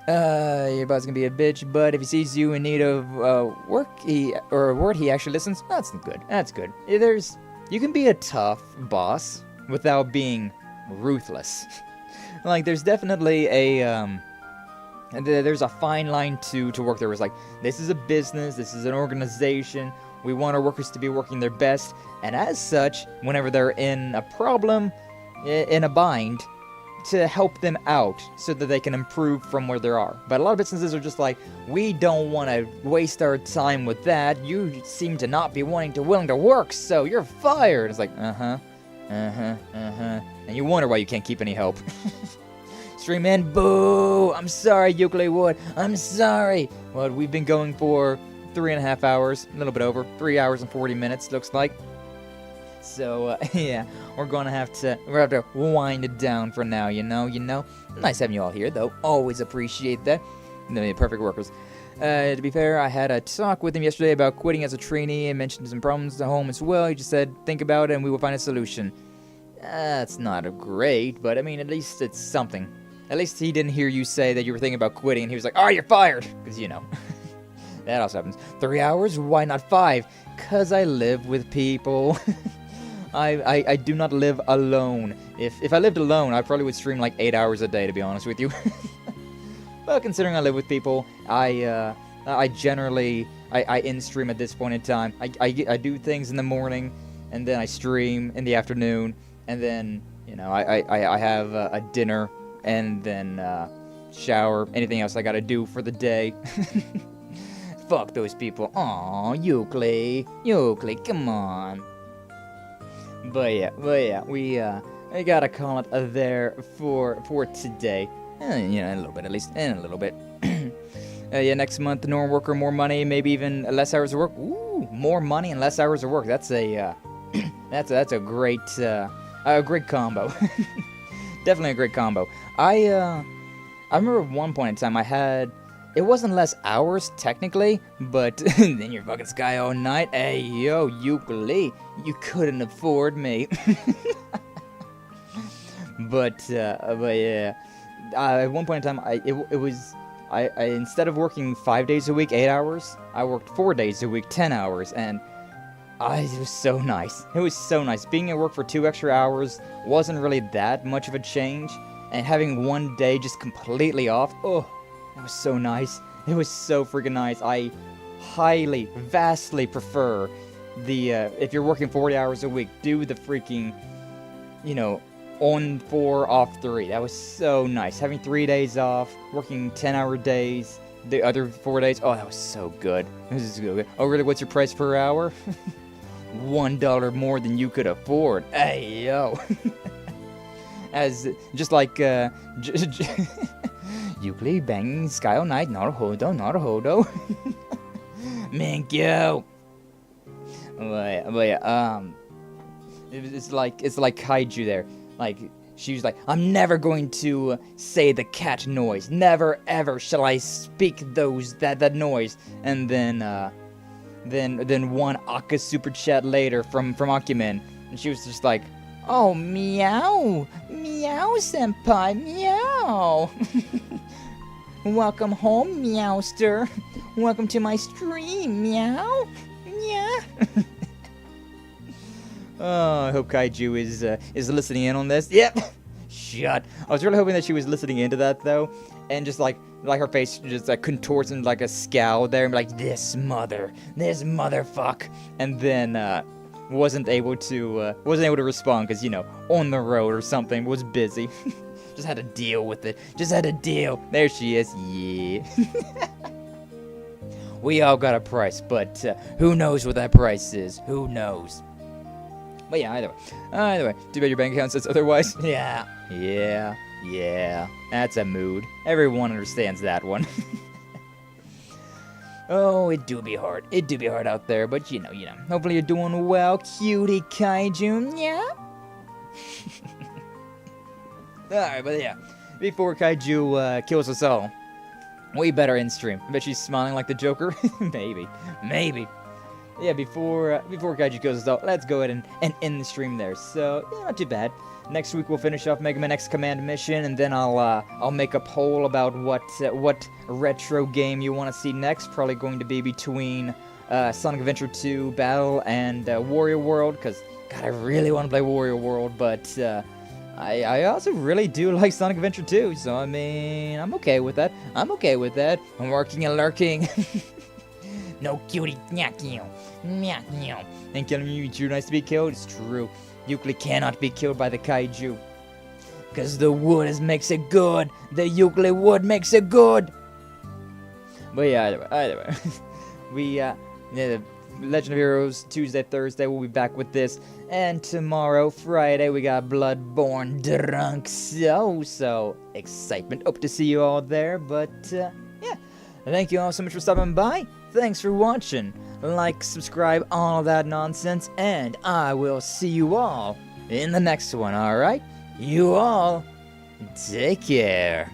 Your boss gonna be a bitch, but if he sees you in need of work, he actually listens. That's good. You can be a tough boss without being ruthless. Like, there's definitely there's a fine line to work there. It's like, this is a business, this is an organization, we want our workers to be working their best, and as such, whenever they're in a problem, in a bind, to help them out so that they can improve from where they are. But a lot of businesses are just like, we don't want to waste our time with that, you seem to not be willing to work, so you're fired. It's like, and you wonder why you can't keep any help. Stream in, boo! I'm sorry, Euclid Wood. I'm sorry. Well, we've been going for 3.5 hours, a little bit over, 3 hours and 40 minutes, looks like. So, yeah, we're gonna have to wind it down for now, you know. Nice having you all here, though. Always appreciate that. The perfect workers. To be fair, I had a talk with him yesterday about quitting as a trainee and mentioned some problems at home as well. He just said, think about it and we will find a solution. That's not great, but I mean, at least it's something. At least he didn't hear you say that you were thinking about quitting and he was like, oh, you're fired! Because, you know. That also happens. 3 hours? Why not 5? Because I live with people. I do not live alone. If I lived alone, I probably would stream like 8 hours a day, to be honest with you. But considering I live with people, I generally in-stream at this point in time. I do things in the morning, and then I stream in the afternoon, and then, you know, I have a dinner, and then shower, anything else I gotta do for the day. Fuck those people. Aw, Euclid, come on. But yeah, we gotta call it there for today. You know, in a little bit at least, in a little bit. Yeah, next month, more worker, more money, maybe even less hours of work. Ooh, more money and less hours of work. That's a that's a great combo. Definitely a great combo. I remember at one point in time I had, it wasn't less hours technically, but then you're fucking sky all night. Hey yo, Euclid, you couldn't afford me. But yeah, at one point in time I instead of working 5 days a week, 8 hours, I worked 4 days a week, 10 hours, and it was so nice. It was so nice. Being at work for 2 extra hours wasn't really that much of a change, and having one day just completely off, oh, that was so nice. It was so freaking nice. I highly, vastly prefer the, if you're working 40 hours a week, do the freaking, you know, on 4, off 3. That was so nice. Having 3 days off, working 10-hour days, the other 4 days, oh, that was so good. This is so good. Oh, really? What's your price per hour? $1 more than you could afford. Hey, yo. As, just like, Euclid banging sky all night, not a hodo. Minkyo. But yeah, it's like Kaiju there. Like, she was like, I'm never going to say the cat noise. Never ever shall I speak that noise. And then one Akka super chat later from Akumen, and she was just like, oh, meow, senpai, meow. Welcome home, meowster. Welcome to my stream, meow, meow. Oh, I hope Kaiju is listening in on this. Yep. Shut. I was really hoping that she was listening into that though, and just like her face just like contorts into like a scowl there, and be like, this motherfuck, and then wasn't able to respond because, you know, on the road or something, was busy. Just had to deal with it. There she is. Yeah. We all got a price, but who knows what that price is? Who knows? But yeah, either way. Too bad your bank account says otherwise. Yeah. That's a mood. Everyone understands that one. Oh, it do be hard. Out there, but you know. Hopefully you're doing well, cutie Kaiju. Yeah. Alright, but yeah. Before Kaiju kills us all, we better end stream. I bet she's smiling like the Joker. Maybe. Yeah, before Kaiju kills us all, let's go ahead and end the stream there. So, yeah, not too bad. Next week we'll finish off Mega Man X Command mission, and then I'll make a poll about what retro game you want to see next. Probably going to be between Sonic Adventure 2 Battle and Warrior World, because God, I really want to play Warrior World, but I also really do like Sonic Adventure 2, so I mean, I'm okay with that. I'm working and lurking. No cutie, and killing you too nice to be killed. It's true. Euclid cannot be killed by the Kaiju, cause the wood makes it good. The Euclid wood makes it good. But yeah, either way, we the Legend of Heroes Tuesday, Thursday. We'll be back with this, and tomorrow, Friday, we got Bloodborne Drunk. So excitement. Hope to see you all there. But yeah, thank you all so much for stopping by. Thanks for watching. Like, subscribe, all of that nonsense, and I will see you all in the next one, alright? You all, take care.